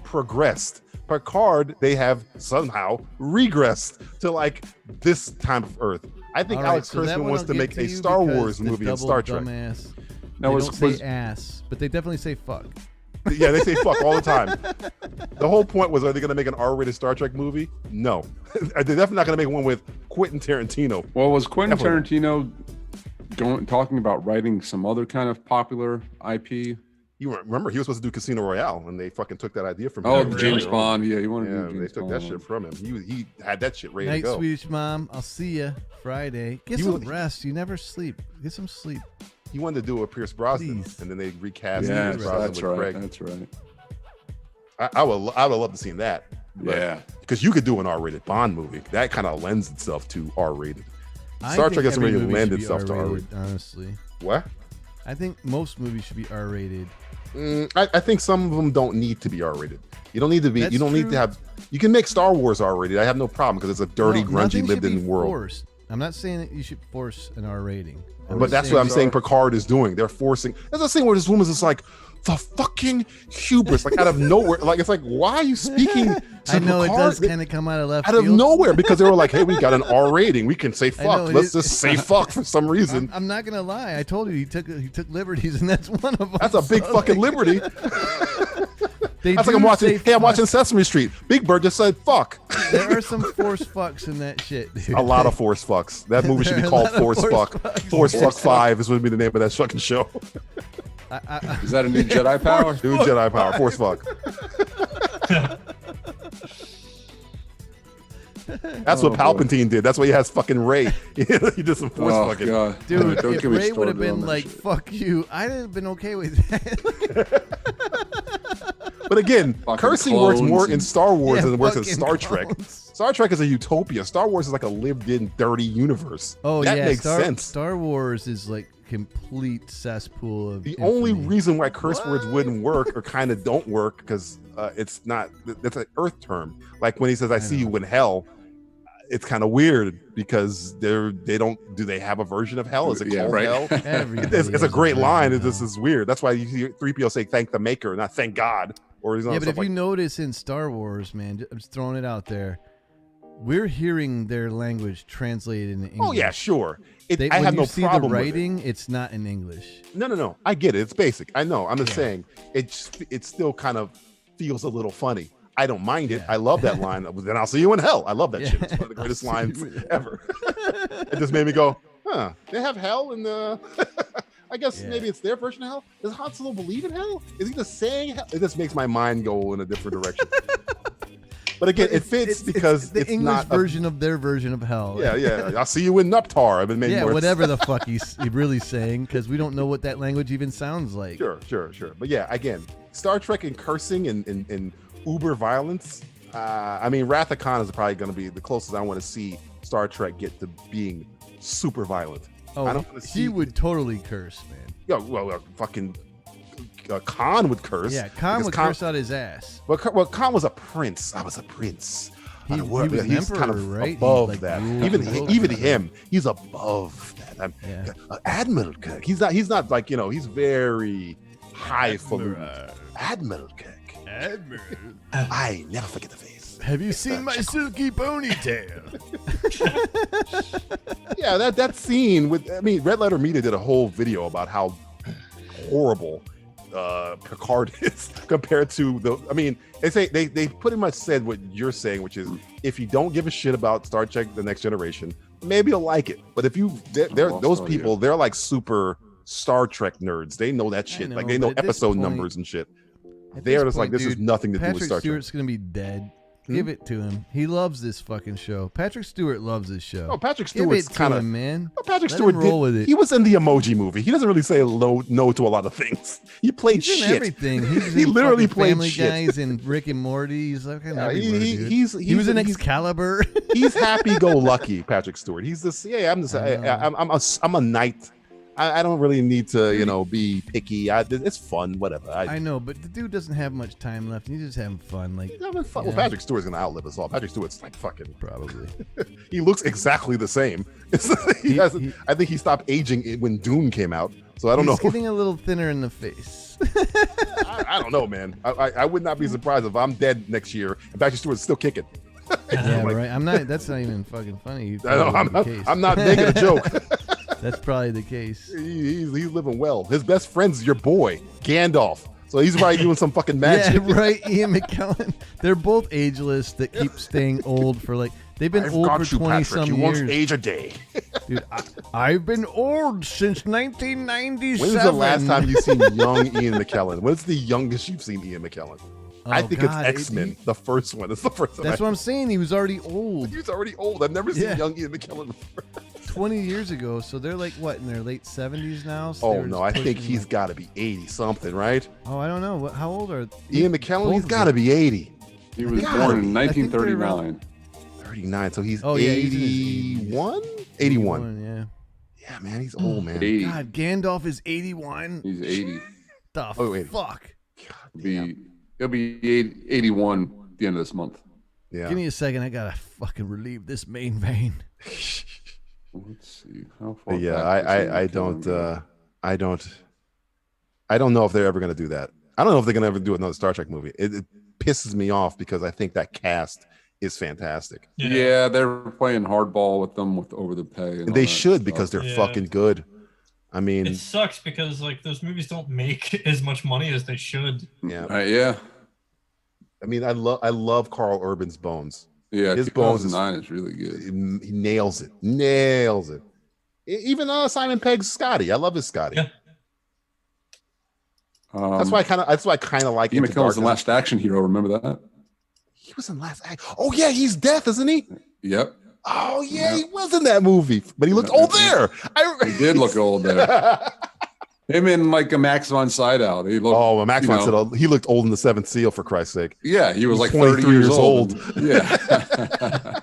progressed. Picard, they have somehow regressed to like this time of Earth. I think All right, Alex so that Kurtzman one wants I'll to give make to a you Star because Wars the movie in double Star Trek. Dumbass. Now, They was- don't say was- ass, but they definitely say fuck. Yeah, they say fuck all the time. The whole point was, are they going to make an R-rated Star Trek movie? No, they're definitely not going to make one with Quentin Tarantino. Well, was Quentin Definitely. Tarantino talking about writing some other kind of popular IP? You remember he was supposed to do Casino Royale, and they fucking took that idea from Oh, him. James Bond. Yeah, he wanted to Yeah, do they James took that Bond. shit from him. He had that shit ready Night, to go. Swedish mom. I'll see you Friday. Get You some will- rest. You never sleep. Get some sleep. He wanted to do a Pierce Brosnan, Please. and then they recast Yeah, Pierce Brosnan that's with right. Craig. That's right. I would love to see that. Yeah, because you could do an R-rated Bond movie that kind of lends itself to R-rated. Star Trek doesn't really lend itself to R-rated. Honestly, what? I think most movies should be R-rated. I think some of them don't need to be R-rated. You don't need to be. That's you don't need true. to have. You can make Star Wars R-rated. I have no problem because it's a dirty, grungy, lived-in world. Forced. I'm not saying that you should force an R rating. But that's what I'm saying Picard is doing. They're forcing. That's the thing where this woman's just like, the fucking hubris, like out of nowhere. Like, it's like, why are you speaking to I know Picard? it does kind of come out of left out of field. nowhere, because they were like, hey, we got an R rating. We can say fuck. know, Let's just say fuck for some reason. I'm not gonna lie. I told you he took liberties, and that's one of them. That's a big fucking liberty. They That's like I'm watching. Hey, I'm watching Sesame Street. Big Bird just said fuck. There are some forced fucks in that shit, dude. A lot of forced fucks. That movie should be called Forced Fuck. Forced Fuck 5 is would be the name of that fucking show. Is that a new Jedi power? New Jedi power. Forced Fuck. That's what Palpatine did. That's why he has fucking Ray. He did some force fucking. God. Dude, Don't if get me Ray would have started been on that like, shit. fuck you, I'd have been okay with that. But again, Fucking cursing works more clones in and- Star Wars Yeah, than it works in fucking Star Trek. clones. Star Trek is a utopia. Star Wars is like a lived-in, dirty universe. Oh, that yeah. makes sense. Star Wars is like complete cesspool of The only infamy. reason why curse words wouldn't work or kind of don't work because it's not. That's an Earth term. Like when he says, "I see you in hell." It's kind of weird because they don't. Do they have a version of hell? Is it called hell? It's a great line. This is weird. That's why you hear 3PO say "thank the maker," not "thank God." Or Yeah, but if you notice in Star Wars, man, I'm just throwing it out there, we're hearing their language translated into English. Oh yeah, sure. I when have you no see problem the with it. writing, it's not in English. No. I get it. It's basic. I know. I'm just saying it still kind of feels a little funny. I don't mind it. I love that line. Then I'll see you in hell. I love that shit. It's one of the greatest lines ever. It just made me go, huh? They have hell in the. I guess maybe it's their version of hell. Does Han Solo believe in hell? Is he just saying hell? It just makes my mind go in a different direction. But again, it fits because the it's English not version of their version of hell. Yeah. I'll see you in Nuptar. I've been made more. Whatever the fuck he's really saying, because we don't know what that language even sounds like. Sure. But yeah, again, Star Trek and cursing and uber violence. I mean, Wrath of Khan is probably going to be the closest I want to see Star Trek get to being super violent. Oh, I don't want to see. he would totally curse, man. Yeah, well, fucking Khan would curse. Yeah, Khan would curse out his ass. Well, Khan was a prince. I was a prince. He was an he's emperor, kind of right? above He, like, that. ruled Even him, he's above that. Admiral Kirk. He's not like, he's very highfalutin. Admiral Kirk. Admiral. I never forget the face. Have you seen my silky ponytail? Yeah, that scene Red Letter Media did a whole video about how horrible Picard is compared to they say they pretty much said what you're saying, which is if you don't give a shit about Star Trek The Next Generation, maybe you'll like it. But if those people, they're like super Star Trek nerds. They know that shit. Like they know episode numbers and shit. They're just like, this is nothing to do with Star Trek. Patrick Stewart's gonna be dead. Give it to him. He loves this fucking show. Patrick Stewart loves this show. Oh, Patrick Give Stewart's it to kind of him, man. Patrick Let Stewart him roll with it. He was in the Emoji Movie. He doesn't really say no to a lot of things. He played He's shit. in everything. He's He in literally fucking played Family shit. Guys and Rick and Morty. He's like everywhere, dude. He was in Excalibur. He's happy-go-lucky, Patrick Stewart. He's this. Yeah, I'm a knight. I don't really need to, be picky. It's fun, whatever. I know, but the dude doesn't have much time left. He's just having fun. Like, having fun. Well, Patrick Stewart's gonna outlive us all. Patrick Stewart's like fucking probably. He looks exactly the same. I think he stopped aging when Dune came out. So I don't know. He's getting a little thinner in the face. I don't know, man. I would not be surprised if I'm dead next year and Patrick Stewart's still kicking. Yeah, right. I'm not. That's not even fucking funny. I know, I'm not making a joke. That's probably the case. He's living well. His best friend's your boy, Gandalf. So he's probably doing some fucking magic. Yeah, right. Ian McKellen. They're both ageless that keep staying old for they've been old for 20-some years. You won't age a day. Dude, I've been old since 1997. When's the last time you've seen young Ian McKellen? What's the youngest you've seen Ian McKellen? I think it's X-Men, the first one. It's the first one. That's what I'm saying. He was already old. He was already old. I've never seen young Ian McKellen before. 20 years ago, so they're like what, in their late 70s now? So Oh no, I think he's got to be 80 something, right? Oh, I don't know. How old are Ian McKellen? He's got to be 80. He was born in 1939. 39, so he's Oh, yeah, he's in his 81? 81. Yeah. Yeah, man, he's old, man. 80. God, Gandalf is 81. He's 80. The fuck? He'll be 81 at the end of this month. Yeah. Give me a second. I gotta fucking relieve this main vein. Let's see. How far Yeah, back does I Ian don't McKellen go? I don't know if they're ever going to do that. I don't know if they're going to ever do another Star Trek movie. It pisses me off because I think that cast is fantastic. Yeah, they're playing hardball with them with over the pay. And they should because they're fucking good. I mean, It sucks because like those movies don't make as much money as they should. yeah. Yeah. I mean, I love Carl Urban's Bones. Yeah, his Bones is really good. He nails it. Nails it. Even Simon Pegg's Scotty. I love his Scotty. Yeah. That's why I kind of like Ian Into McKellen's the Darkness. Last Action Hero. Remember that? He was in Last Act. Oh yeah, he's deaf, isn't he? Yep. Oh yeah, he was in that movie, but he looked old there. He did look old there. Him and like a Max von Sydow. He looked. Max von Sydow. He looked old in The Seventh Seal, for Christ's sake. Yeah, he was like 23 30 years old. Yeah.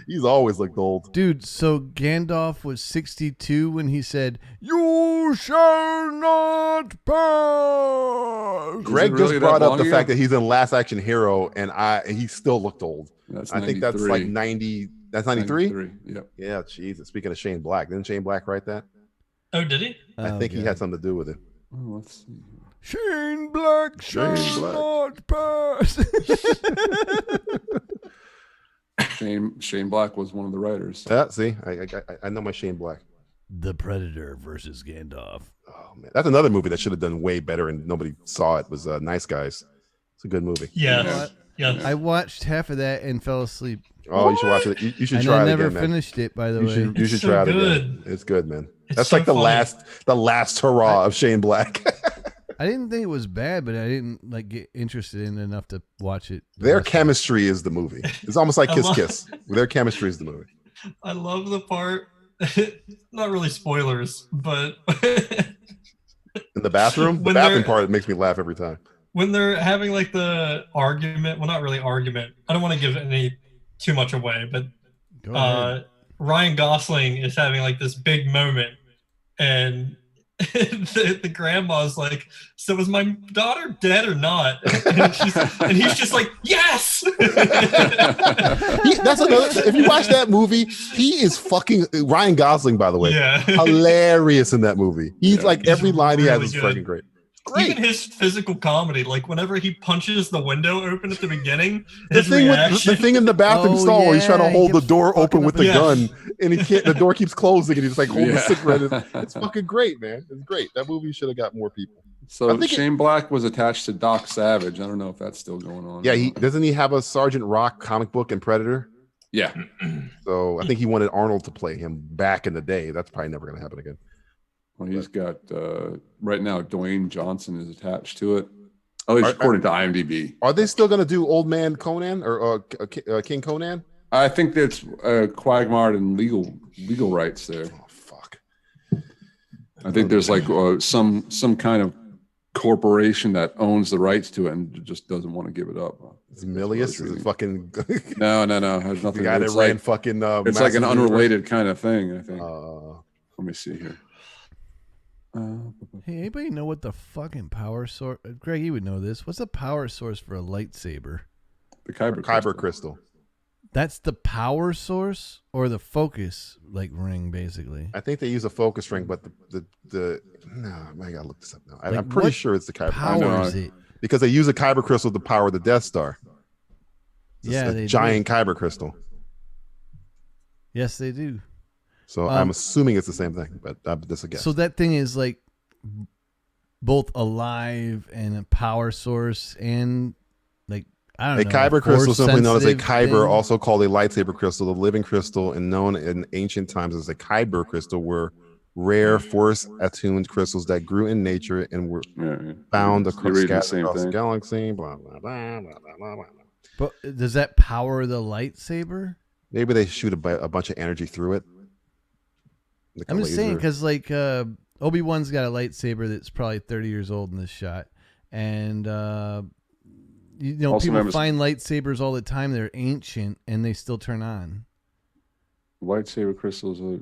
He's always looked old. Dude, so Gandalf was 62 when he said, "You shall not pass." Greg really just brought that up the long fact ago? that he's in Last Action Hero, and he still looked old. That's I think that's 93. like 90. That's 93. 93, yep. Yeah, Jesus. Speaking of Shane Black, didn't Shane Black write that? Oh, did he? I think he had something to do with it. Oh, let's see. Shane Black shall not pass. Shane Black was one of the writers. Yeah, see, I know my Shane Black. The Predator versus Gandalf. Oh man, that's another movie that should have done way better, and nobody saw it. Was Nice Guys. It's a good movie. Yeah. I watched half of that and fell asleep. Oh, you should watch it. You should And try I it never again, man. finished it, by the way. You should so try it good. again. It's good, man. It's That's so like the funny. last hurrah of Shane Black. I didn't think it was bad, but I didn't like get interested in it enough to watch it. Their chemistry is the movie. It's almost like I Kiss love- Kiss. Their chemistry is the movie. I love the part. Not really spoilers, but In the bathroom, the When bathroom they're- part makes me laugh every time. when they're having like the argument, well, not really argument. I don't want to give any too much away, but Go ahead. Ryan Gosling is having like this big moment, and the grandma's like, "So is my daughter dead or not?" And he's just like, "Yes." That's another. If you watch that movie, he is fucking Ryan Gosling. By the way, Yeah. hilarious in that movie. He's like every line he has really is good. fucking great. Even his physical comedy, like whenever he punches the window open at the beginning, The his thing, reaction. the thing in the bathroom Oh, stall where he's trying to yeah, hold he the keeps door open with the Yeah. gun, and he can't. The door keeps closing, and he's like holding the Yeah. cigarette. It's fucking great, man. It's great. That movie should have got more people. So I think Shane Black was attached to Doc Savage. I don't know if that's still going on. Yeah, doesn't he have a Sergeant Rock comic book in Predator? Yeah. So I think he wanted Arnold to play him back in the day. That's probably never going to happen again. Well, he's got right now. Dwayne Johnson is attached to it. Oh, he's according to IMDb. Are they still going to do Old Man Conan or King Conan? I think that's Quagmire and legal rights there. Oh fuck! I think there's like some kind of corporation that owns the rights to it and just doesn't want to give it up. Is Milius? Is it fucking No. Has nothing. the guy that it's ran like, fucking? it's like an Massive unrelated kind of thing. I think. Universe? Let me see here. Hey, anybody know what the fucking power source? Greg, you would know this. What's the power source for a lightsaber? The Kyber Crystal. That's the power source or the focus like ring, basically. I think they use a focus ring, but the no, I gotta look this up now. Like, I'm pretty what sure it's the Kyber powers it? because they use a Kyber crystal to power the Death Star. It's Yeah, a they giant do. Kyber crystal. Yes, they do. So I'm assuming it's the same thing, but that's a guess. So that thing is like both alive and a power source, and like I don't A know. kyber crystal, simply known as a force-sensitive kyber, thing. also called a lightsaber crystal, the living crystal, and known in ancient times as a kyber crystal, were rare force-attuned crystals that grew in nature and were found across the galaxy. Blah blah blah blah blah blah. But does that power the lightsaber? Maybe they shoot a bunch of energy through it. Like I'm a just saying laser. because like Obi-Wan's got a lightsaber that's probably 30 years old in this shot, and you know, Also people members- find lightsabers all the time. They're ancient and they still turn on. Lightsaber crystals are,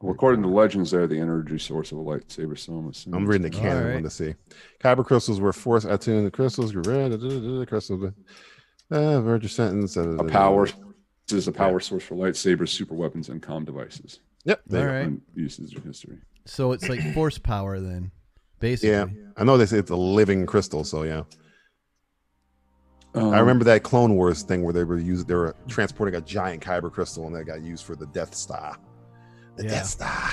well, according to legends, they're the energy source of a lightsaber. So I'm assuming. I'm reading the canon one to see. Kyber crystals were force attuned. The crystals grew red. Crystals. Virgin sentence. A power is a power source for lightsabers, super weapons, and comm devices. Yep. All right. Uses in history. So it's like force power then, basically. Yeah, I know they say it's a living crystal. So yeah. Um, I remember that Clone Wars thing where they were transporting a giant kyber crystal and that got used for the Death Star. The Death Star.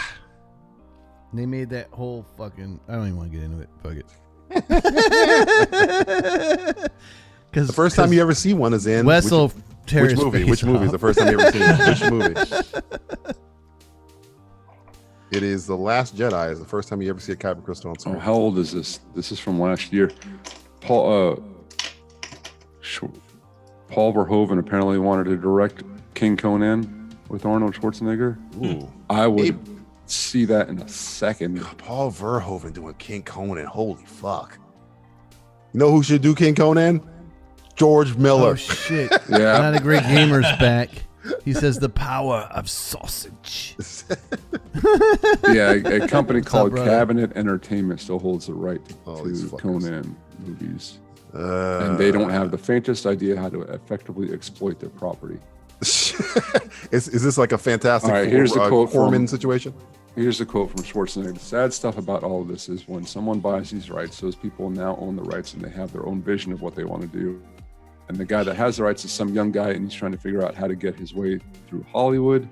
They made that whole fucking. I don't even want to get into it. Fuck it. The first time you ever see one is in Wes will tear which his movie? face Which movie is off. the first time you ever seen it? Which movie? It is The Last Jedi. Is the first time you ever see a kyber crystal on screen. Oh, how old is this? This is from last year. Paul Verhoeven apparently wanted to direct King Conan with Arnold Schwarzenegger. Ooh. I would see that in a second. Paul Verhoeven doing King Conan. Holy fuck. You know who should do King Conan? George Miller. Oh shit! Yeah. Not a great gamer's back. He says the power of sausage. Yeah, a company What's called up, brother? Cabinet Entertainment still holds the right to Conan movies. And they don't have the faintest idea how to effectively exploit their property. Is this like a Fantastic All right, here's the quote Corman from- situation? Here's the quote from Schwarzenegger. The sad stuff about all of this is when someone buys these rights, those people now own the rights and they have their own vision of what they want to do. And the guy that has the rights is some young guy and he's trying to figure out how to get his way through Hollywood.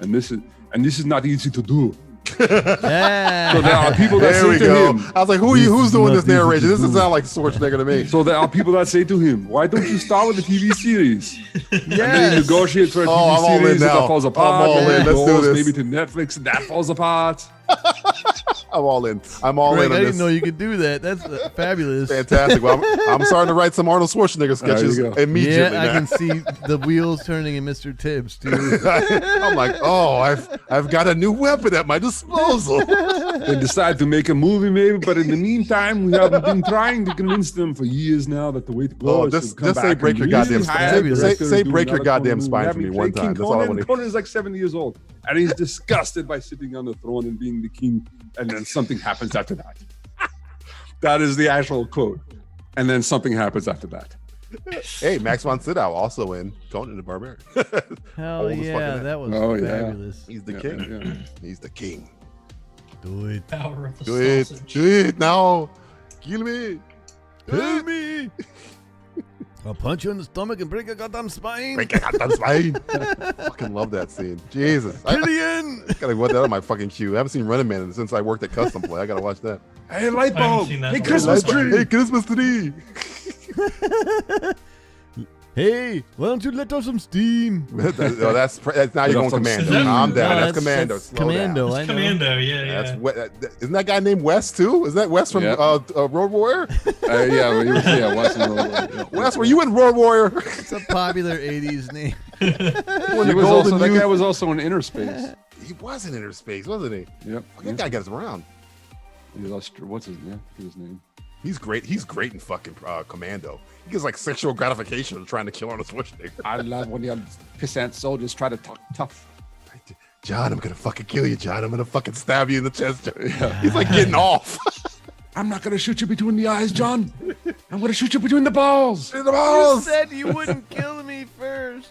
And this is not easy to do. Yeah. So there are people that There say we to go. him, I was like, who's doing this narration? This doesn't sound like Schwarzenegger to me. So there are people that say to him, why don't you start with a TV series? And then he negotiates for a Oh, I'm all TV in series and now. that falls I'm apart. all and in. then Let's do goes this. maybe to Netflix and that falls apart. I'm all in. I'm all Greg, in on I this. didn't know you could do that. That's fabulous. Fantastic. Well, I'm starting to write some Arnold Schwarzenegger sketches There you go. immediately. Yeah, I now. can see the wheels turning in Mr. Tibbs too. I'm like, oh, I've got a new weapon at my disposal. They decide to make a movie maybe, but in the meantime, we have been trying to convince them for years now that the way to go Oh, is just to come say back break and your really goddamn hire spine. a director Say to do break your another goddamn Conan spine movie. for me Have one play time. King That's all I Conan. want to Conan is like 70 years old, and he's disgusted by sitting on the throne and being the king, and then something happens after that. That is the actual quote. And then something happens after that. Hey, Max von Sydow also in Conan the Barbarian. Hell Old as yeah, fucking that was Oh, yeah. fabulous. He's the Yeah, king. yeah. He's the king. Do it. Power of the Do it. sausage. Do it now. Kill me. Kill me. I'll punch you in the stomach and break your goddamn spine. Break your goddamn spine. Fucking love that scene. Jesus. I Killian. gotta put that on my fucking queue. I haven't seen Running Man since I worked at Custom Play. I gotta watch that. Hey, light I haven't bulb! seen that Hey, one. Christmas tree! Hey, Christmas tree. Hey, why don't you let off some steam? that's now you're going Commando. Is that- Calm down. no, That's Commando. Slow Commando. down. I know. Commando, yeah. Isn't that guy named Wes too? Isn't that Wes from Yeah. Road Warrior? Yeah, watching the Wes, were you in Road Warrior? It's a popular '80s name. That guy was also in Inner Space. He was in Inner Space, wasn't he? Yep. That guy gets around. What's his name? He's great. He's great in fucking Commando. He gets like sexual gratification of trying to kill Arnold Schwarzenegger. I love when your pissant soldiers try to talk tough. John, I'm gonna fucking kill you, John. I'm gonna fucking stab you in the chest. Yeah. He's like getting off. I'm not gonna shoot you between the eyes, John. I'm gonna shoot you between the balls. In the balls. You said you wouldn't kill me first.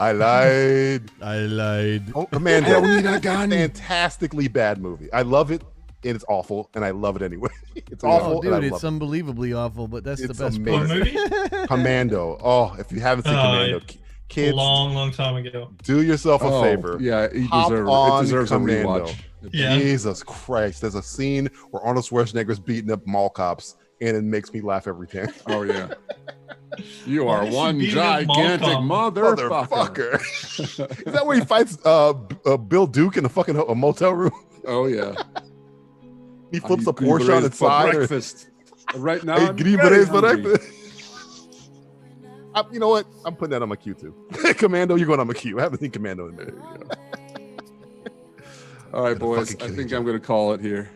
I lied. I lied. Oh, Commando. I don't need a gun. Fantastically bad movie. I love it. And it's awful, and I love it anyway. It's awful, Oh, and I dude, love it's it. unbelievably awful, but that's It's the best amazing. What movie? Commando. Oh, if you haven't seen Commando, Yeah. kids, Long time ago. do yourself a favor. Yeah, Hop it on deserves a Commando. rewatch. Yeah. Jesus Christ. There's a scene where Arnold Schwarzenegger's beating up mall cops, and it makes me laugh every time. Oh yeah. You Why are is he one beating up mall gigantic cops? motherfucker. Motherfucker. Is that where he fights Bill Duke in a fucking a motel room? Oh yeah. He flips a Porsche on its side. breakfast. Right now, Hey, I'm green very berets for hungry. breakfast. You know what? I'm putting that on my queue too. Commando, you're going on my queue. I haven't seen Commando in a minute. All right, boys. I think I'm gonna call it here.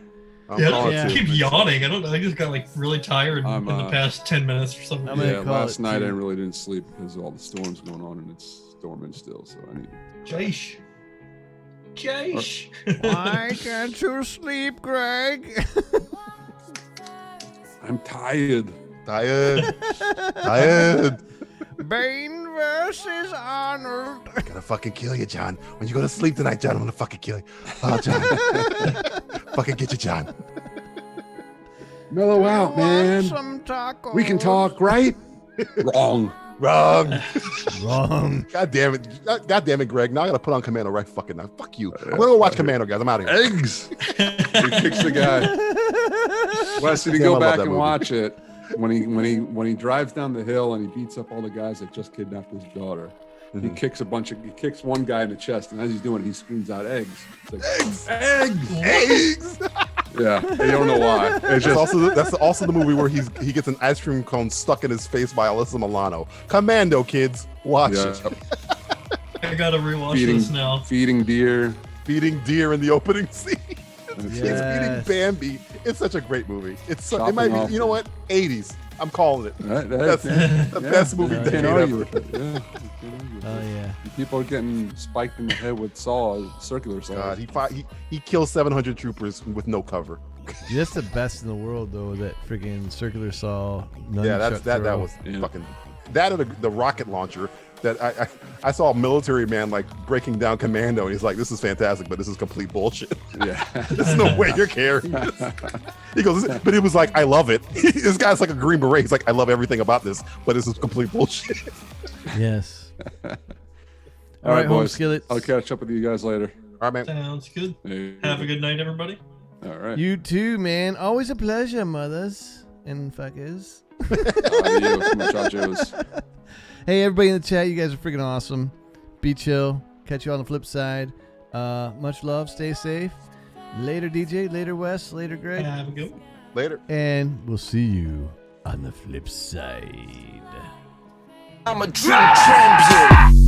I keep yawning. I don't know. I just got like really tired in the past 10 minutes or something. Yeah, last night I really didn't sleep because of all the storms going on, and it's storming still. So I need. Jaish. Why can't you sleep, Greg? I'm tired. Tired. Bane versus Arnold. I'm gonna fucking kill you, John. When you go to sleep tonight, John, I'm gonna fucking kill you. Oh, John. Fucking get you, John. Mellow out, man. Some tacos. We can talk, right? Wrong. Wrong. God damn it, Greg. Now I gotta put on Commando right fucking now. Fuck you. I'm gonna go watch Commando, guys. I'm out of here. Eggs. He kicks the guy. Wes, did you go back and watch it? When he drives down the hill and he beats up all the guys that just kidnapped his daughter, he kicks one guy in the chest, and as he's doing it, he screams out eggs. It's like, eggs. Yeah, you don't know why. It's that's also the movie where he gets an ice cream cone stuck in his face by Alyssa Milano. Commando, kids, watch it. I gotta rewatch this now. Feeding deer in the opening scene. He's feeding Bambi. It's such a great movie. It might be, you know what? 80s. I'm calling it. That's the best movie decade ever. Oh yeah. People are getting spiked in the head with circular saws. God, he kills 700 troopers with no cover. That's the best in the world, though. That freaking circular saw. Yeah, that was fucking. That or the rocket launcher. That I saw a military man like breaking down Commando, and he's like, "This is fantastic, but this is complete bullshit." Yeah, there's no way you're carrying this. He goes, but it was like, "I love it." This guy's like a Green Beret. He's like, "I love everything about this, but this is complete bullshit." Yes. All right, Home boys. Skillets. I'll catch up with you guys later. All right, man. Sounds good. Have a good night, everybody. All right. You too, man. Always a pleasure, mothers and fuckers. Adios, muchachos. Hey, everybody in the chat, you guys are freaking awesome. Be chill. Catch you on the flip side. Much love. Stay safe. Later, DJ. Later, Wes. Later, Greg. Have a good one. Later. And we'll see you on the flip side. I'm a true champion.